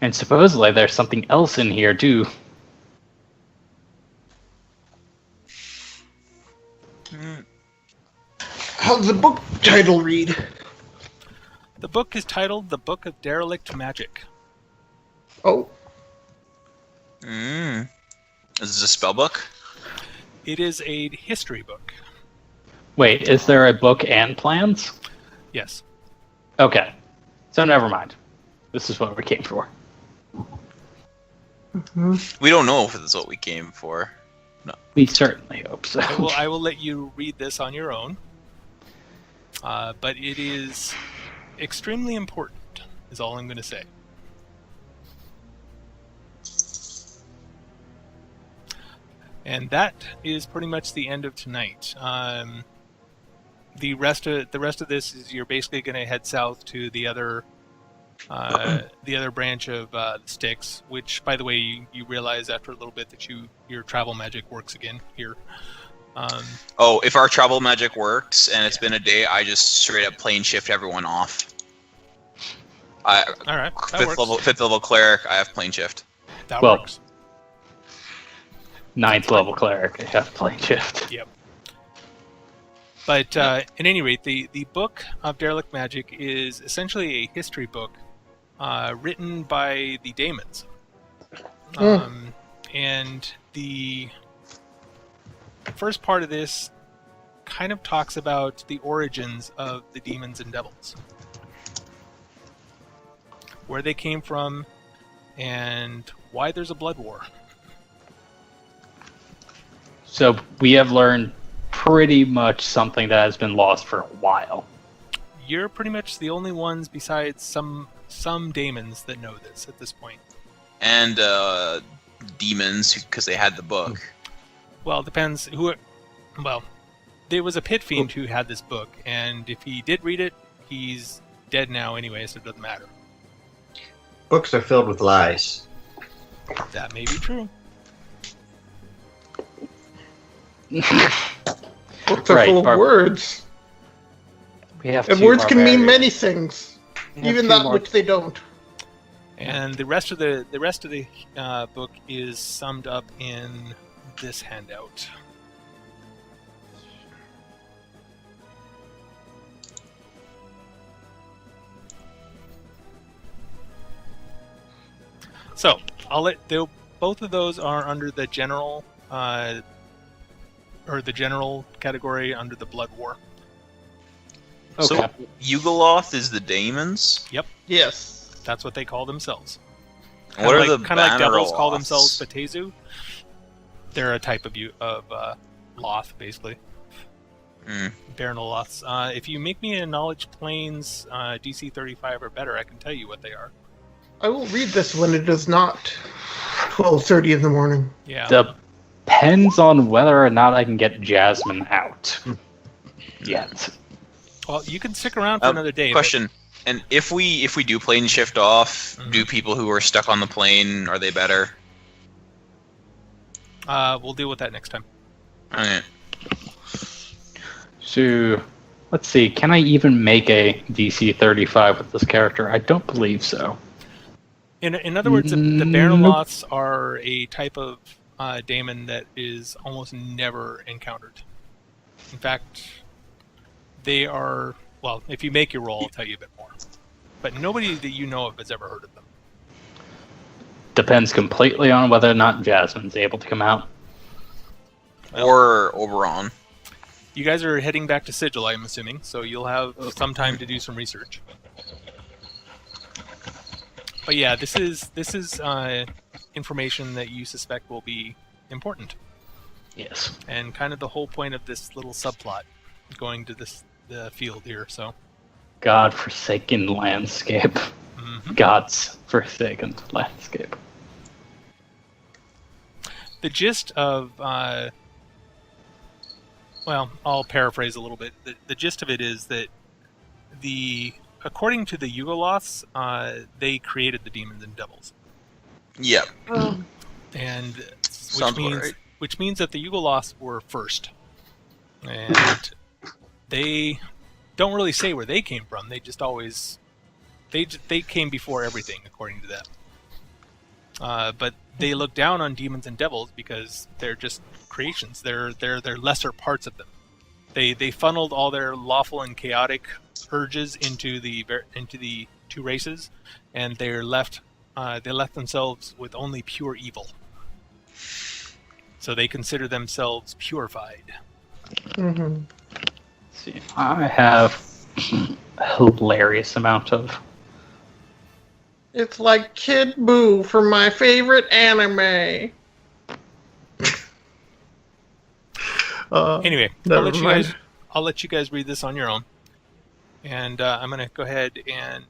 A: And supposedly there's something else in here too.
F: How's the book title read?
B: The book is titled The Book of Derelict Magic.
F: Oh.
D: Is this a spell book?
B: It is a history book.
A: Wait, is there a book and plans?
B: Yes.
A: Okay. So never mind. This is what we came for.
D: We don't know if this is what we came for.
A: We certainly hope so.
B: I will let you read this on your own. But it is extremely important, is all I'm going to say. And that is pretty much the end of tonight. The rest of this is you're basically going to head south to the other branch of the Styx, which, by the way, you realize after a little bit that your travel magic works again here.
D: If our travel magic works and it's been a day, I just straight up plane shift everyone off.
B: All right, that works.
D: Fifth level cleric, I have plane shift.
B: That
A: Well,
B: works.
A: 9th level cleric, I have plane shift.
B: Yep. But at any rate, the Book of Derelict Magic is essentially a history book written by the daemons. And the first part of this kind of talks about the origins of the demons and devils. Where they came from, and why there's a blood war.
A: So we have learned pretty much something that has been lost for a while.
B: You're pretty much the only ones besides some daemons that know this at this point.
D: And demons, because they had the book.
B: Well, it depends who. Well, there was a pit fiend who had this book, and if he did read it, he's dead now anyway, so it doesn't matter.
E: Books are filled with lies.
B: That may be true.
F: Books are
A: Right,
F: full of words.
A: We have
F: And
A: two
F: words can mean
A: barbarians.
F: many things.
A: We have
F: Even
A: two
F: that
A: more-
F: which they don't.
B: And the rest of the book is summed up in this handout. So both of those are under the general category under the Blood War.
A: Okay.
D: So Yugoloth is the daemons?
F: Yes.
B: That's what they call themselves.
D: And what are the
B: kind of like devils call
D: Bannerloths?
B: themselves baatezu? They're a type of loth, basically. Bannerloths. If you make me a knowledge planes DC 35 or better, I can tell you what they are.
F: I will read this when it is not 12:30 in the morning.
B: Yeah.
A: Depends on whether or not I can get Jasmine out. Yet.
B: Well, you can stick around for another day.
D: Question. And if we do plane shift off, do people who are stuck on the plane, are they better?
B: We'll deal with that next time.
D: Okay.
A: So Let's see. Can I even make a DC 35 with this character? I don't believe so.
B: In other words, the Baronoloths are a type of daemon that is almost never encountered. In fact, they are... Well, if you make your roll, I'll tell you a bit more. But nobody that you know of has ever heard of them.
A: Depends completely on whether or not Jasmine's able to come out.
D: Or Oberon.
B: You guys are heading back to Sigil, I'm assuming, so you'll have some time to do some research. But yeah, this is information that you suspect will be important.
A: Yes.
B: And kind of the whole point of this little subplot going to the field here, so.
A: God-forsaken landscape.
B: Mm-hmm.
A: God's forsaken landscape.
B: The gist of, well, I'll paraphrase a little bit. The gist of it is that according to the Yugoloths, they created the demons and devils.
D: Yep.
B: And
D: Sounds
B: which means that the Yugoloths were first. And they don't really say where they came from. They just always... They came before everything, according to them. But they look down on demons and devils because they're just creations. They're lesser parts of them. They funneled all their lawful and chaotic urges into the two races, and they left themselves with only pure evil. So they consider themselves purified.
F: Mm-hmm.
A: See, I have a hilarious amount of...
F: It's like Kid Buu from my favorite anime.
B: Anyway, I'll let you guys read this on your own. And I'm going to go ahead and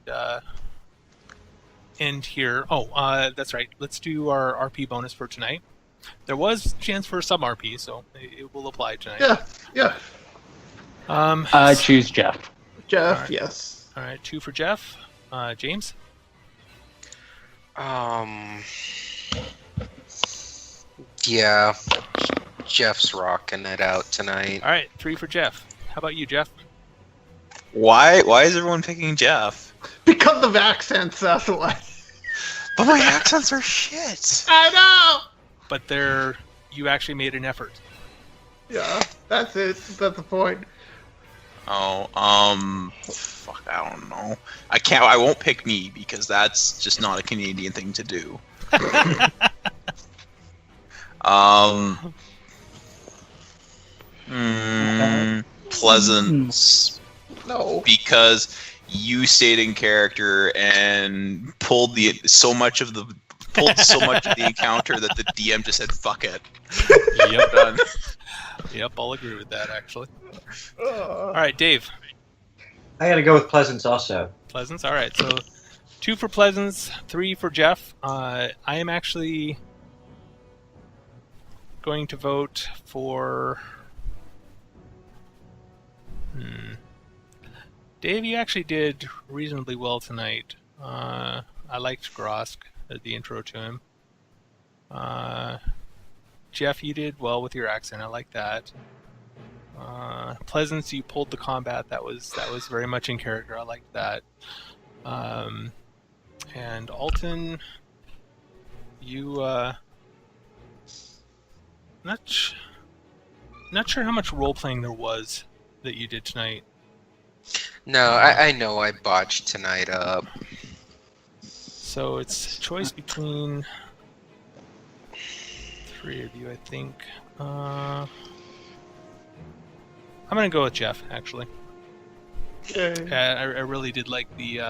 B: end here. Oh, that's right. Let's do our RP bonus for tonight. There was a chance for some RP, so it will apply tonight.
F: Yeah.
A: I choose Jeff.
F: Jeff,
B: right.
F: Yes.
B: All right, 2 for Jeff. James?
C: Yeah. Jeff's rocking it out tonight.
B: All right, 3 for Jeff. How about you, Jeff?
H: Why is everyone picking Jeff?
F: Because of accents, that's why.
H: But my accents are shit.
F: I know!
B: But you actually made an effort.
F: Yeah, that's it. That's the point.
H: Oh, fuck, I don't know. I won't pick me because that's just not a Canadian thing to do. Pleasance.
F: No.
H: Because you stayed in character and pulled so much of the encounter that the DM just said, fuck it.
B: Yep.
H: Done.
B: Yep, I'll agree with that, actually. All right, Dave.
E: I gotta go with Pleasance also.
B: Pleasance, all right. So 2 for Pleasance, 3 for Jeff. I am actually going to vote for... Dave, you actually did reasonably well tonight. I liked Grosk, the intro to him. Jeff, you did well with your accent. I like that. Pleasance, you pulled the combat. That was very much in character. I liked that. And Alton, you not sure how much role playing there was that you did tonight.
C: No, I know I botched tonight up.
B: So it's a choice between 3 of you, I think. I'm gonna go with Jeff, actually.
F: Okay.
B: I really did like the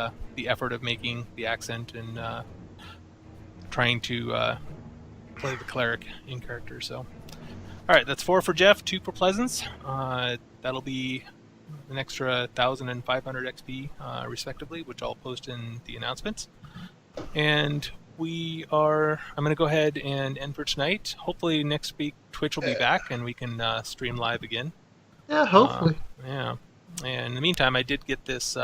B: effort of making the accent and trying to play the cleric in character. So, all right, that's 4 for Jeff, 2 for Pleasance. That'll be an extra 1,500 XP, respectively, which I'll post in the announcements. And I'm going to go ahead and end for tonight. Hopefully next week Twitch will be back and we can stream live again.
F: Yeah, hopefully.
B: Yeah. And in the meantime, I did get these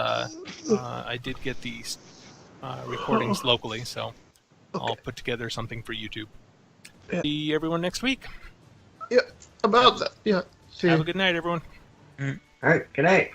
B: recordings locally, so I'll put together something for YouTube.
F: Yeah.
B: See everyone next week.
F: Yeah, about that. Yeah. See
B: Have
F: you.
B: a good night, everyone.
E: All right, good night.